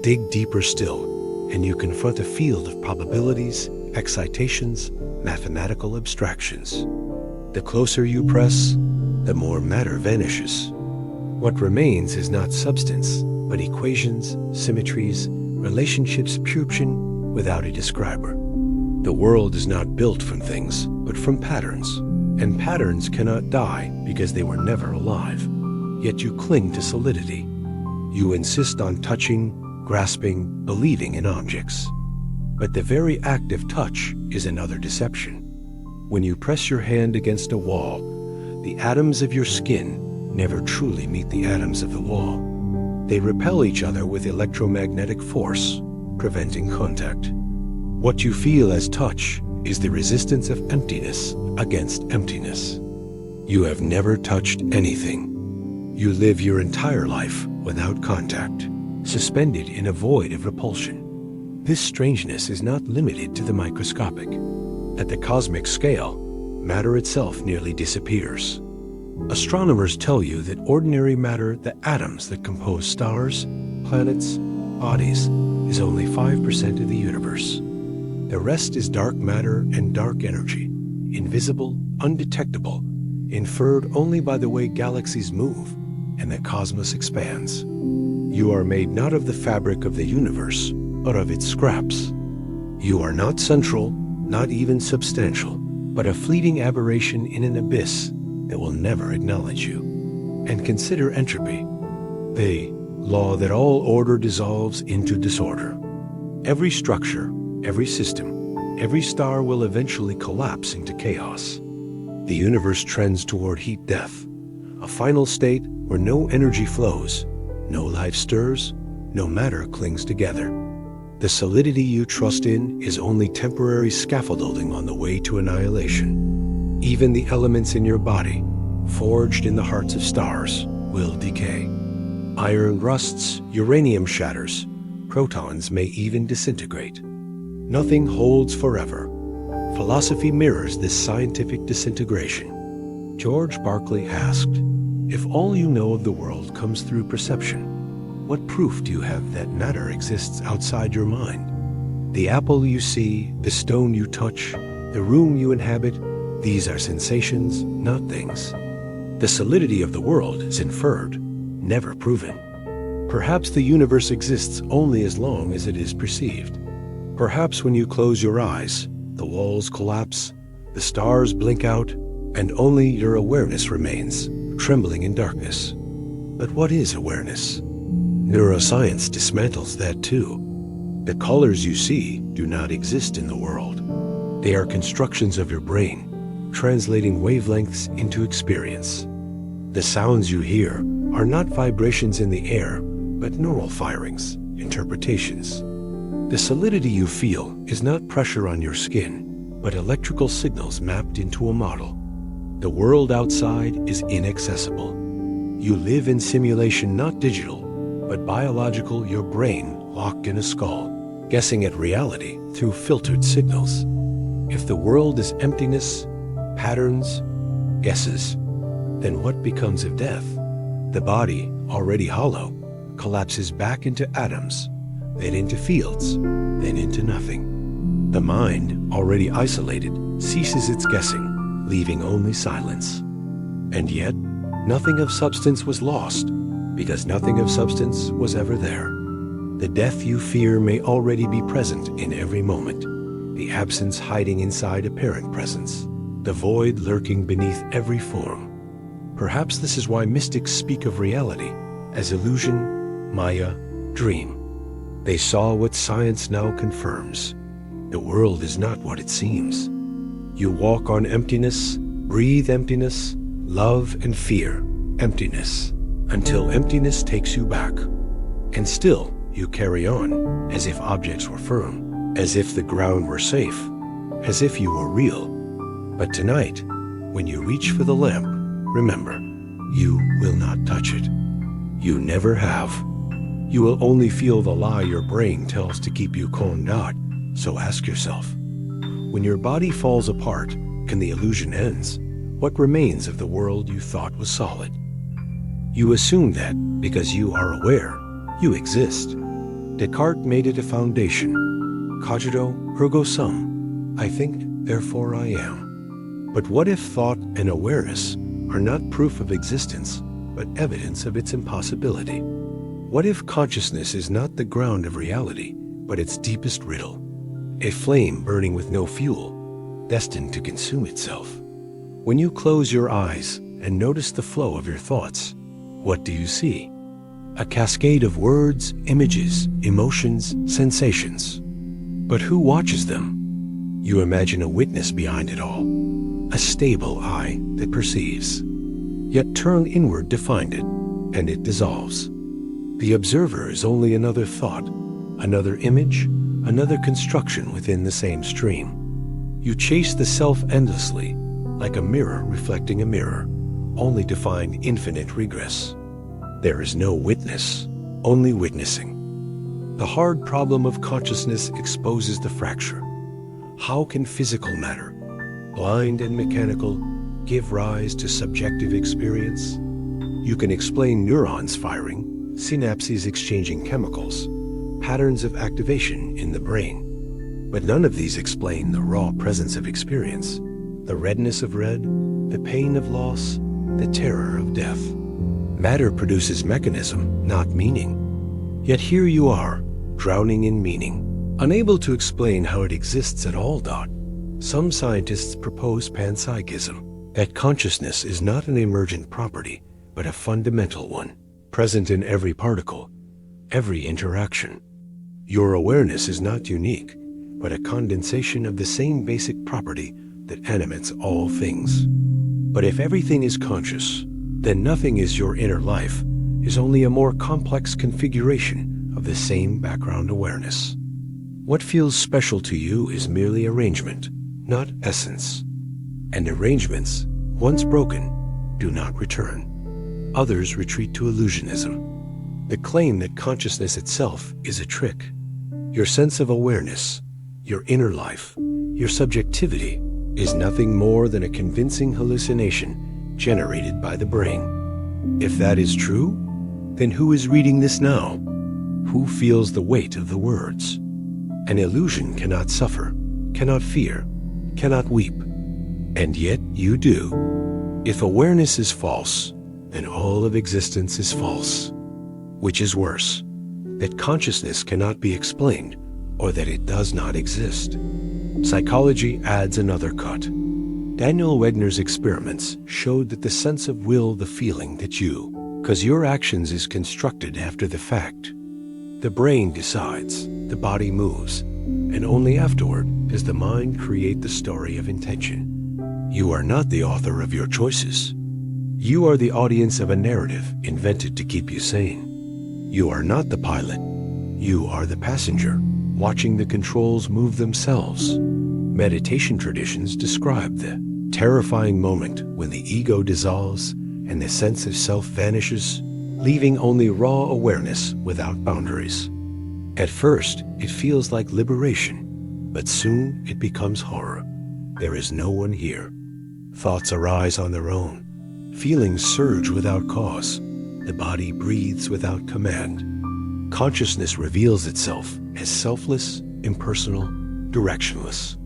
Dig deeper still, and you confront a field of probabilities, excitations, mathematical abstractions. The closer you press, the more matter vanishes. What remains is not substance, but equations, symmetries, relationships purging without a describer. The world is not built from things, but from patterns, and patterns cannot die because they were never alive. Yet you cling to solidity. You insist on touching, grasping, believing in objects. But the very act of touch is another deception. When you press your hand against a wall, the atoms of your skin never truly meet the atoms of the wall. They repel each other with electromagnetic force, preventing contact. What you feel as touch is the resistance of emptiness against emptiness. You have never touched anything. You live your entire life without contact, suspended in a void of repulsion. This strangeness is not limited to the microscopic. At the cosmic scale, matter itself nearly disappears. Astronomers tell you that ordinary matter, the atoms that compose stars, planets, bodies, is only 5% of the universe. The rest is dark matter and dark energy, invisible, undetectable, inferred only by the way galaxies move and the cosmos expands. You are made not of the fabric of the universe, but of its scraps. You are not central, not even substantial, but a fleeting aberration in an abyss that will never acknowledge you. And consider entropy, the law that all order dissolves into disorder. Every structure, every system, every star will eventually collapse into chaos. The universe trends toward heat death, a final state where no energy flows, no life stirs, no matter clings together. The solidity you trust in is only temporary scaffolding on the way to annihilation. Even the elements in your body, forged in the hearts of stars, will decay. Iron rusts, uranium shatters, protons may even disintegrate. Nothing holds forever. Philosophy mirrors this scientific disintegration. George Berkeley asked, "If all you know of the world comes through perception, what proof do you have that matter exists outside your mind? The apple you see, the stone you touch, the room you inhabit, these are sensations, not things. The solidity of the world is inferred, never proven. Perhaps the universe exists only as long as it is perceived. Perhaps when you close your eyes, the walls collapse, the stars blink out, and only your awareness remains, trembling in darkness. But what is awareness? Neuroscience dismantles that too. The colors you see do not exist in the world. They are constructions of your brain, translating wavelengths into experience. The sounds you hear are not vibrations in the air, but neural firings, interpretations. The solidity you feel is not pressure on your skin, but electrical signals mapped into a model. The world outside is inaccessible. You live in simulation, not digital, but biological, your brain locked in a skull, guessing at reality through filtered signals. If the world is emptiness, patterns, guesses, then what becomes of death? The body, already hollow, collapses back into atoms, then into fields, then into nothing. The mind, already isolated, ceases its guessing, leaving only silence. And yet, nothing of substance was lost, because nothing of substance was ever there. The death you fear may already be present in every moment, the absence hiding inside apparent presence, the void lurking beneath every form. Perhaps this is why mystics speak of reality as illusion, maya, dream. They saw what science now confirms. The world is not what it seems. You walk on emptiness, breathe emptiness, love and fear emptiness, until emptiness takes you back. And still, you carry on, as if objects were firm, as if the ground were safe, as if you were real. But tonight, when you reach for the lamp, remember, you will not touch it. You never have. You will only feel the lie your brain tells to keep you conned out. So ask yourself, when your body falls apart and the illusion ends, what remains of the world you thought was solid? You assume that, because you are aware, you exist. Descartes made it a foundation. Cogito ergo sum. I think, therefore I am. But what if thought and awareness are not proof of existence, but evidence of its impossibility? What if consciousness is not the ground of reality, but its deepest riddle? A flame burning with no fuel, destined to consume itself. When you close your eyes and notice the flow of your thoughts, what do you see? A cascade of words, images, emotions, sensations. But who watches them? You imagine a witness behind it all, a stable eye that perceives. Yet turn inward to find it, and it dissolves. The observer is only another thought, another image, another construction within the same stream. You chase the self endlessly, like a mirror reflecting a mirror, only to find infinite regress. There is no witness, only witnessing. The hard problem of consciousness exposes the fracture. How can physical matter, blind and mechanical, give rise to subjective experience? You can explain neurons firing, synapses exchanging chemicals, patterns of activation in the brain. But none of these explain the raw presence of experience, the redness of red, the pain of loss, the terror of death. Matter produces mechanism, not meaning. Yet here you are, drowning in meaning, unable to explain how it exists at all. Some scientists propose panpsychism, that consciousness is not an emergent property, but a fundamental one, present in every particle, every interaction. Your awareness is not unique, but a condensation of the same basic property that animates all things. But if everything is conscious, then nothing is your inner life, is only a more complex configuration of the same background awareness. What feels special to you is merely arrangement, not essence. And arrangements, once broken, do not return. Others retreat to illusionism. The claim that consciousness itself is a trick. Your sense of awareness, your inner life, your subjectivity is nothing more than a convincing hallucination generated by the brain. If that is true, then who is reading this now? Who feels the weight of the words? An illusion cannot suffer, cannot fear, cannot weep. And yet you do. If awareness is false, then all of existence is false. Which is worse, that consciousness cannot be explained, or that it does not exist? Psychology adds another cut. Daniel Wegner's experiments showed that the sense of will, the feeling that you, because your actions is constructed after the fact. The brain decides, the body moves, and only afterward does the mind create the story of intention. You are not the author of your choices. You are the audience of a narrative invented to keep you sane. You are not the pilot. You are the passenger, watching the controls move themselves. Meditation traditions describe the terrifying moment when the ego dissolves and the sense of self vanishes, leaving only raw awareness without boundaries. At first, it feels like liberation, but soon it becomes horror. There is no one here. Thoughts arise on their own. Feelings surge without cause. The body breathes without command. Consciousness reveals itself as selfless, impersonal, directionless.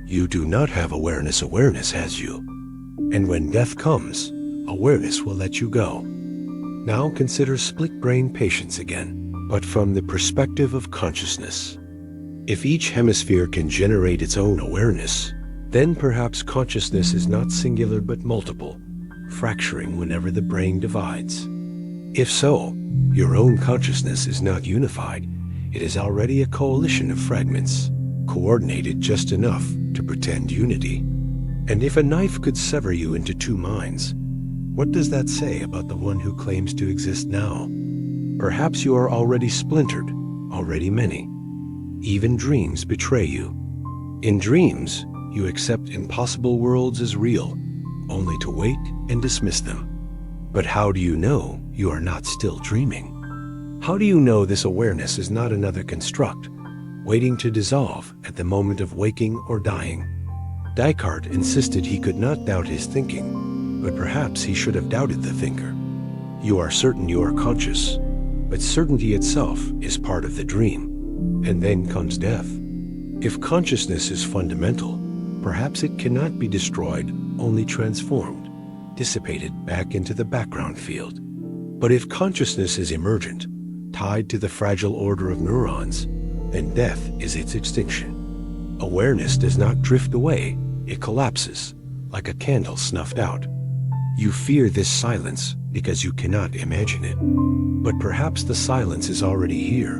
You do not have awareness, awareness has you. And when death comes, awareness will let you go. Now consider split-brain patience again, but from the perspective of consciousness. If each hemisphere can generate its own awareness, then perhaps consciousness is not singular but multiple, fracturing whenever the brain divides. If so, your own consciousness is not unified. It is already a coalition of fragments, coordinated just enough to pretend unity. And if a knife could sever you into two minds, what does that say about the one who claims to exist now? Perhaps you are already splintered, already many. Even dreams betray you. In dreams, you accept impossible worlds as real, only to wake and dismiss them. But how do you know you are not still dreaming? How do you know this awareness is not another construct, waiting to dissolve at the moment of waking or dying? Descartes insisted he could not doubt his thinking, but perhaps he should have doubted the thinker. You are certain you are conscious, but certainty itself is part of the dream, and then comes death. If consciousness is fundamental, perhaps it cannot be destroyed, only transformed, dissipated back into the background field. But if consciousness is emergent, tied to the fragile order of neurons, then death is its extinction. Awareness does not drift away, it collapses, like a candle snuffed out. You fear this silence because you cannot imagine it. But perhaps the silence is already here,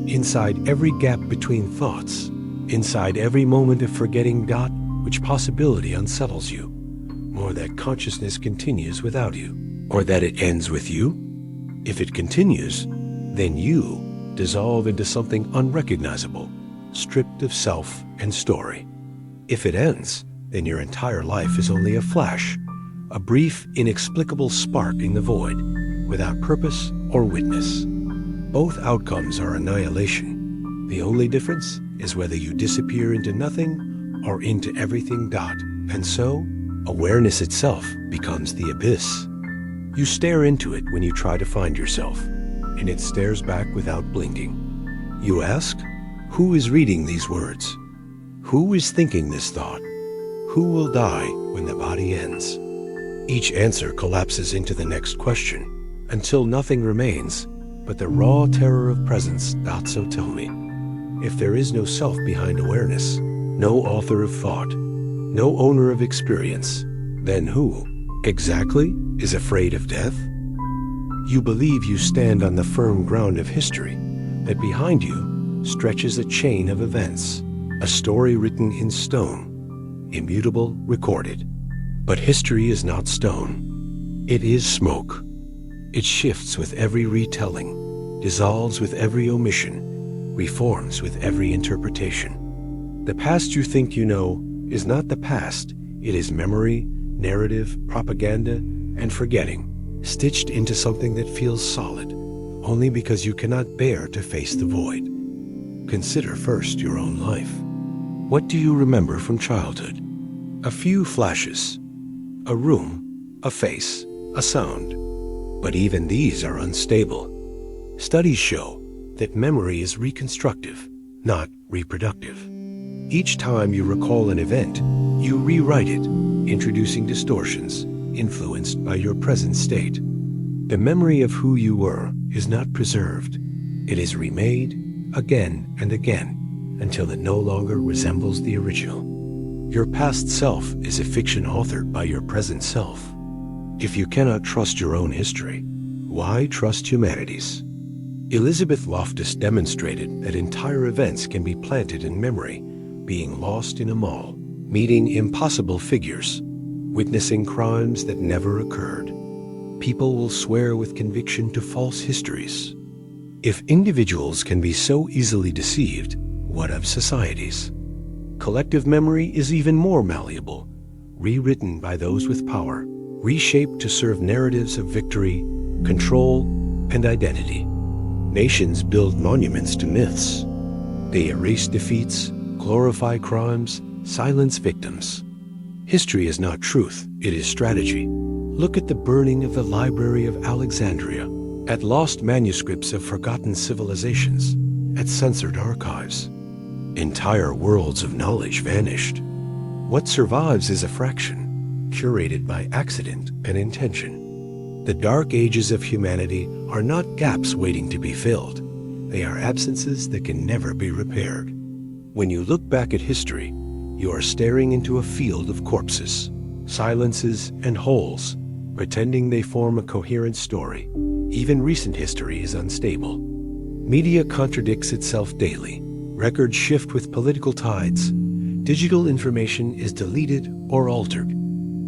inside every gap between thoughts, inside every moment of forgetting dot, which possibility unsettles you, more that consciousness continues without you, or that it ends with you? If it continues, then you dissolve into something unrecognizable, stripped of self and story. If it ends, then your entire life is only a flash, a brief, inexplicable spark in the void, without purpose or witness. Both outcomes are annihilation. The only difference is whether you disappear into nothing or into everything dot. And so, awareness itself becomes the abyss. You stare into it when you try to find yourself, and it stares back without blinking. You ask, who is reading these words? Who is thinking this thought? Who will die when the body ends? Each answer collapses into the next question, until nothing remains but the raw terror of presence. So tell me, if there is no self behind awareness, no author of thought, no owner of experience, then who, exactly, is afraid of death? You believe you stand on the firm ground of history, that behind you stretches a chain of events, a story written in stone, immutable, recorded. But history is not stone. It is smoke. It shifts with every retelling, dissolves with every omission, reforms with every interpretation. The past you think you know is not the past. It is memory, narrative, propaganda, and forgetting, stitched into something that feels solid, only because you cannot bear to face the void. Consider first your own life. What do you remember from childhood? A few flashes. A room, a face, a sound. But even these are unstable. Studies show that memory is reconstructive, not reproductive. Each time you recall an event, you rewrite it, introducing distortions, influenced by your present state. The memory of who you were is not preserved. It is remade again and again until it no longer resembles the original. Your past self is a fiction authored by your present self. If you cannot trust your own history, why trust humanity's? Elizabeth Loftus demonstrated that entire events can be planted in memory, being lost in a mall, meeting impossible figures, witnessing crimes that never occurred. People will swear with conviction to false histories. If individuals can be so easily deceived, what of societies? Collective memory is even more malleable, rewritten by those with power, reshaped to serve narratives of victory, control, and identity. Nations build monuments to myths. They erase defeats, glorify crimes, silence victims. History is not truth, it is strategy. Look at the burning of the Library of Alexandria, at lost manuscripts of forgotten civilizations, at censored archives. Entire worlds of knowledge vanished. What survives is a fraction, curated by accident and intention. The dark ages of humanity are not gaps waiting to be filled. They are absences that can never be repaired. When you look back at history, you are staring into a field of corpses, silences, and holes, pretending they form a coherent story. Even recent history is unstable. Media contradicts itself daily. Records shift with political tides. Digital information is deleted or altered.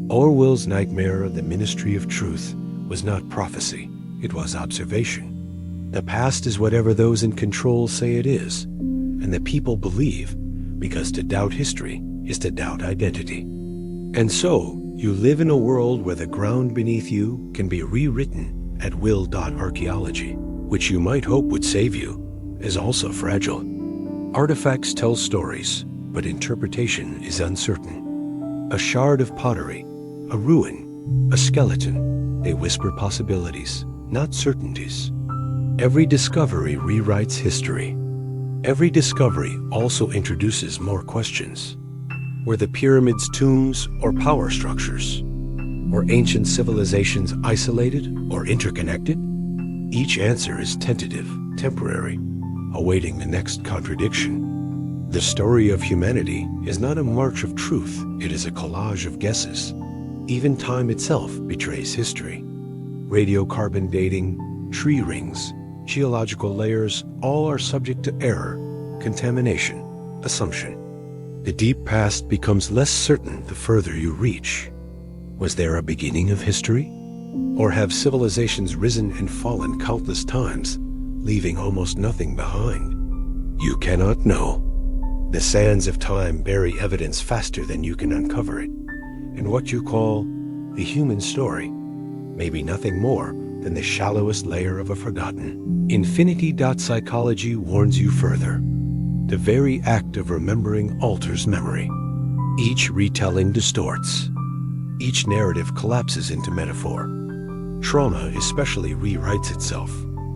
Orwell's nightmare of the Ministry of Truth was not prophecy, it was observation. The past is whatever those in control say it is, and the people believe, because to doubt history is to doubt identity. And so, you live in a world where the ground beneath you can be rewritten at will. Archaeology, which you might hope would save you, is also fragile. Artifacts tell stories, but interpretation is uncertain. A shard of pottery, a ruin, a skeleton, they whisper possibilities, not certainties. Every discovery rewrites history. Every discovery also introduces more questions. Were the pyramids tombs or power structures? Were ancient civilizations isolated or interconnected? Each answer is tentative, temporary, awaiting the next contradiction. The story of humanity is not a march of truth, it is a collage of guesses. Even time itself betrays history. Radiocarbon dating, tree rings, geological layers, all are subject to error, contamination, assumption. The deep past becomes less certain the further you reach. Was there a beginning of history? Or have civilizations risen and fallen countless times, leaving almost nothing behind? You cannot know. The sands of time bury evidence faster than you can uncover it, and what you call the human story may be nothing more than the shallowest layer of a forgotten. Infinity. Psychology warns you further. The very act of remembering alters memory. Each retelling distorts. Each narrative collapses into metaphor. Trauma especially rewrites itself,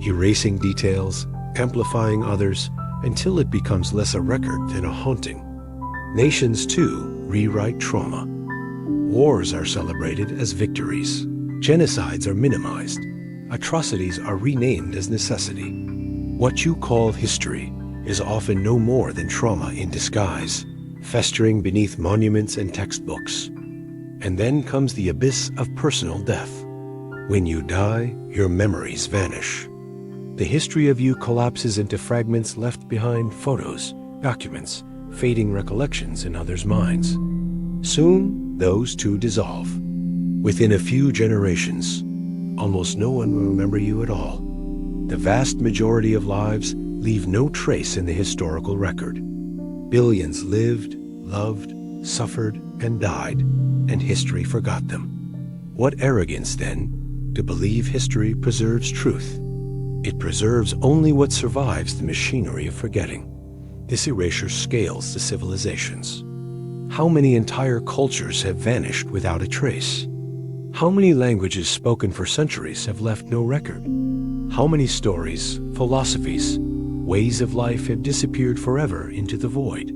erasing details, amplifying others, until it becomes less a record than a haunting. Nations, too, rewrite trauma. Wars are celebrated as victories. Genocides are minimized. Atrocities are renamed as necessity. What you call history is often no more than trauma in disguise, festering beneath monuments and textbooks. And then comes the abyss of personal death. When you die, your memories vanish. The history of you collapses into fragments left behind: photos, documents, fading recollections in others' minds. Soon, those too dissolve. Within a few generations, almost no one will remember you at all. The vast majority of lives leave no trace in the historical record. Billions lived, loved, suffered, and died, and history forgot them. What arrogance, then, to believe history preserves truth. It preserves only what survives the machinery of forgetting. This erasure scales the civilizations. How many entire cultures have vanished without a trace? How many languages spoken for centuries have left no record? How many stories, philosophies, ways of life have disappeared forever into the void?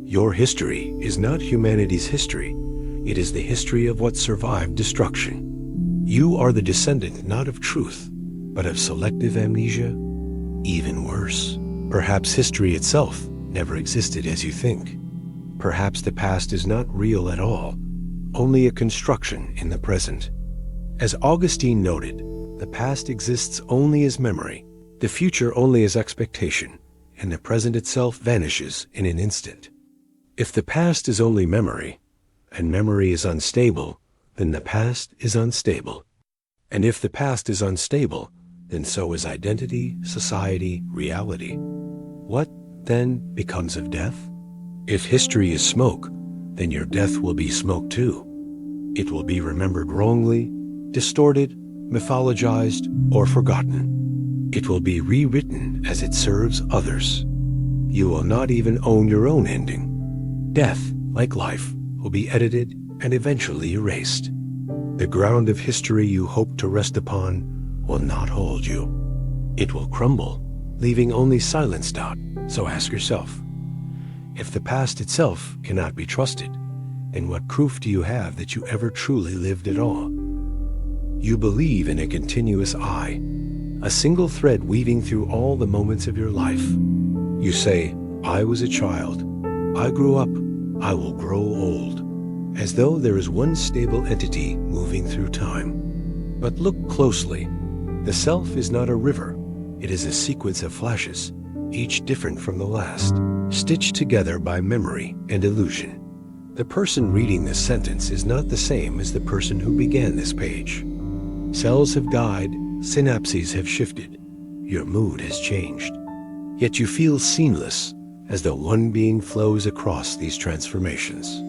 Your history is not humanity's history. It is the history of what survived destruction. You are the descendant not of truth, but of selective amnesia. Even worse, perhaps history itself never existed as you think. Perhaps the past is not real at all, only a construction in the present. As Augustine noted, the past exists only as memory, the future only as expectation, and the present itself vanishes in an instant. If the past is only memory, and memory is unstable, then the past is unstable. And if the past is unstable, then so is identity, society, reality. What, then, becomes of death? If history is smoke, then your death will be smoke too. It will be remembered wrongly, distorted, mythologized, or forgotten. It will be rewritten as it serves others. You will not even own your own ending. Death, like life, will be edited and eventually erased. The ground of history you hope to rest upon will not hold you. It will crumble, leaving only silence. So ask yourself, if the past itself cannot be trusted, then what proof do you have that you ever truly lived at all? You believe in a continuous I, a single thread weaving through all the moments of your life. You say, I was a child, I grew up, I will grow old, as though there is one stable entity moving through time. But look closely. The self is not a river. It is a sequence of flashes, each different from the last, stitched together by memory and illusion. The person reading this sentence is not the same as the person who began this page. Cells have died, synapses have shifted, your mood has changed. Yet you feel seamless, as though one being flows across these transformations.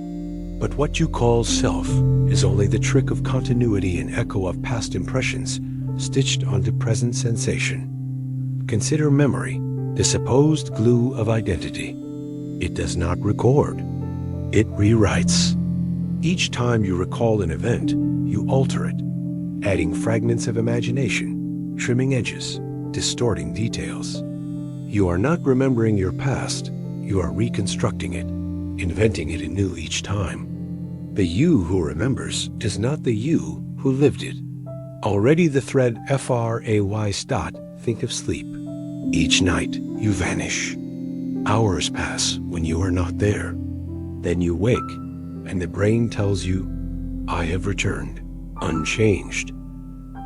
But what you call self is only the trick of continuity and echo of past impressions stitched onto present sensation. Consider memory, the supposed glue of identity. It does not record. It rewrites. Each time you recall an event, you alter it, adding fragments of imagination, trimming edges, distorting details. You are not remembering your past, you are reconstructing it, inventing it anew each time. The you who remembers is not the you who lived it. Already the thread FRAY stot, think of sleep. Each night you vanish. Hours pass when you are not there. Then you wake, and the brain tells you, I have returned, unchanged.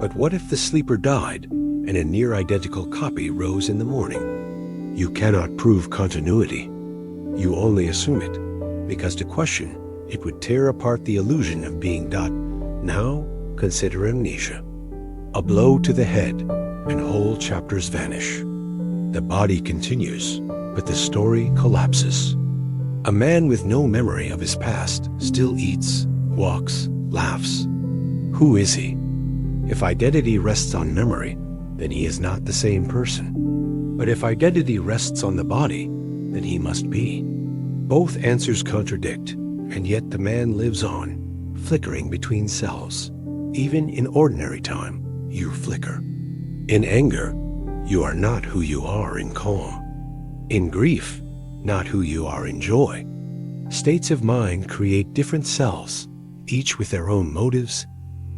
But what if the sleeper died, and a near identical copy rose in the morning? You cannot prove continuity. You only assume it, because to question it would tear apart the illusion of being. Now, consider amnesia. A blow to the head, and whole chapters vanish. The body continues, but the story collapses. A man with no memory of his past still eats, walks, laughs. Who is he? If identity rests on memory, then he is not the same person. But if identity rests on the body, then he must be. Both answers contradict, and yet the man lives on, flickering between selves. Even in ordinary time, you flicker. In anger, you are not who you are in calm. In grief, not who you are in joy. States of mind create different selves, each with their own motives,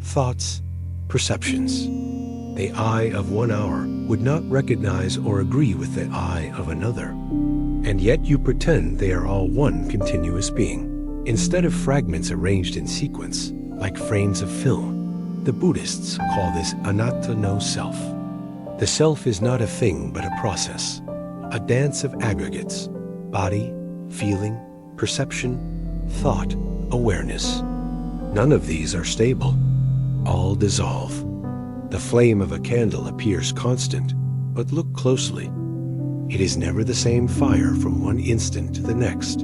thoughts, perceptions. The I of 1 hour would not recognize or agree with the I of another. And yet you pretend they are all one continuous being. Instead of fragments arranged in sequence, like frames of film, the Buddhists call this anatta no self. The self is not a thing but a process, a dance of aggregates, body, feeling, perception, thought, awareness. None of these are stable. All dissolve. The flame of a candle appears constant, but look closely. It is never the same fire from one instant to the next.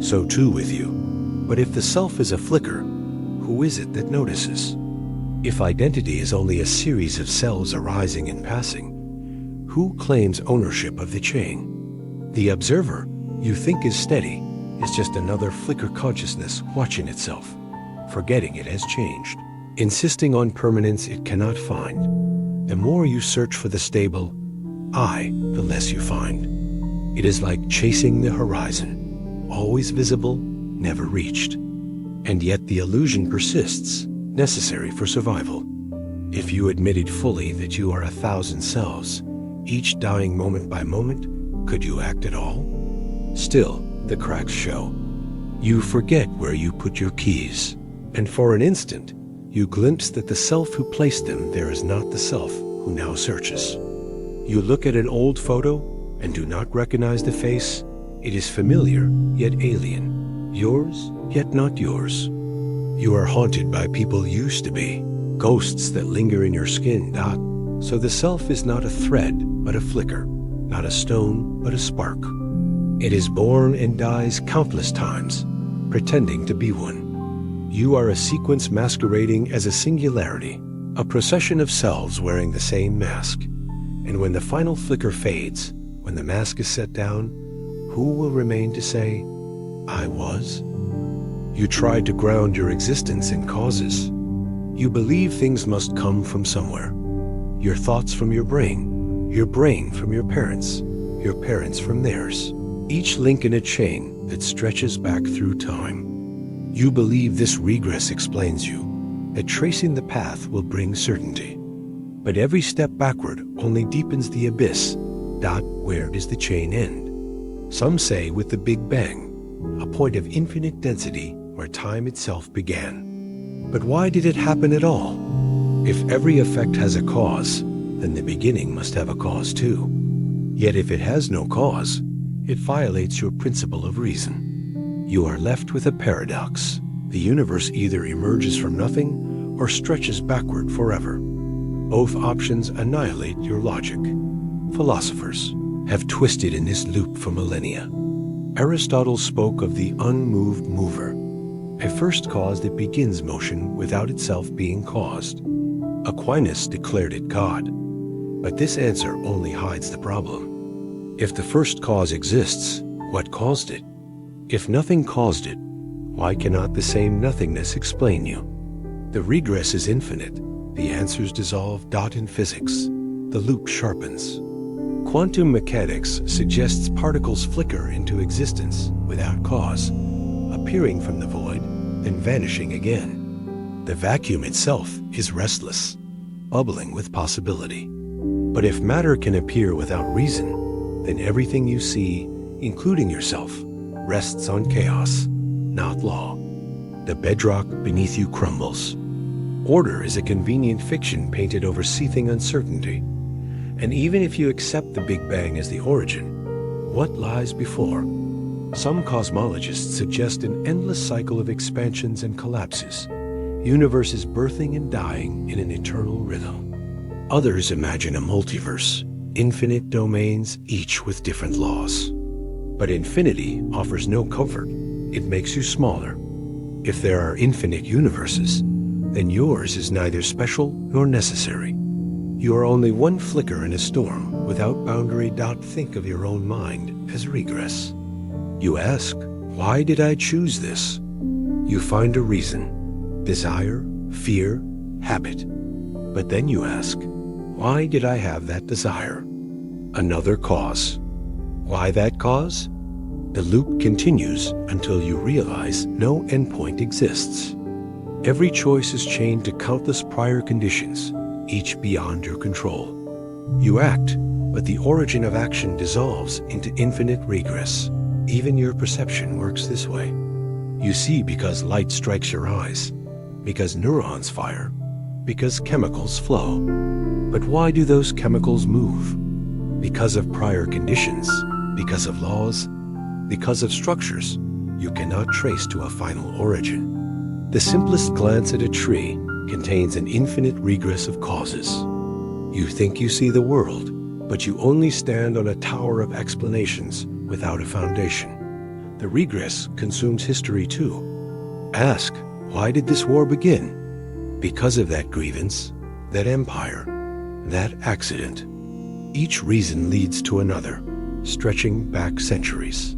So too with you. But if the self is a flicker, who is it that notices? If identity is only a series of cells arising and passing, who claims ownership of the chain? The observer you think is steady is just another flicker consciousness watching itself, forgetting it has changed, insisting on permanence it cannot find. The more you search for the stable I, the less you find. It is like chasing the horizon, always visible, never reached. And yet the illusion persists, necessary for survival. If you admitted fully that you are 1,000 selves, each dying moment by moment, could you act at all? Still, the cracks show. You forget where you put your keys, and for an instant, you glimpse that the self who placed them there is not the self who now searches. You look at an old photo and do not recognize the face. It is familiar, yet alien. Yours, yet not yours. You are haunted by people used to be, ghosts that linger in your skin. So the self is not a thread, but a flicker, not a stone, but a spark. It is born and dies countless times, pretending to be one. You are a sequence masquerading as a singularity, a procession of selves wearing the same mask. And when the final flicker fades, when the mask is set down, who will remain to say, I was? You tried to ground your existence in causes. You believe things must come from somewhere. Your thoughts from your brain from your parents from theirs. Each link in a chain that stretches back through time. You believe this regress explains you, that tracing the path will bring certainty. But every step backward only deepens the abyss. Where does the chain end? Some say with the Big Bang, a point of infinite density where time itself began. But why did it happen at all? If every effect has a cause, then the beginning must have a cause too. Yet if it has no cause, it violates your principle of reason. You are left with a paradox. The universe either emerges from nothing or stretches backward forever. Both options annihilate your logic. Philosophers have twisted in this loop for millennia. Aristotle spoke of the unmoved mover, a first cause that begins motion without itself being caused. Aquinas declared it God. But this answer only hides the problem. If the first cause exists, what caused it? If nothing caused it, why cannot the same nothingness explain you? The regress is infinite. The answers dissolve. In physics, the loop sharpens. Quantum mechanics suggests particles flicker into existence without cause, appearing from the void, then vanishing again. The vacuum itself is restless, bubbling with possibility. But if matter can appear without reason, then everything you see, including yourself, rests on chaos, not law. The bedrock beneath you crumbles. Order is a convenient fiction painted over seething uncertainty. And even if you accept the Big Bang as the origin, what lies before? Some cosmologists suggest an endless cycle of expansions and collapses, universes birthing and dying in an eternal rhythm. Others imagine a multiverse, infinite domains, each with different laws. But infinity offers no comfort. It makes you smaller. If there are infinite universes, then yours is neither special nor necessary. You are only one flicker in a storm without boundary. Think of your own mind as regress. You ask, why did I choose this? You find a reason: desire, fear, habit. But then you ask, why did I have that desire? Another cause. Why that cause? The loop continues until you realize no endpoint exists. Every choice is chained to countless prior conditions, each beyond your control. You act, but the origin of action dissolves into infinite regress. Even your perception works this way. You see because light strikes your eyes, because neurons fire, because chemicals flow. But why do those chemicals move? Because of prior conditions, because of laws, because of structures you cannot trace to a final origin. The simplest glance at a tree contains an infinite regress of causes. You think you see the world, but you only stand on a tower of explanations without a foundation. The regress consumes history too. Ask, why did this war begin? Because of that grievance, that empire, that accident. Each reason leads to another, stretching back centuries.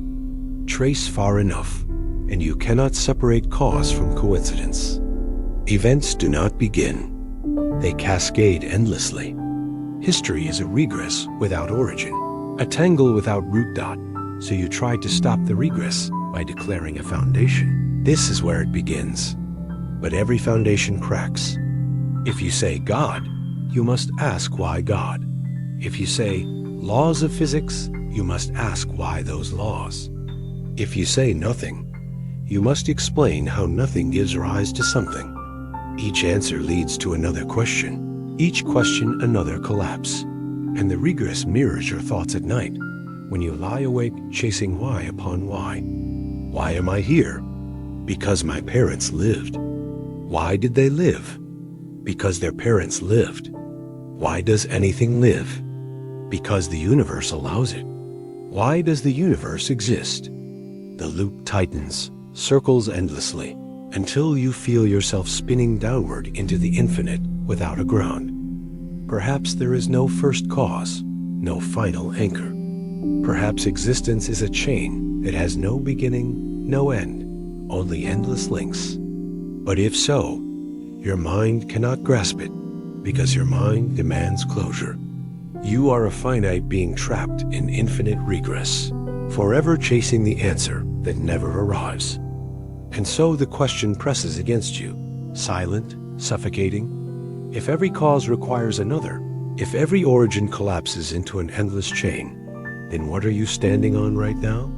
Trace far enough, and you cannot separate cause from coincidence. Events do not begin. They cascade endlessly. History is a regress without origin, a tangle without root dot, so you try to stop the regress by declaring a foundation. This is where it begins. But every foundation cracks. If you say God, you must ask why God. If you say laws of physics, you must ask why those laws. If you say nothing, you must explain how nothing gives rise to something. Each answer leads to another question, each question another collapse. And the regress mirrors your thoughts at night, when you lie awake chasing why upon why. Why am I here? Because my parents lived. Why did they live? Because their parents lived. Why does anything live? Because the universe allows it. Why does the universe exist? The loop tightens, circles endlessly, until you feel yourself spinning downward into the infinite without a ground. Perhaps there is no first cause, no final anchor. Perhaps existence is a chain that has no beginning, no end, only endless links. But if so, your mind cannot grasp it, because your mind demands closure. You are a finite being trapped in infinite regress, forever chasing the answer that never arrives. And so the question presses against you, silent, suffocating. If every cause requires another, if every origin collapses into an endless chain, then what are you standing on right now?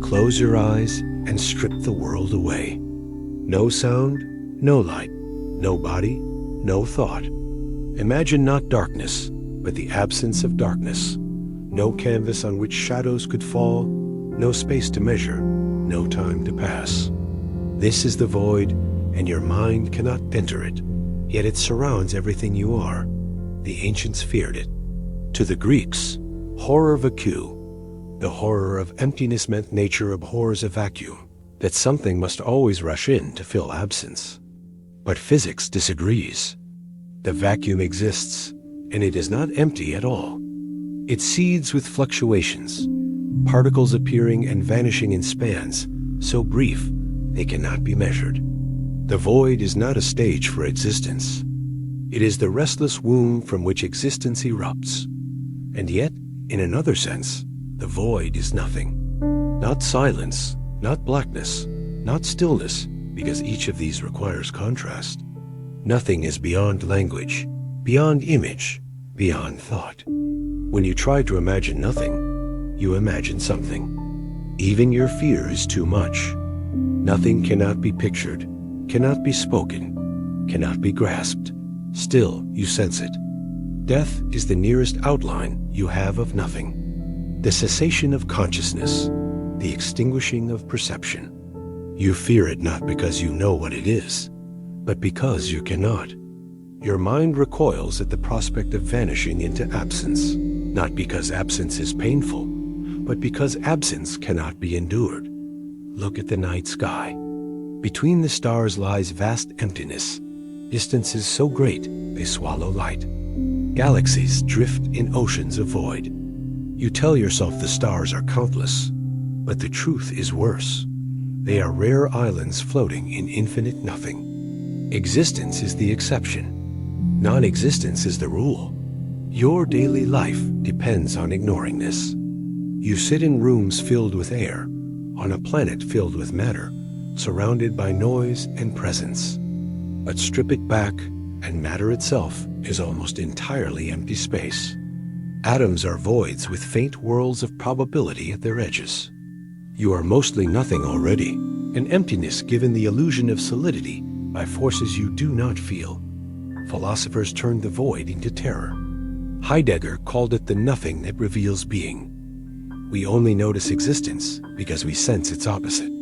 Close your eyes and strip the world away. No sound, no light, no body, no thought. Imagine not darkness, but the absence of darkness. No canvas on which shadows could fall, no space to measure, no time to pass. This is the void, and your mind cannot enter it, yet it surrounds everything you are. The ancients feared it. To the Greeks, horror vacuo, the horror of emptiness meant nature abhors a vacuum, that something must always rush in to fill absence. But physics disagrees. The vacuum exists, and it is not empty at all. It seethes with fluctuations, particles appearing and vanishing in spans so brief they cannot be measured. The void is not a stage for existence. It is the restless womb from which existence erupts. And yet, in another sense, the void is nothing. Not silence, not blackness, not stillness, because each of these requires contrast. Nothing is beyond language, beyond image, beyond thought. When you try to imagine nothing, you imagine something. Even your fear is too much. Nothing cannot be pictured, cannot be spoken, cannot be grasped. Still, you sense it. Death is the nearest outline you have of nothing. The cessation of consciousness. the extinguishing of perception. You fear it not because you know what it is, but because you cannot. Your mind recoils at the prospect of vanishing into absence, not because absence is painful, but because absence cannot be endured. Look at the night sky. Between the stars lies vast emptiness, distances so great they swallow light. Galaxies drift in oceans of void. You tell yourself the stars are countless, but the truth is worse. They are rare islands floating in infinite nothing. Existence is the exception. Non-existence is the rule. Your daily life depends on ignoring this. You sit in rooms filled with air, on a planet filled with matter, surrounded by noise and presence. But strip it back, and matter itself is almost entirely empty space. Atoms are voids with faint whirls of probability at their edges. You are mostly nothing already, an emptiness given the illusion of solidity by forces you do not feel. Philosophers turned the void into terror. Heidegger called it the nothing that reveals being. We only notice existence because we sense its opposite.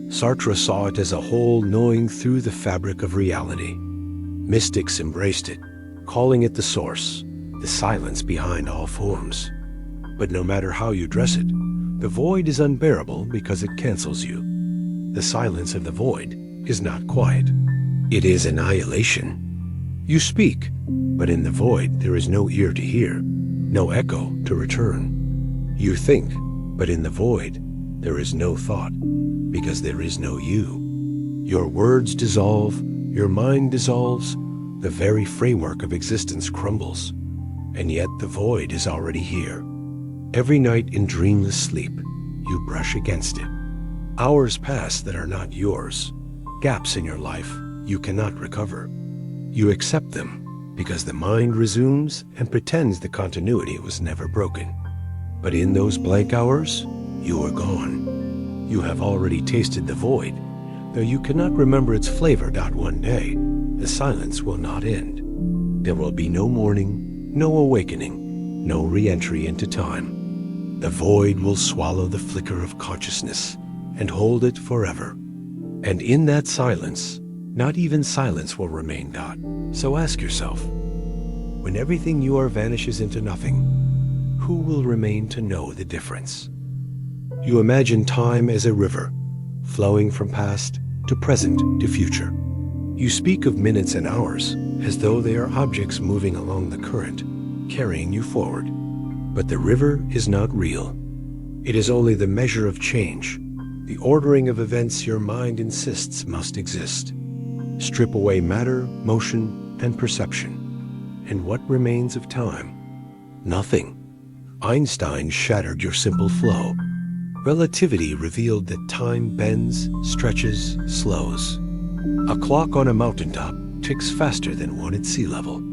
Sartre saw it as a whole gnawing through the fabric of reality. Mystics embraced it, calling it the source, the silence behind all forms. But no matter how you dress it, the void is unbearable because it cancels you. The silence of the void is not quiet. It is annihilation. You speak, but in the void there is no ear to hear, no echo to return. You think, but in the void there is no thought, because there is no you. Your words dissolve, your mind dissolves, the very framework of existence crumbles, and yet the void is already here. Every night in dreamless sleep, you brush against it. Hours pass that are not yours, gaps in your life you cannot recover. You accept them because the mind resumes and pretends the continuity was never broken. But in those blank hours, you are gone. You have already tasted the void, though you cannot remember its flavor. One day, the silence will not end. There will be no morning, no awakening, no re-entry into time. The void will swallow the flicker of consciousness and hold it forever. And in that silence, not even silence will remain. So ask yourself, when everything you are vanishes into nothing, who will remain to know the difference? You imagine time as a river, flowing from past to present to future. You speak of minutes and hours as though they are objects moving along the current, carrying you forward. But the river is not real. It is only the measure of change, the ordering of events your mind insists must exist. Strip away matter, motion, and perception. And what remains of time? Nothing. Einstein shattered your simple flow. Relativity revealed that time bends, stretches, slows. A clock on a mountaintop ticks faster than one at sea level.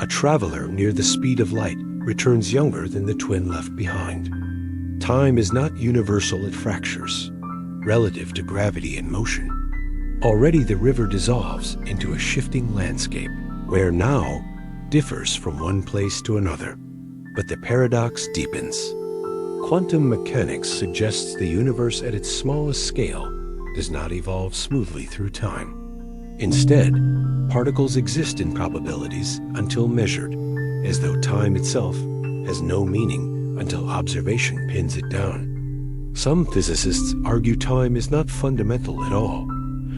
A traveler near the speed of light returns younger than the twin left behind. Time is not universal, it fractures, relative to gravity and motion. Already the river dissolves into a shifting landscape, where now differs from one place to another. But the paradox deepens. Quantum mechanics suggests the universe at its smallest scale does not evolve smoothly through time. Instead, particles exist in probabilities until measured, as though time itself has no meaning until observation pins it down. Some physicists argue time is not fundamental at all,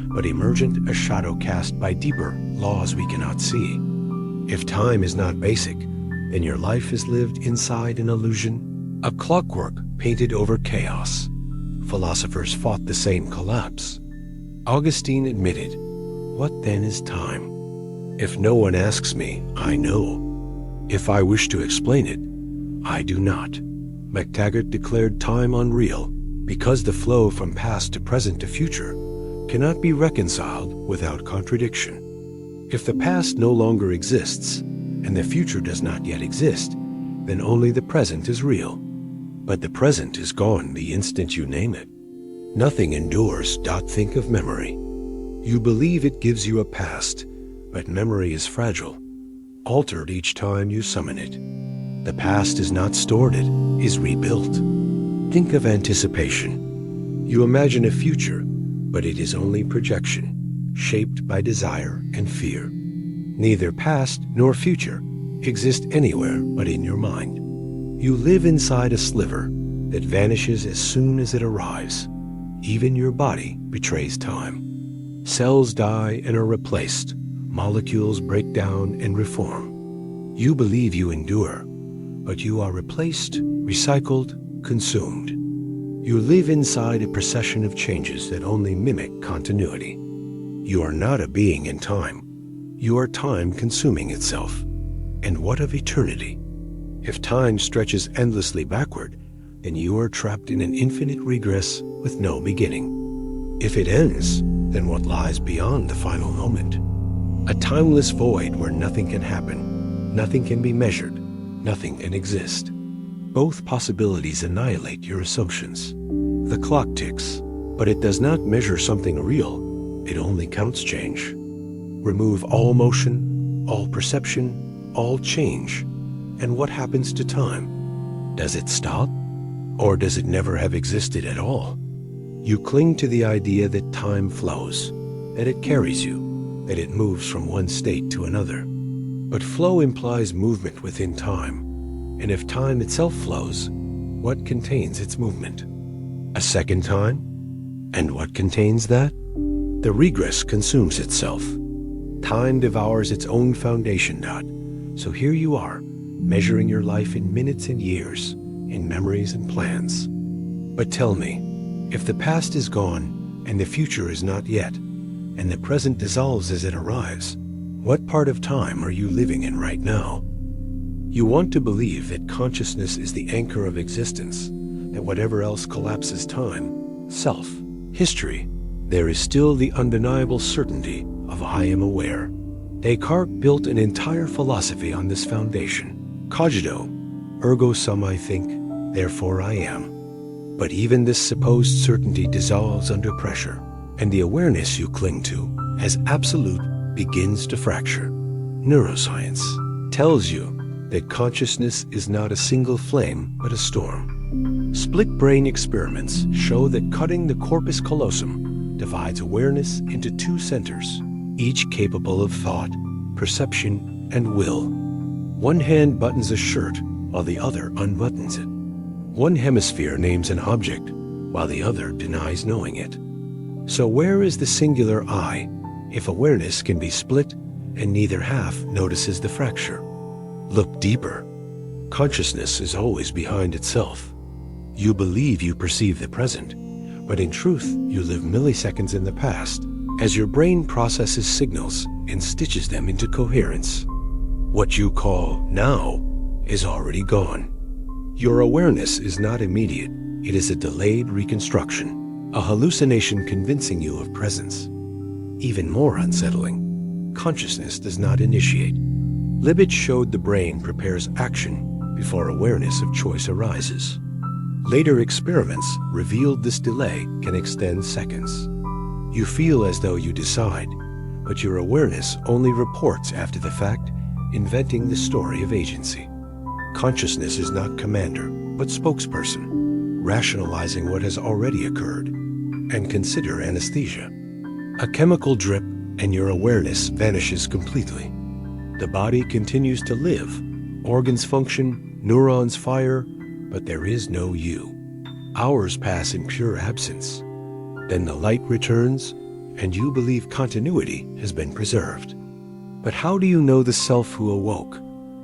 but emergent, a shadow cast by deeper laws we cannot see. If time is not basic, then your life is lived inside an illusion, a clockwork painted over chaos. Philosophers fought the same collapse. Augustine admitted, "What then is time? If no one asks me, I know. If I wish to explain it, I do not." MacTaggart declared time unreal because the flow from past to present to future cannot be reconciled without contradiction. If the past no longer exists and the future does not yet exist, then only the present is real. But the present is gone the instant you name it. Nothing endures. Think of memory. You believe it gives you a past, but memory is fragile, altered each time you summon it. The past is not stored, it is rebuilt. Think of anticipation. You imagine a future, but it is only projection, shaped by desire and fear. Neither past nor future exist anywhere but in your mind. You live inside a sliver that vanishes as soon as it arrives. Even your body betrays time. Cells die and are replaced. Molecules break down and reform. You believe you endure, but you are replaced, recycled, consumed. You live inside a procession of changes that only mimic continuity. You are not a being in time. You are time consuming itself. And what of eternity? If time stretches endlessly backward, then you are trapped in an infinite regress with no beginning. If it ends, then what lies beyond the final moment? A timeless void where nothing can happen, nothing can be measured, nothing can exist. Both possibilities annihilate your assumptions. The clock ticks, but it does not measure something real. It only counts change. Remove all motion, all perception, all change, and what happens to time? Does it stop? Or does it never have existed at all? You cling to the idea that time flows, that it carries you, that it moves from one state to another. But flow implies movement within time, and if time itself flows, what contains its movement? A second time? And what contains that? The regress consumes itself. Time devours its own foundation dot. So here you are, measuring your life in minutes and years, in memories and plans. But tell me, if the past is gone and the future is not yet, and the present dissolves as it arrives, what part of time are you living in right now? You want to believe that consciousness is the anchor of existence, that whatever else collapses time, self, history, there is still the undeniable certainty of I am aware. Descartes built an entire philosophy on this foundation. Cogito, ergo sum I think, therefore I am. But even this supposed certainty dissolves under pressure, and the awareness you cling to, as absolute, begins to fracture. Neuroscience tells you that consciousness is not a single flame, but a storm. Split brain experiments show that cutting the corpus callosum divides awareness into two centers, each capable of thought, perception, and will. One hand buttons a shirt while the other unbuttons it. One hemisphere names an object while the other denies knowing it. So where is the singular I if awareness can be split and neither half notices the fracture? Look deeper. Consciousness is always behind itself. You believe you perceive the present, but in truth you live milliseconds in the past as your brain processes signals and stitches them into coherence. What you call now is already gone. Your awareness is not immediate. It is a delayed reconstruction, a hallucination convincing you of presence. Even more unsettling, consciousness does not initiate. Libet showed the brain prepares action before awareness of choice arises. Later experiments revealed this delay can extend seconds. You feel as though you decide, but your awareness only reports after the fact, inventing the story of agency. Consciousness is not commander, but spokesperson, rationalizing what has already occurred. And consider anesthesia. A chemical drip and your awareness vanishes completely. The body continues to live, organs function, neurons fire, but there is no you. Hours pass in pure absence. Then the light returns, and you believe continuity has been preserved. But how do you know the self who awoke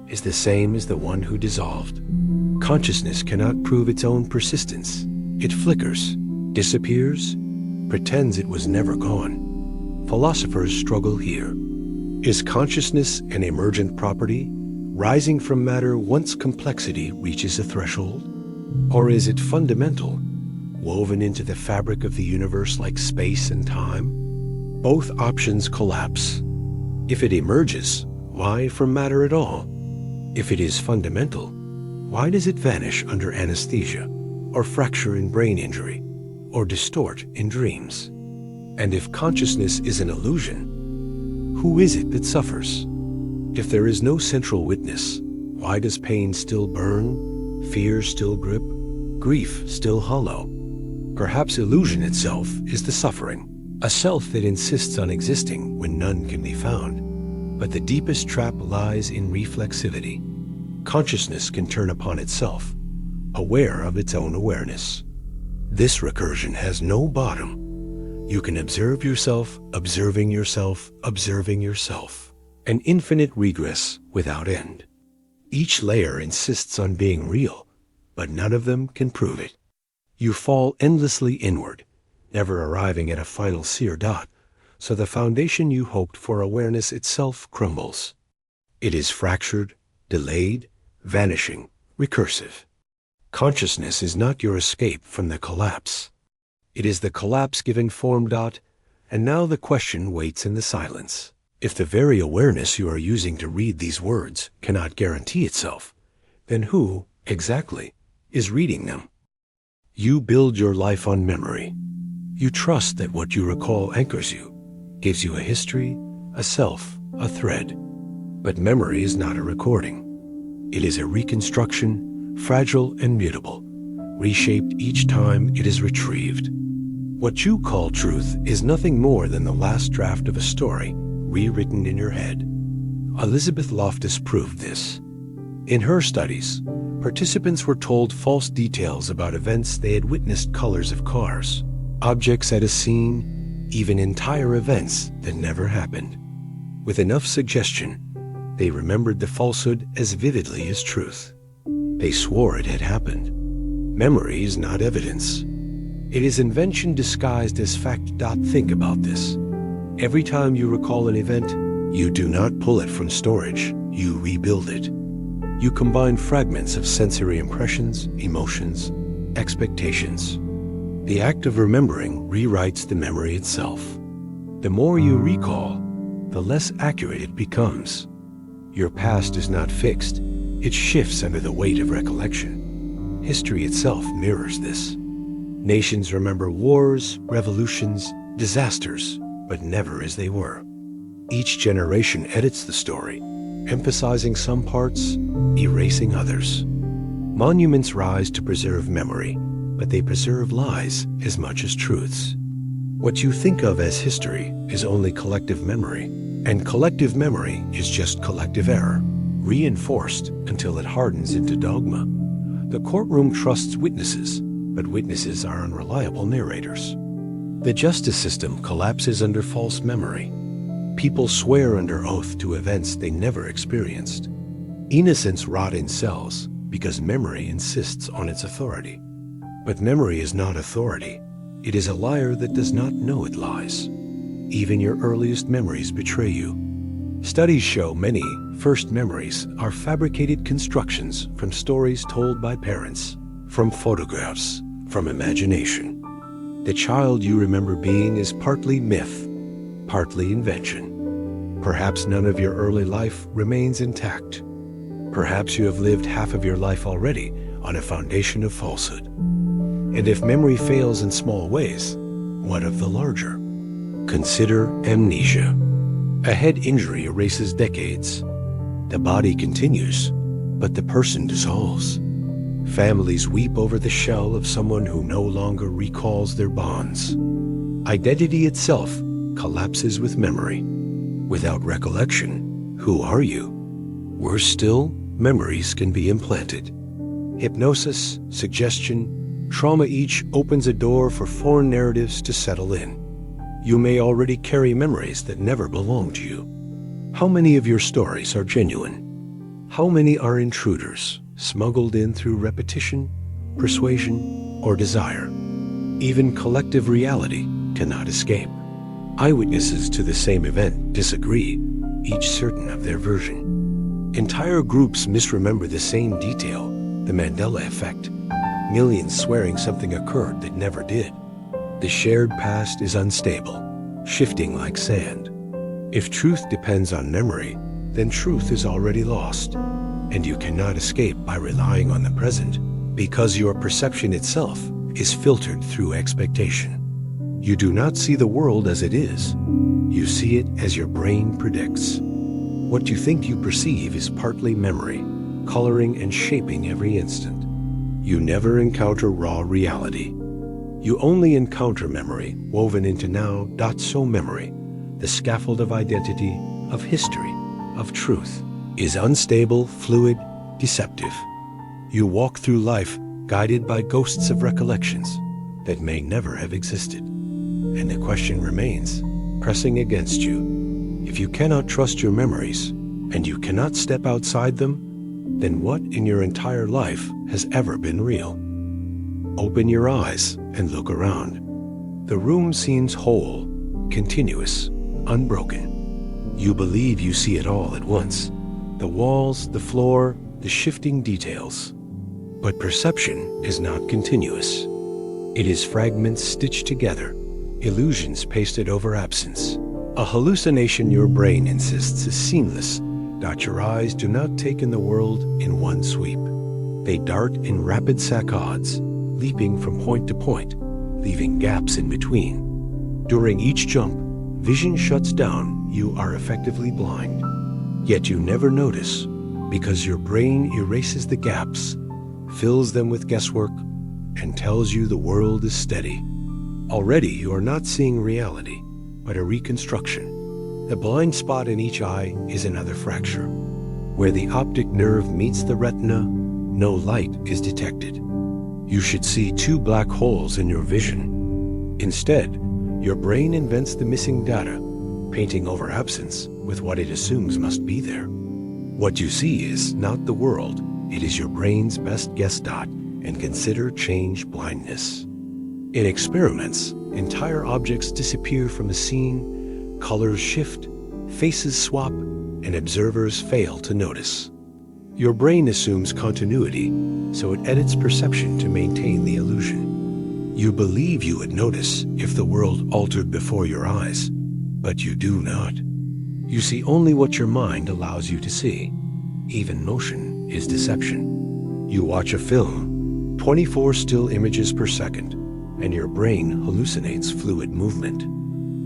is the same as the one who dissolved? Consciousness cannot prove its own persistence. It flickers, disappears, pretends it was never gone. Philosophers struggle here. Is consciousness an emergent property, rising from matter once complexity reaches a threshold? Or is it fundamental, woven into the fabric of the universe like space and time? Both options collapse. If it emerges, why from matter at all? If it is fundamental, why does it vanish under anesthesia, or fracture in brain injury, or distort in dreams? And if consciousness is an illusion, who is it that suffers? If there is no central witness, why does pain still burn, fear still grip, grief still hollow? Perhaps illusion itself is the suffering, a self that insists on existing when none can be found. But the deepest trap lies in reflexivity. Consciousness can turn upon itself, aware of its own awareness. This recursion has no bottom. You can observe yourself, observing yourself, observing yourself. An infinite regress without end. Each layer insists on being real, but none of them can prove it. You fall endlessly inward, never arriving at a final sear dot, so the foundation you hoped for awareness itself crumbles. It is fractured, delayed, vanishing, recursive. Consciousness is not your escape from the collapse. It is the collapse giving form dot, and now the question waits in the silence. If the very awareness you are using to read these words cannot guarantee itself, then who, exactly, is reading them? You build your life on memory. You trust that what you recall anchors you, gives you a history, a self, a thread. But memory is not a recording. It is a reconstruction, fragile and mutable, reshaped each time it is retrieved. What you call truth is nothing more than the last draft of a story rewritten in your head. Elizabeth Loftus proved this. In her studies, participants were told false details about events they had witnessed: colors of cars, objects at a scene, even entire events that never happened. With enough suggestion, they remembered the falsehood as vividly as truth. They swore it had happened. Memory is not evidence. It is invention disguised as fact. Think about this. Every time you recall an event, you do not pull it from storage, you rebuild it. You combine fragments of sensory impressions, emotions, expectations. The act of remembering rewrites the memory itself. The more you recall, the less accurate it becomes. Your past is not fixed, it shifts under the weight of recollection. History itself mirrors this. Nations remember wars, revolutions, disasters, but never as they were. Each generation edits the story, emphasizing some parts, erasing others. Monuments rise to preserve memory, but they preserve lies as much as truths. What you think of as history is only collective memory, and collective memory is just collective error, reinforced until it hardens into dogma. The courtroom trusts witnesses, but witnesses are unreliable narrators. The justice system collapses under false memory. People swear under oath to events they never experienced. Innocents rot in cells because memory insists on its authority. But memory is not authority. It is a liar that does not know it lies. Even your earliest memories betray you. Studies show many first memories are fabricated constructions from stories told by parents, from photographs, from imagination. The child you remember being is partly myth, partly invention. Perhaps none of your early life remains intact. Perhaps you have lived half of your life already on a foundation of falsehood. And if memory fails in small ways, what of the larger? Consider amnesia. A head injury erases decades. The body continues, but the person dissolves. Families weep over the shell of someone who no longer recalls their bonds. Identity itself collapses with memory. Without recollection, who are you? Worse still, memories can be implanted. Hypnosis, suggestion, trauma each opens a door for foreign narratives to settle in. You may already carry memories that never belonged to you. How many of your stories are genuine? How many are intruders, smuggled in through repetition, persuasion, or desire? Even collective reality cannot escape. Eyewitnesses to the same event disagree, each certain of their version. Entire groups misremember the same detail, the Mandela effect. Millions swearing something occurred that never did. The shared past is unstable, shifting like sand. If truth depends on memory, then truth is already lost, and you cannot escape by relying on the present, because your perception itself is filtered through expectation. You do not see the world as it is. You see it as your brain predicts. What you think you perceive is partly memory, coloring and shaping every instant. You never encounter raw reality. You only encounter memory woven into now so memory, the scaffold of identity, of history, of truth, is unstable, fluid, deceptive. You walk through life guided by ghosts of recollections that may never have existed. And the question remains, pressing against you. If you cannot trust your memories, and you cannot step outside them, then what in your entire life has ever been real? Open your eyes and look around. The room seems whole, continuous, unbroken. You believe you see it all at once. The walls, the floor, the shifting details. But perception is not continuous. It is fragments stitched together, illusions pasted over absence. A hallucination your brain insists is seamless. Your eyes do not take in the world in one sweep. They dart in rapid saccades, leaping from point to point, leaving gaps in between. During each jump, vision shuts down. You are effectively blind. Yet you never notice, because your brain erases the gaps, fills them with guesswork, and tells you the world is steady. Already you are not seeing reality, but a reconstruction. The blind spot in each eye is another fracture. Where the optic nerve meets the retina, no light is detected. You should see two black holes in your vision. Instead, your brain invents the missing data, painting over absence with what it assumes must be there. What you see is not the world, it is your brain's best guess. And consider change blindness. In experiments, entire objects disappear from a scene, colors shift, faces swap, and observers fail to notice. Your brain assumes continuity, so it edits perception to maintain the illusion. You believe you would notice if the world altered before your eyes, but you do not. You see only what your mind allows you to see. Even motion is deception. You watch a film, 24 still images per second, and your brain hallucinates fluid movement.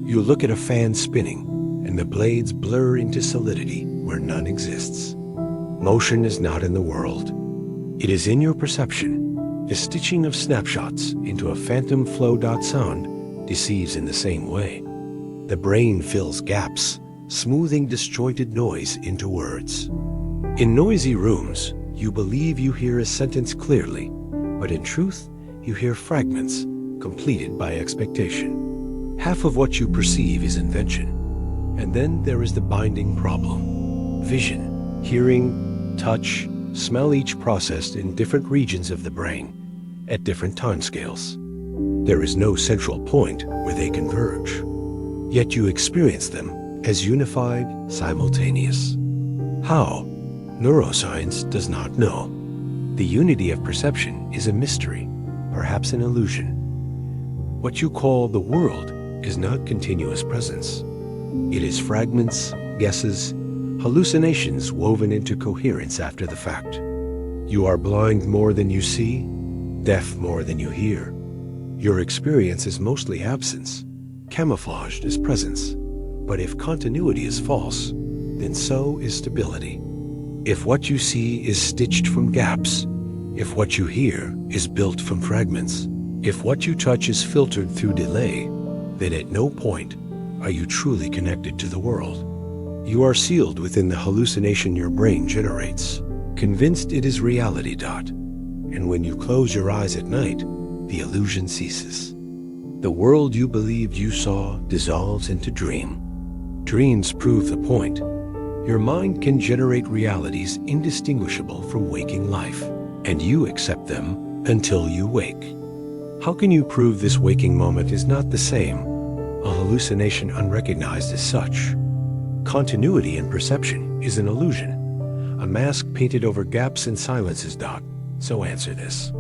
You look at a fan spinning, and the blades blur into solidity where none exists. Motion is not in the world. It is in your perception. The stitching of snapshots into a phantom flow. Sound deceives in the same way. The brain fills gaps, smoothing disjointed noise into words. In noisy rooms, you believe you hear a sentence clearly, but in truth, you hear fragments completed by expectation. Half of what you perceive is invention. And then there is the binding problem. Vision, hearing, touch, smell, each processed in different regions of the brain, at different timescales. There is no central point where they converge. Yet you experience them as unified, simultaneous. How? Neuroscience does not know. The unity of perception is a mystery, perhaps an illusion. What you call the world is not continuous presence. It is fragments, guesses, hallucinations woven into coherence after the fact. You are blind more than you see, deaf more than you hear. Your experience is mostly absence, camouflaged as presence. But if continuity is false, then so is stability. If what you see is stitched from gaps, if what you hear is built from fragments, if what you touch is filtered through delay, then at no point are you truly connected to the world. You are sealed within the hallucination your brain generates, convinced it is reality. And when you close your eyes at night, the illusion ceases. The world you believed you saw dissolves into dream. Dreams prove the point. Your mind can generate realities indistinguishable from waking life, and you accept them until you wake. How can you prove this waking moment is not the same, a hallucination unrecognized as such? Continuity in perception is an illusion, a mask painted over gaps and silences. So answer this.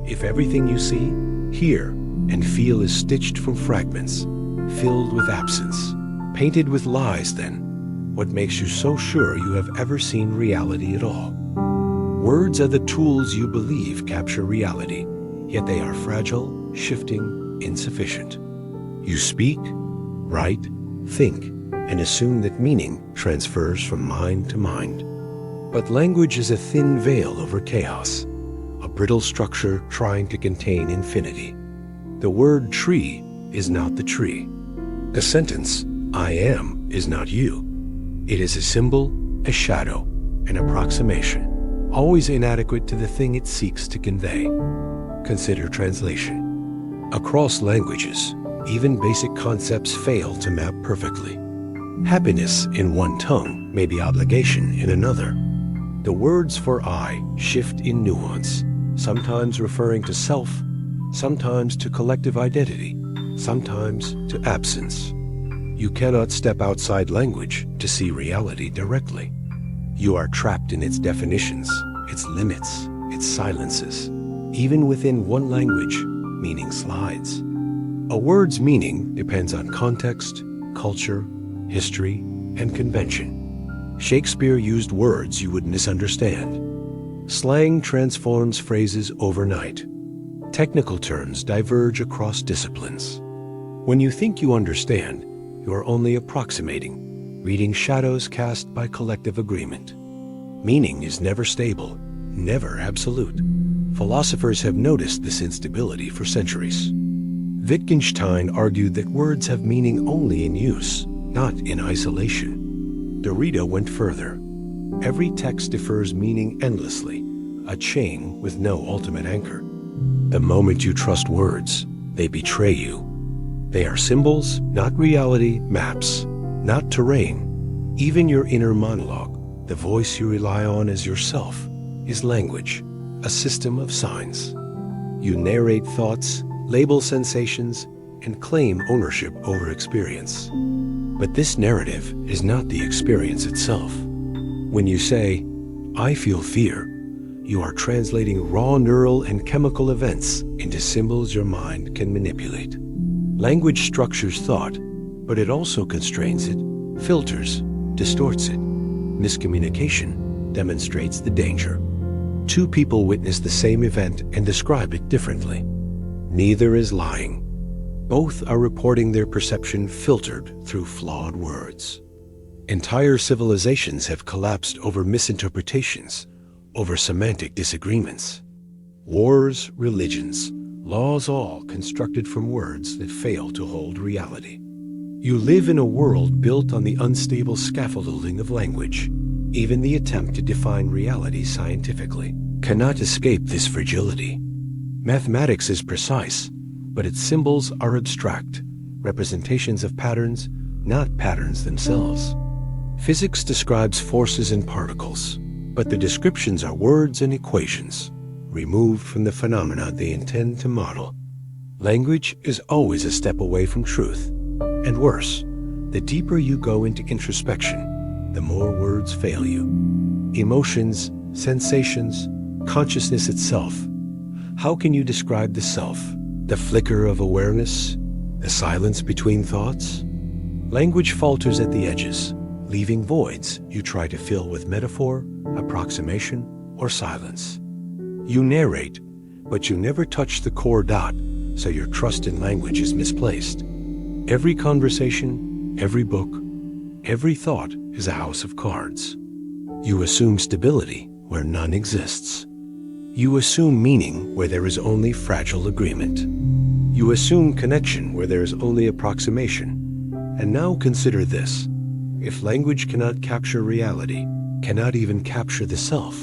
If everything you see, hear, and feel is stitched from fragments, filled with absence, painted with lies, then what makes you so sure you have ever seen reality at all? Words are the tools you believe capture reality, yet they are fragile, shifting, insufficient. You speak, write, think, and assume that meaning transfers from mind to mind. But language is a thin veil over chaos, a brittle structure trying to contain infinity. The word tree is not the tree. The sentence, I am, is not you. It is a symbol, a shadow, an approximation, always inadequate to the thing it seeks to convey. Consider translation. Across languages, even basic concepts fail to map perfectly. Happiness in one tongue may be obligation in another. The words for I shift in nuance, sometimes referring to self, sometimes to collective identity, sometimes to absence. You cannot step outside language to see reality directly. You are trapped in its definitions, its limits, its silences. Even within one language, meaning slides. A word's meaning depends on context, culture, history, and convention. Shakespeare used words you would misunderstand. Slang transforms phrases overnight. Technical terms diverge across disciplines. When you think you understand, you are only approximating, reading shadows cast by collective agreement. Meaning is never stable, never absolute. Philosophers have noticed this instability for centuries. Wittgenstein argued that words have meaning only in use, not in isolation. Derrida went further. Every text differs meaning endlessly, a chain with no ultimate anchor. The moment you trust words, they betray you. They are symbols, not reality, maps, not terrain. Even your inner monologue, the voice you rely on as yourself, is language, a system of signs. You narrate thoughts, label sensations, and claim ownership over experience. But this narrative is not the experience itself. When you say, I feel fear, you are translating raw neural and chemical events into symbols your mind can manipulate. Language structures thought, but it also constrains it, filters, distorts it. Miscommunication demonstrates the danger. Two people witness the same event and describe it differently. Neither is lying. Both are reporting their perception filtered through flawed words. Entire civilizations have collapsed over misinterpretations, over semantic disagreements. Wars, religions, laws all constructed from words that fail to hold reality. You live in a world built on the unstable scaffolding of language. Even the attempt to define reality scientifically cannot escape this fragility. Mathematics is precise, but its symbols are abstract, representations of patterns, not patterns themselves. Physics describes forces and particles, but the descriptions are words and equations, removed from the phenomena they intend to model. Language is always a step away from truth, and worse, the deeper you go into introspection, the more words fail you. Emotions, sensations, consciousness itself. How can you describe the self, the flicker of awareness, the silence between thoughts? Language falters at the edges, leaving voids you try to fill with metaphor, approximation, or silence. You narrate, but you never touch the core dot, so your trust in language is misplaced. Every conversation, every book, every thought is a house of cards. You assume stability where none exists. You assume meaning where there is only fragile agreement. You assume connection where there is only approximation. And now consider this. If language cannot capture reality, cannot even capture the self,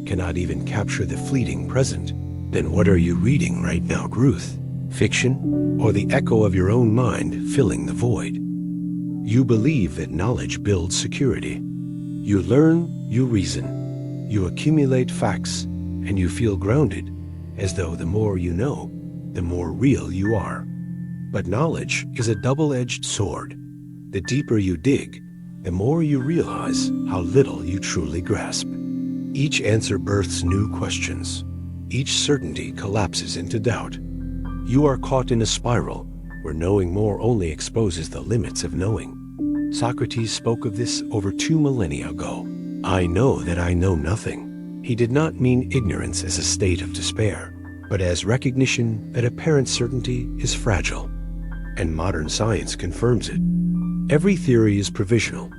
cannot even capture the fleeting present, then what are you reading right now, Ruth? Fiction, or the echo of your own mind filling the void? You believe that knowledge builds security. You learn, you reason, you accumulate facts, and you feel grounded, as though the more you know, the more real you are. But knowledge is a double-edged sword. The deeper you dig, the more you realize how little you truly grasp. Each answer births new questions. Each certainty collapses into doubt. You are caught in a spiral where knowing more only exposes the limits of knowing. Socrates spoke of this over 2 millennia ago. I know that I know nothing. He did not mean ignorance as a state of despair, but as recognition that apparent certainty is fragile. And modern science confirms it. Every theory is provisional,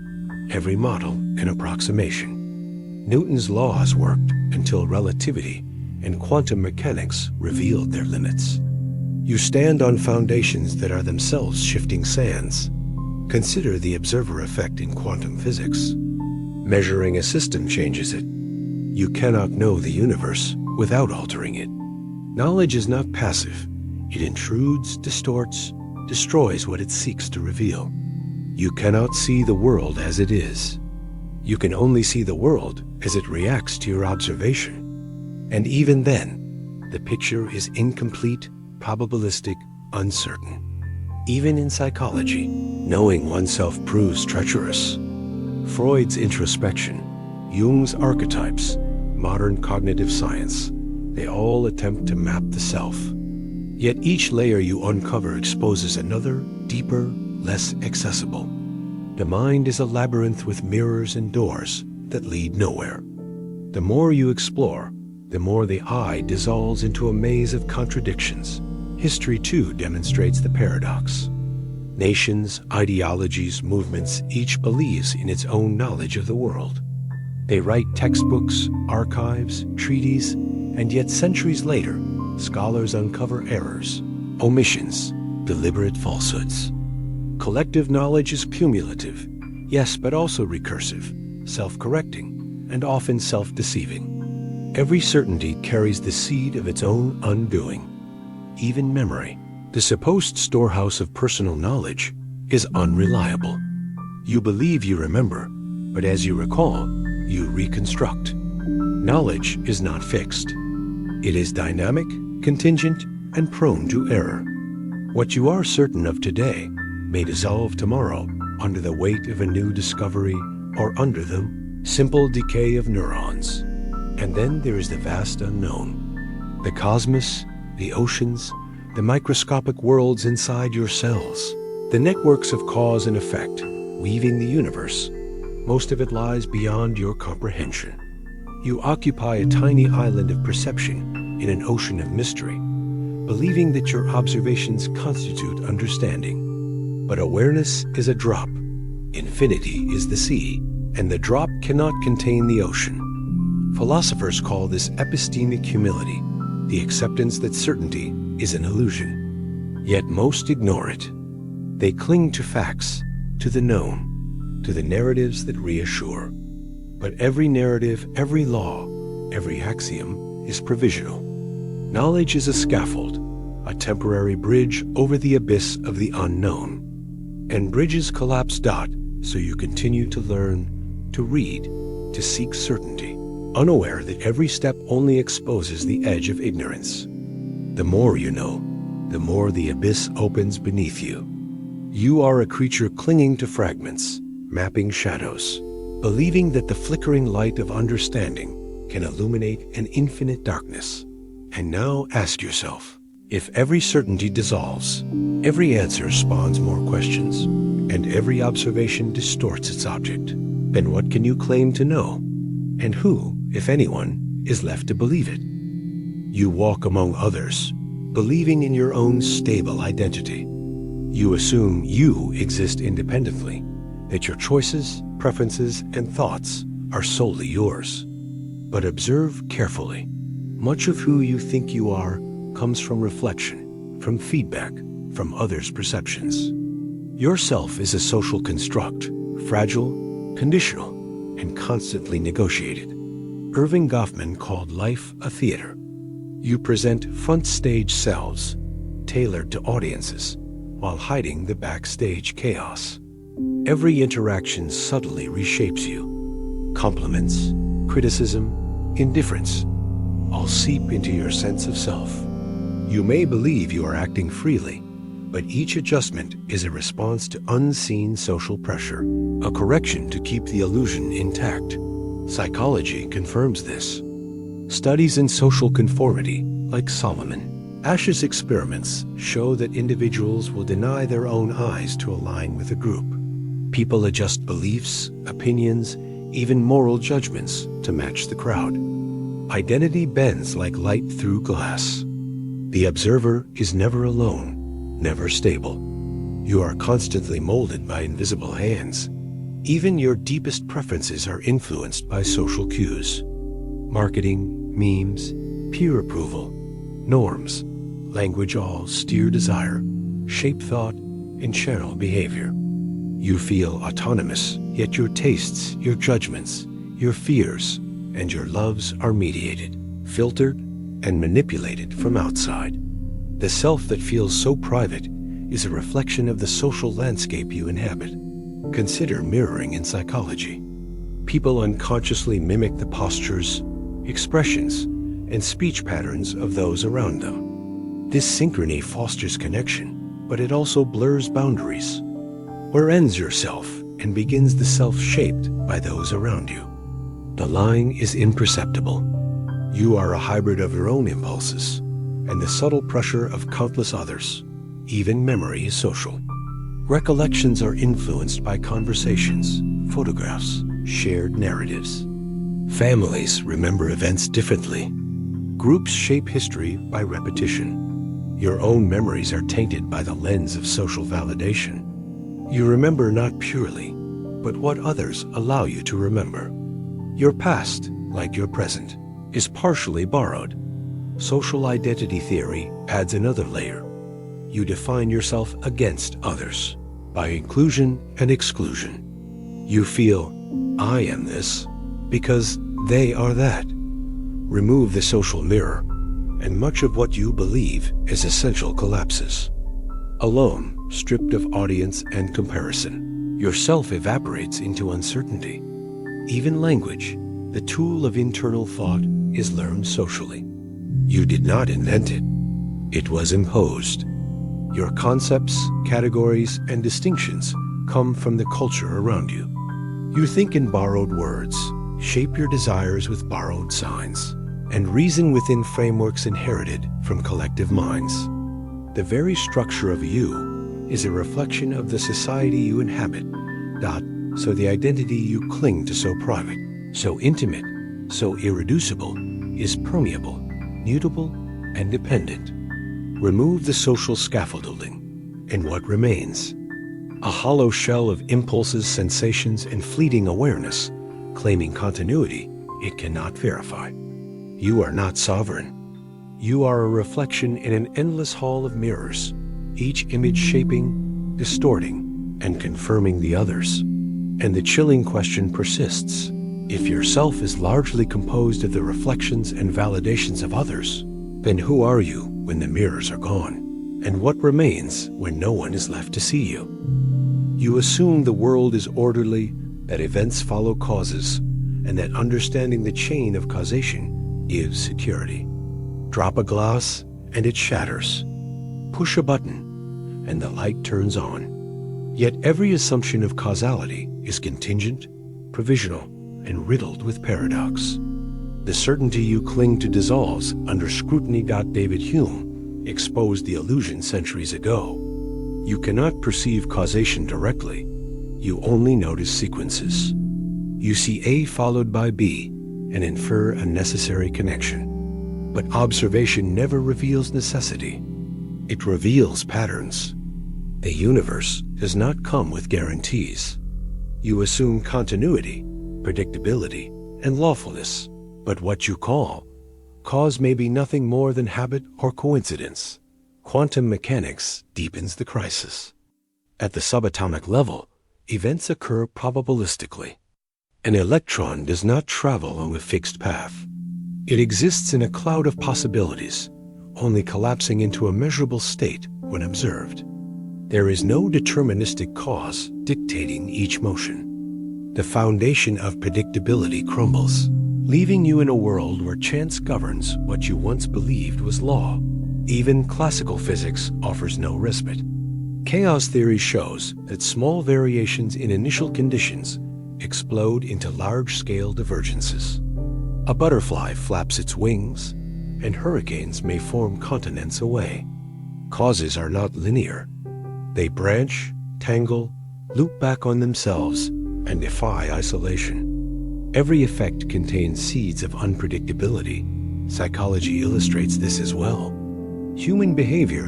every model an approximation. Newton's laws worked until relativity and quantum mechanics revealed their limits. You stand on foundations that are themselves shifting sands. Consider the observer effect in quantum physics. Measuring a system changes it. You cannot know the universe without altering it. Knowledge is not passive. It intrudes, distorts, destroys what it seeks to reveal. You cannot see the world as it is. You can only see the world as it reacts to your observation. And even then, the picture is incomplete, probabilistic, uncertain. Even in psychology, knowing oneself proves treacherous. Freud's introspection, Jung's archetypes, modern cognitive science, they all attempt to map the self. Yet each layer you uncover exposes another, deeper, less accessible. The mind is a labyrinth with mirrors and doors that lead nowhere. The more you explore, the more the eye dissolves into a maze of contradictions. History, too, demonstrates the paradox. Nations, ideologies, movements, each believes in its own knowledge of the world. They write textbooks, archives, treaties, and yet centuries later, scholars uncover errors, omissions, deliberate falsehoods. Collective knowledge is cumulative, yes, but also recursive, self-correcting, and often self-deceiving. Every certainty carries the seed of its own undoing. Even memory, the supposed storehouse of personal knowledge, is unreliable. You believe you remember, but as you recall, you reconstruct. Knowledge is not fixed. It is dynamic, contingent, and prone to error. What you are certain of today may dissolve tomorrow under the weight of a new discovery or under the simple decay of neurons. And then there is the vast unknown. The cosmos, the oceans, the microscopic worlds inside your cells, the networks of cause and effect weaving the universe. Most of it lies beyond your comprehension. You occupy a tiny island of perception in an ocean of mystery, believing that your observations constitute understanding. But awareness is a drop, infinity is the sea, and the drop cannot contain the ocean. Philosophers call this epistemic humility, the acceptance that certainty is an illusion. Yet most ignore it. They cling to facts, to the known, to the narratives that reassure. But every narrative, every law, every axiom is provisional. Knowledge is a scaffold, a temporary bridge over the abyss of the unknown. And bridges collapse so you continue to learn, to read, to seek certainty, unaware that every step only exposes the edge of ignorance. The more you know, the more the abyss opens beneath you. You are a creature clinging to fragments, mapping shadows, believing that the flickering light of understanding can illuminate an infinite darkness. And now ask yourself, if every certainty dissolves, every answer spawns more questions, and every observation distorts its object, then what can you claim to know? And who, if anyone, is left to believe it? You walk among others, believing in your own stable identity. You assume you exist independently, that your choices, preferences, and thoughts are solely yours. But observe carefully. Much of who you think you are comes from reflection, from feedback, from others' perceptions. Yourself is a social construct, fragile, conditional, and constantly negotiated. Irving Goffman called life a theater. You present front-stage selves, tailored to audiences, while hiding the backstage chaos. Every interaction subtly reshapes you. Compliments, criticism, indifference, all seep into your sense of self. You may believe you are acting freely, but each adjustment is a response to unseen social pressure, a correction to keep the illusion intact. Psychology confirms this. Studies in social conformity, like Solomon Asch's experiments, show that individuals will deny their own eyes to align with a group. People adjust beliefs, opinions, even moral judgments to match the crowd. Identity bends like light through glass. The observer is never alone, never stable. You are constantly molded by invisible hands. Even your deepest preferences are influenced by social cues. Marketing, memes, peer approval, norms, language all steer desire, shape thought, and channel behavior. You feel autonomous, yet your tastes, your judgments, your fears, and your loves are mediated, filtered, and manipulated from outside. The self that feels so private is a reflection of the social landscape you inhabit. Consider mirroring in psychology. People unconsciously mimic the postures, expressions, and speech patterns of those around them. This synchrony fosters connection, but it also blurs boundaries. Where ends yourself and begins the self shaped by those around you? The line is imperceptible. You are a hybrid of your own impulses and the subtle pressure of countless others. Even memory is social. Recollections are influenced by conversations, photographs, shared narratives. Families remember events differently. Groups shape history by repetition. Your own memories are tainted by the lens of social validation. You remember not purely, but what others allow you to remember. Your past, like your present, is partially borrowed. Social identity theory adds another layer. You define yourself against others by inclusion and exclusion. You feel, I am this, because they are that. Remove the social mirror, and much of what you believe is essential collapses. Alone, stripped of audience and comparison, yourself evaporates into uncertainty. Even language, the tool of internal thought, is learned socially. You did not invent it. It was imposed. Your concepts, categories, and distinctions come from the culture around you. You think in borrowed words, shape your desires with borrowed signs, and reason within frameworks inherited from collective minds. The very structure of you is a reflection of the society you inhabit. So the identity you cling to so private, so intimate, so irreducible, is permeable, mutable, and dependent. Remove the social scaffolding, and what remains? A hollow shell of impulses, sensations, and fleeting awareness, claiming continuity it cannot verify. You are not sovereign. You are a reflection in an endless hall of mirrors, each image shaping, distorting, and confirming the others. And the chilling question persists. If yourself is largely composed of the reflections and validations of others, then who are you when the mirrors are gone? And what remains when no one is left to see you? You assume the world is orderly, that events follow causes, and that understanding the chain of causation gives security. Drop a glass, and it shatters. Push a button, and the light turns on. Yet every assumption of causality is contingent, provisional, and riddled with paradox. The certainty you cling to dissolves under scrutiny. David Hume exposed the illusion centuries ago. You cannot perceive causation directly. You only notice sequences. You see A followed by B and infer a necessary connection. But observation never reveals necessity. It reveals patterns. The universe does not come with guarantees. You assume continuity, predictability, and lawfulness, but what you call cause may be nothing more than habit or coincidence. Quantum mechanics deepens the crisis. At the subatomic level, events occur probabilistically. An electron does not travel along a fixed path. It exists in a cloud of possibilities, only collapsing into a measurable state when observed. There is no deterministic cause dictating each motion. The foundation of predictability crumbles, leaving you in a world where chance governs what you once believed was law. Even classical physics offers no respite. Chaos theory shows that small variations in initial conditions explode into large-scale divergences. A butterfly flaps its wings, and hurricanes may form continents away. Causes are not linear. They branch, tangle, loop back on themselves, and defy isolation. Every effect contains seeds of unpredictability. Psychology illustrates this as well. Human behavior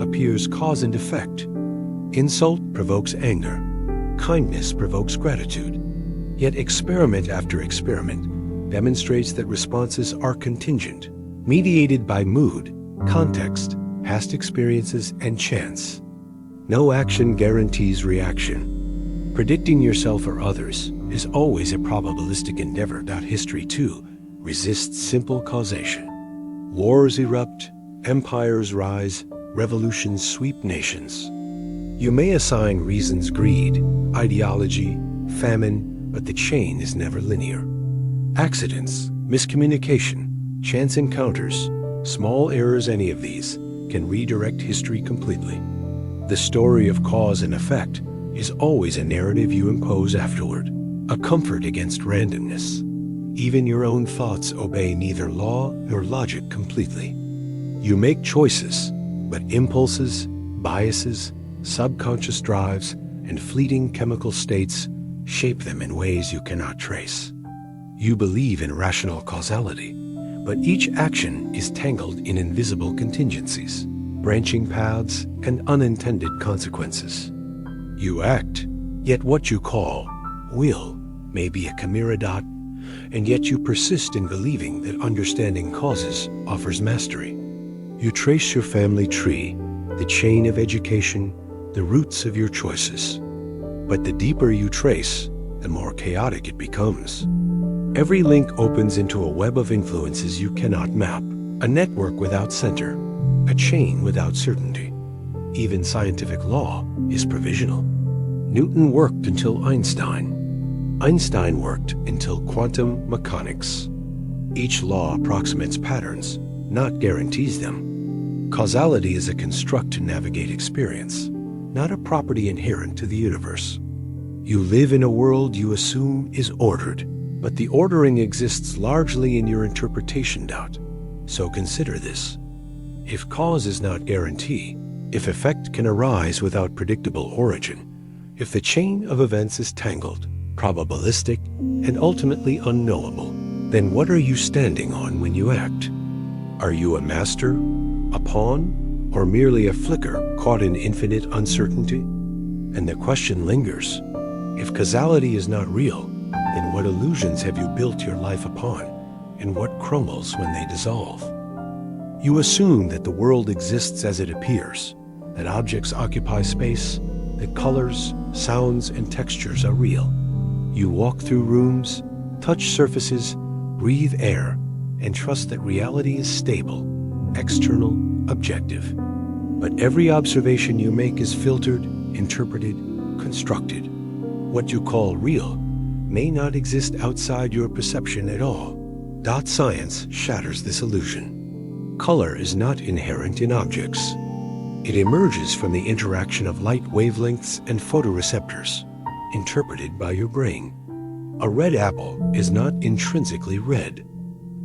appears cause and effect. Insult provokes anger. Kindness provokes gratitude. Yet experiment after experiment demonstrates that responses are contingent, mediated by mood, context, past experiences, and chance. No action guarantees reaction. Predicting yourself or others is always a probabilistic endeavor. History, too, resists simple causation. Wars erupt, empires rise, revolutions sweep nations. You may assign reasons greed, ideology, famine, but the chain is never linear. Accidents, miscommunication, chance encounters, small errors, any of these can redirect history completely. The story of cause and effect is always a narrative you impose afterward, a comfort against randomness. Even your own thoughts obey neither law nor logic completely. You make choices, but impulses, biases, subconscious drives, and fleeting chemical states shape them in ways you cannot trace. You believe in rational causality, but each action is tangled in invisible contingencies, branching paths, and unintended consequences. You act, yet what you call will may be a chimera dot, and yet you persist in believing that understanding causes offers mastery. You trace your family tree, the chain of education, the roots of your choices. But the deeper you trace, the more chaotic it becomes. Every link opens into a web of influences you cannot map, a network without center, a chain without certainty. Even scientific law is provisional. Newton worked until Einstein. Einstein worked until quantum mechanics. Each law approximates patterns, not guarantees them. Causality is a construct to navigate experience, not a property inherent to the universe. You live in a world you assume is ordered, but the ordering exists largely in your interpretation. So consider this. If cause is not guarantee, if effect can arise without predictable origin, if the chain of events is tangled, probabilistic, and ultimately unknowable, then what are you standing on when you act? Are you a master, a pawn, or merely a flicker caught in infinite uncertainty? And the question lingers. If causality is not real, then what illusions have you built your life upon, and what crumbles when they dissolve? You assume that the world exists as it appears, that objects occupy space, that colors, sounds, and textures are real. You walk through rooms, touch surfaces, breathe air, and trust that reality is stable, external, objective. But every observation you make is filtered, interpreted, constructed. What you call real may not exist outside your perception at all. Science shatters this illusion. Color is not inherent in objects. It emerges from the interaction of light wavelengths and photoreceptors, interpreted by your brain. A red apple is not intrinsically red.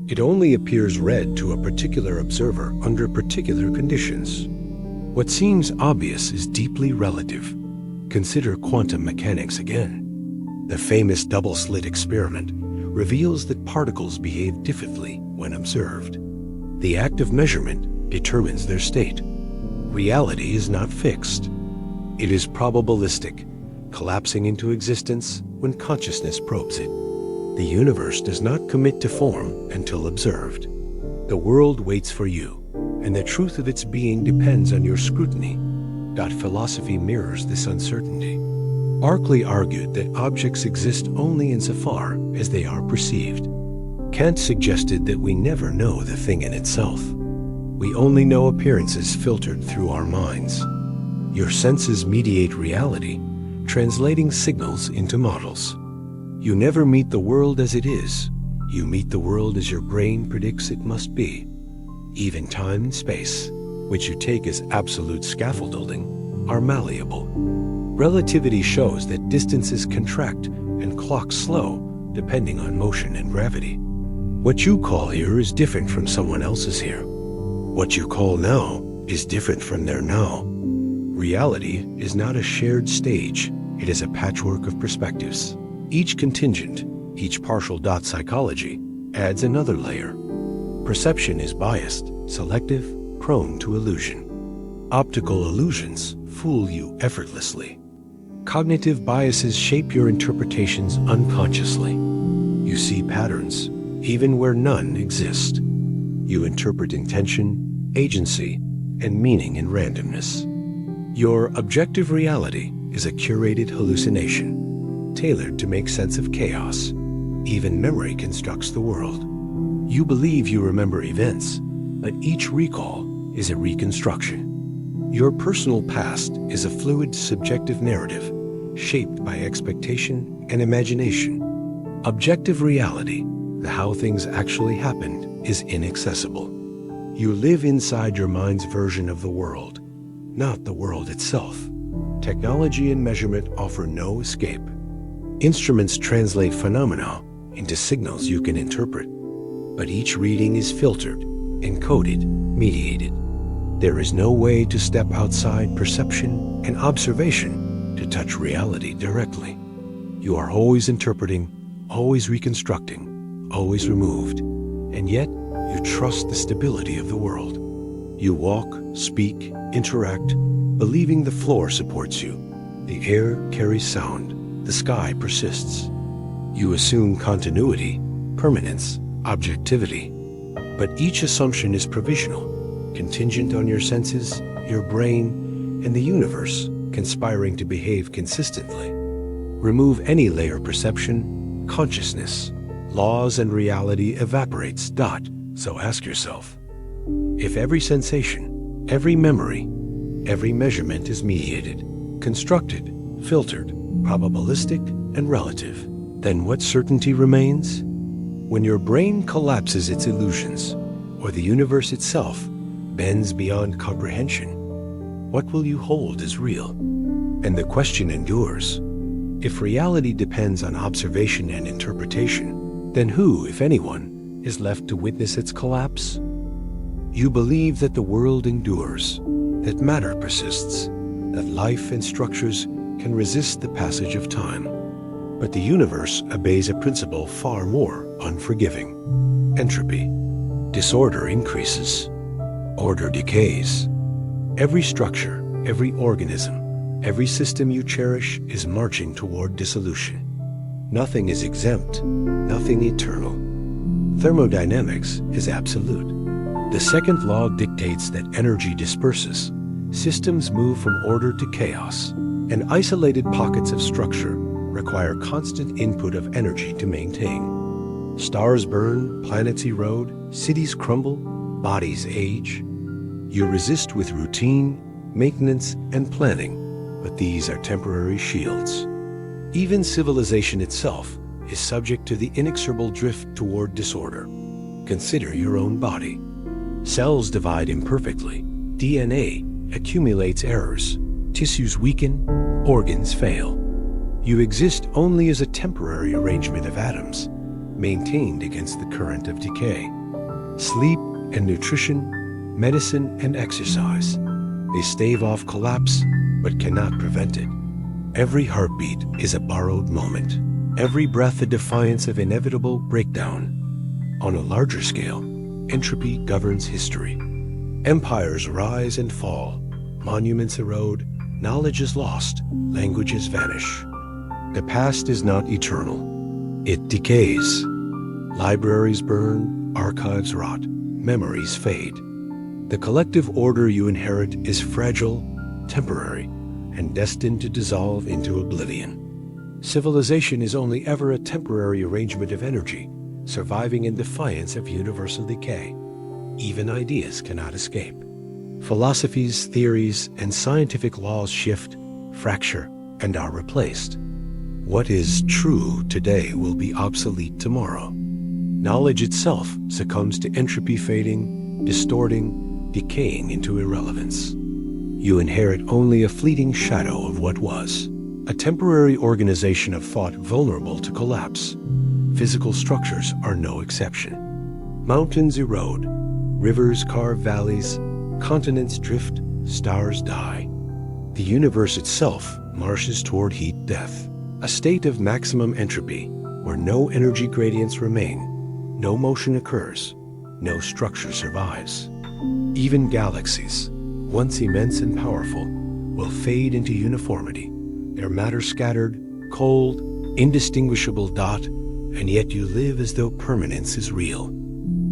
It only appears red to a particular observer under particular conditions. What seems obvious is deeply relative. Consider quantum mechanics again. The famous double-slit experiment reveals that particles behave differently when observed. The act of measurement determines their state. Reality is not fixed. It is probabilistic, collapsing into existence when consciousness probes it. The universe does not commit to form until observed. The world waits for you, and the truth of its being depends on your scrutiny. Philosophy mirrors this uncertainty. Berkeley argued that objects exist only insofar as they are perceived. Kant suggested that we never know the thing in itself. We only know appearances filtered through our minds. Your senses mediate reality, translating signals into models. You never meet the world as it is. You meet the world as your brain predicts it must be. Even time and space, which you take as absolute scaffolding, are malleable. Relativity shows that distances contract and clocks slow depending on motion and gravity. What you call here is different from someone else's here. What you call now is different from their now. Reality is not a shared stage. It is a patchwork of perspectives. Each contingent, each partial psychology, adds another layer. Perception is biased, selective, prone to illusion. Optical illusions fool you effortlessly. Cognitive biases shape your interpretations unconsciously. You see patterns, even where none exist. You interpret intention, agency, and meaning in randomness. Your objective reality is a curated hallucination, tailored to make sense of chaos. Even memory constructs the world. You believe you remember events, but each recall is a reconstruction. Your personal past is a fluid, subjective narrative, shaped by expectation and imagination. Objective reality, the how things actually happened, is inaccessible. You live inside your mind's version of the world, not the world itself. Technology and measurement offer no escape. Instruments translate phenomena into signals you can interpret, but each reading is filtered, encoded, mediated. There is no way to step outside perception and observation to touch reality directly. You are always interpreting, always reconstructing, always removed, and yet you trust the stability of the world. You walk, speak, interact, believing the floor supports you. The air carries sound, the sky persists. You assume continuity, permanence, objectivity. But each assumption is provisional, contingent on your senses, your brain, and the universe conspiring to behave consistently. Remove any layer perception, consciousness, laws and reality evaporates. So ask yourself, if every sensation, every memory, every measurement is mediated, constructed, filtered, probabilistic, and relative, then what certainty remains? When your brain collapses its illusions, or the universe itself bends beyond comprehension, what will you hold as real? And the question endures. If reality depends on observation and interpretation, then who, if anyone, is left to witness its collapse? You believe that the world endures, that matter persists, that life and structures can resist the passage of time. But the universe obeys a principle far more unforgiving: entropy. Disorder increases, order decays. Every structure, every organism, every system you cherish is marching toward dissolution. Nothing is exempt, nothing eternal. Thermodynamics is absolute. The second law dictates that energy disperses. Systems move from order to chaos, and isolated pockets of structure require constant input of energy to maintain. Stars burn, planets erode, cities crumble, bodies age. You resist with routine, maintenance, and planning, but these are temporary shields. Even civilization itself is subject to the inexorable drift toward disorder. Consider your own body. Cells divide imperfectly, DNA accumulates errors, tissues weaken, organs fail. You exist only as a temporary arrangement of atoms, maintained against the current of decay. Sleep and nutrition, medicine and exercise, they stave off collapse but cannot prevent it. Every heartbeat is a borrowed moment, every breath a defiance of inevitable breakdown. On a larger scale, entropy governs history. Empires rise and fall, monuments erode, knowledge is lost, languages vanish. The past is not eternal. It decays. Libraries burn, archives rot, memories fade. The collective order you inherit is fragile, temporary, and destined to dissolve into oblivion. Civilization is only ever a temporary arrangement of energy, surviving in defiance of universal decay. Even ideas cannot escape. Philosophies, theories, and scientific laws shift, fracture, and are replaced. What is true today will be obsolete tomorrow. Knowledge itself succumbs to entropy, fading, distorting, decaying into irrelevance. You inherit only a fleeting shadow of what was, a temporary organization of thought vulnerable to collapse. Physical structures are no exception. Mountains erode, rivers carve valleys, continents drift, stars die. The universe itself marches toward heat death, a state of maximum entropy where no energy gradients remain, no motion occurs, no structure survives. Even galaxies, once immense and powerful, will fade into uniformity, their matter scattered, cold, indistinguishable dot, and yet you live as though permanence is real.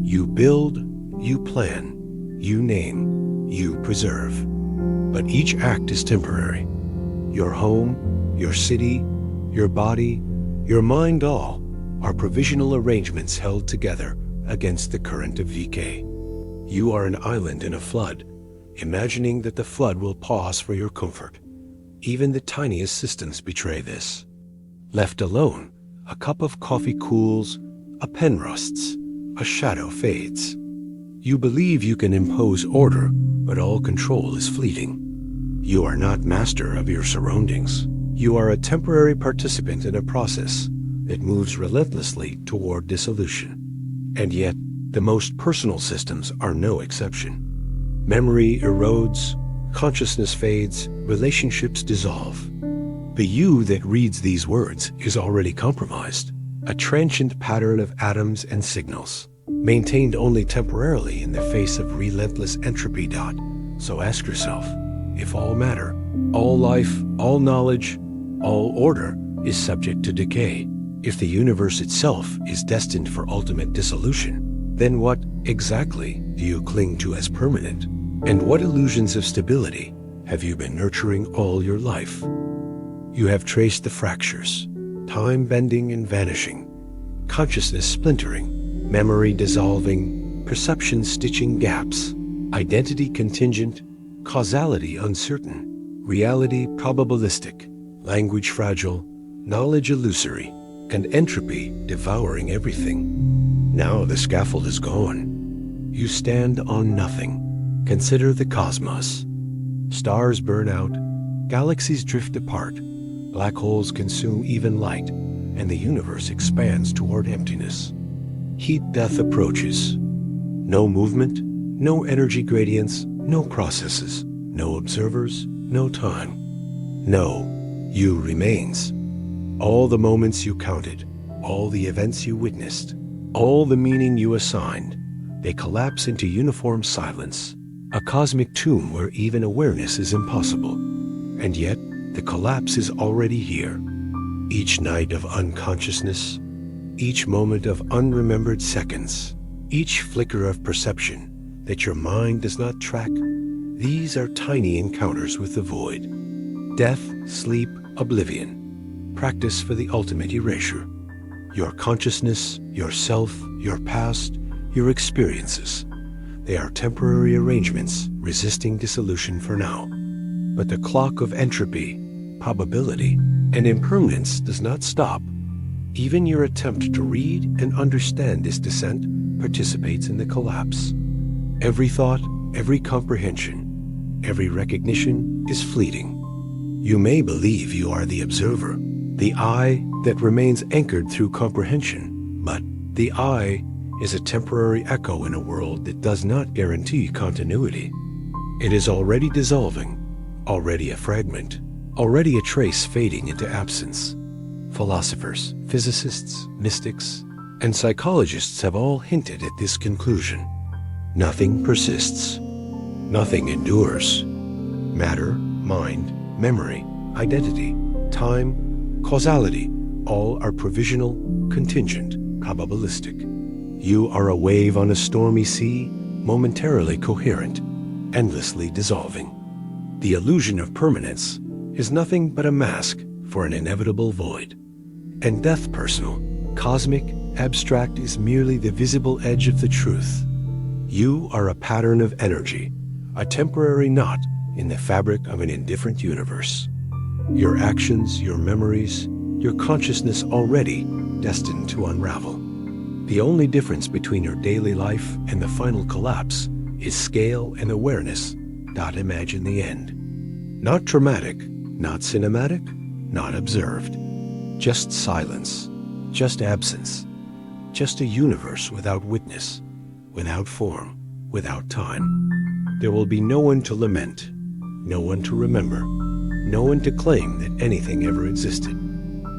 You build, you plan, you name, you preserve. But each act is temporary. Your home, your city, your body, your mind, all are provisional arrangements held together against the current of decay. You are an island in a flood, imagining that the flood will pause for your comfort. Even the tiniest systems betray this. Left alone, a cup of coffee cools, a pen rusts, a shadow fades. You believe you can impose order, but all control is fleeting. You are not master of your surroundings. You are a temporary participant in a process that moves relentlessly toward dissolution. And yet, the most personal systems are no exception. Memory erodes, consciousness fades, relationships dissolve. The you that reads these words is already compromised, a transient pattern of atoms and signals, maintained only temporarily in the face of relentless entropy. So ask yourself, if all matter, all life, all knowledge, all order is subject to decay, if the universe itself is destined for ultimate dissolution, then what exactly do you cling to as permanent? And what illusions of stability have you been nurturing all your life? You have traced the fractures, time bending and vanishing, consciousness splintering, memory dissolving, perception stitching gaps, identity contingent, causality uncertain, reality probabilistic, language fragile, knowledge illusory, and entropy devouring everything. Now the scaffold is gone. You stand on nothing. Consider the cosmos. Stars burn out, galaxies drift apart, black holes consume even light, and the universe expands toward emptiness. Heat death approaches. No movement, no energy gradients, no processes, no observers, no time. No, you remains. All the moments you counted, all the events you witnessed, all the meaning you assigned, they collapse into uniform silence, a cosmic tomb where even awareness is impossible. And yet, the collapse is already here. Each night of unconsciousness, each moment of unremembered seconds, each flicker of perception that your mind does not track, these are tiny encounters with the void. Death, sleep, oblivion. Practice for the ultimate erasure. Your consciousness, yourself, your past, your experiences. They are temporary arrangements resisting dissolution for now. But the clock of entropy, probability, and impermanence does not stop. Even your attempt to read and understand this descent participates in the collapse. Every thought, every comprehension, every recognition is fleeting. You may believe you are the observer, the I that remains anchored through comprehension, but the I is a temporary echo in a world that does not guarantee continuity. It is already dissolving, already a fragment, already a trace fading into absence. Philosophers, physicists, mystics, and psychologists have all hinted at this conclusion. Nothing persists. Nothing endures. Matter, mind, memory, identity, time, causality, all are provisional, contingent, probabilistic. You are a wave on a stormy sea, momentarily coherent, endlessly dissolving. The illusion of permanence is nothing but a mask for an inevitable void. And death personal, cosmic, abstract is merely the visible edge of the truth. You are a pattern of energy, a temporary knot in the fabric of an indifferent universe. Your actions, your memories, your consciousness already destined to unravel. The only difference between your daily life and the final collapse is scale and awareness. Not imagine the end. Not dramatic, not cinematic, not observed. Just silence, just absence, just a universe without witness, without form, without time. There will be no one to lament, no one to remember, no one to claim that anything ever existed.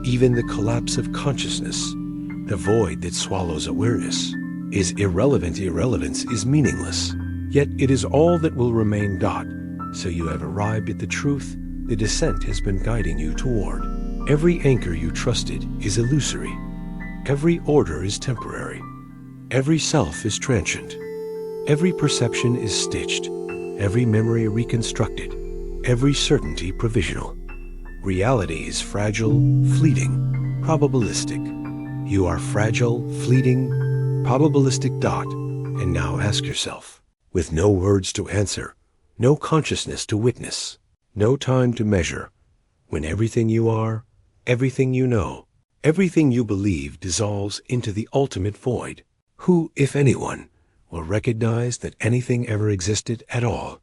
Even the collapse of consciousness, the void that swallows awareness, is irrelevant. Irrelevance is meaningless. Yet it is all that will remain. So you have arrived at the truth the descent has been guiding you toward. Every anchor you trusted is illusory. Every order is temporary. Every self is transient. Every perception is stitched. every memory reconstructed, every certainty provisional. Reality is fragile, fleeting, probabilistic. You are fragile, fleeting, probabilistic dot. And now ask yourself, with no words to answer, no consciousness to witness, no time to measure, when everything you are, everything you know, everything you believe dissolves into the ultimate void, who, if anyone, will recognize that anything ever existed at all?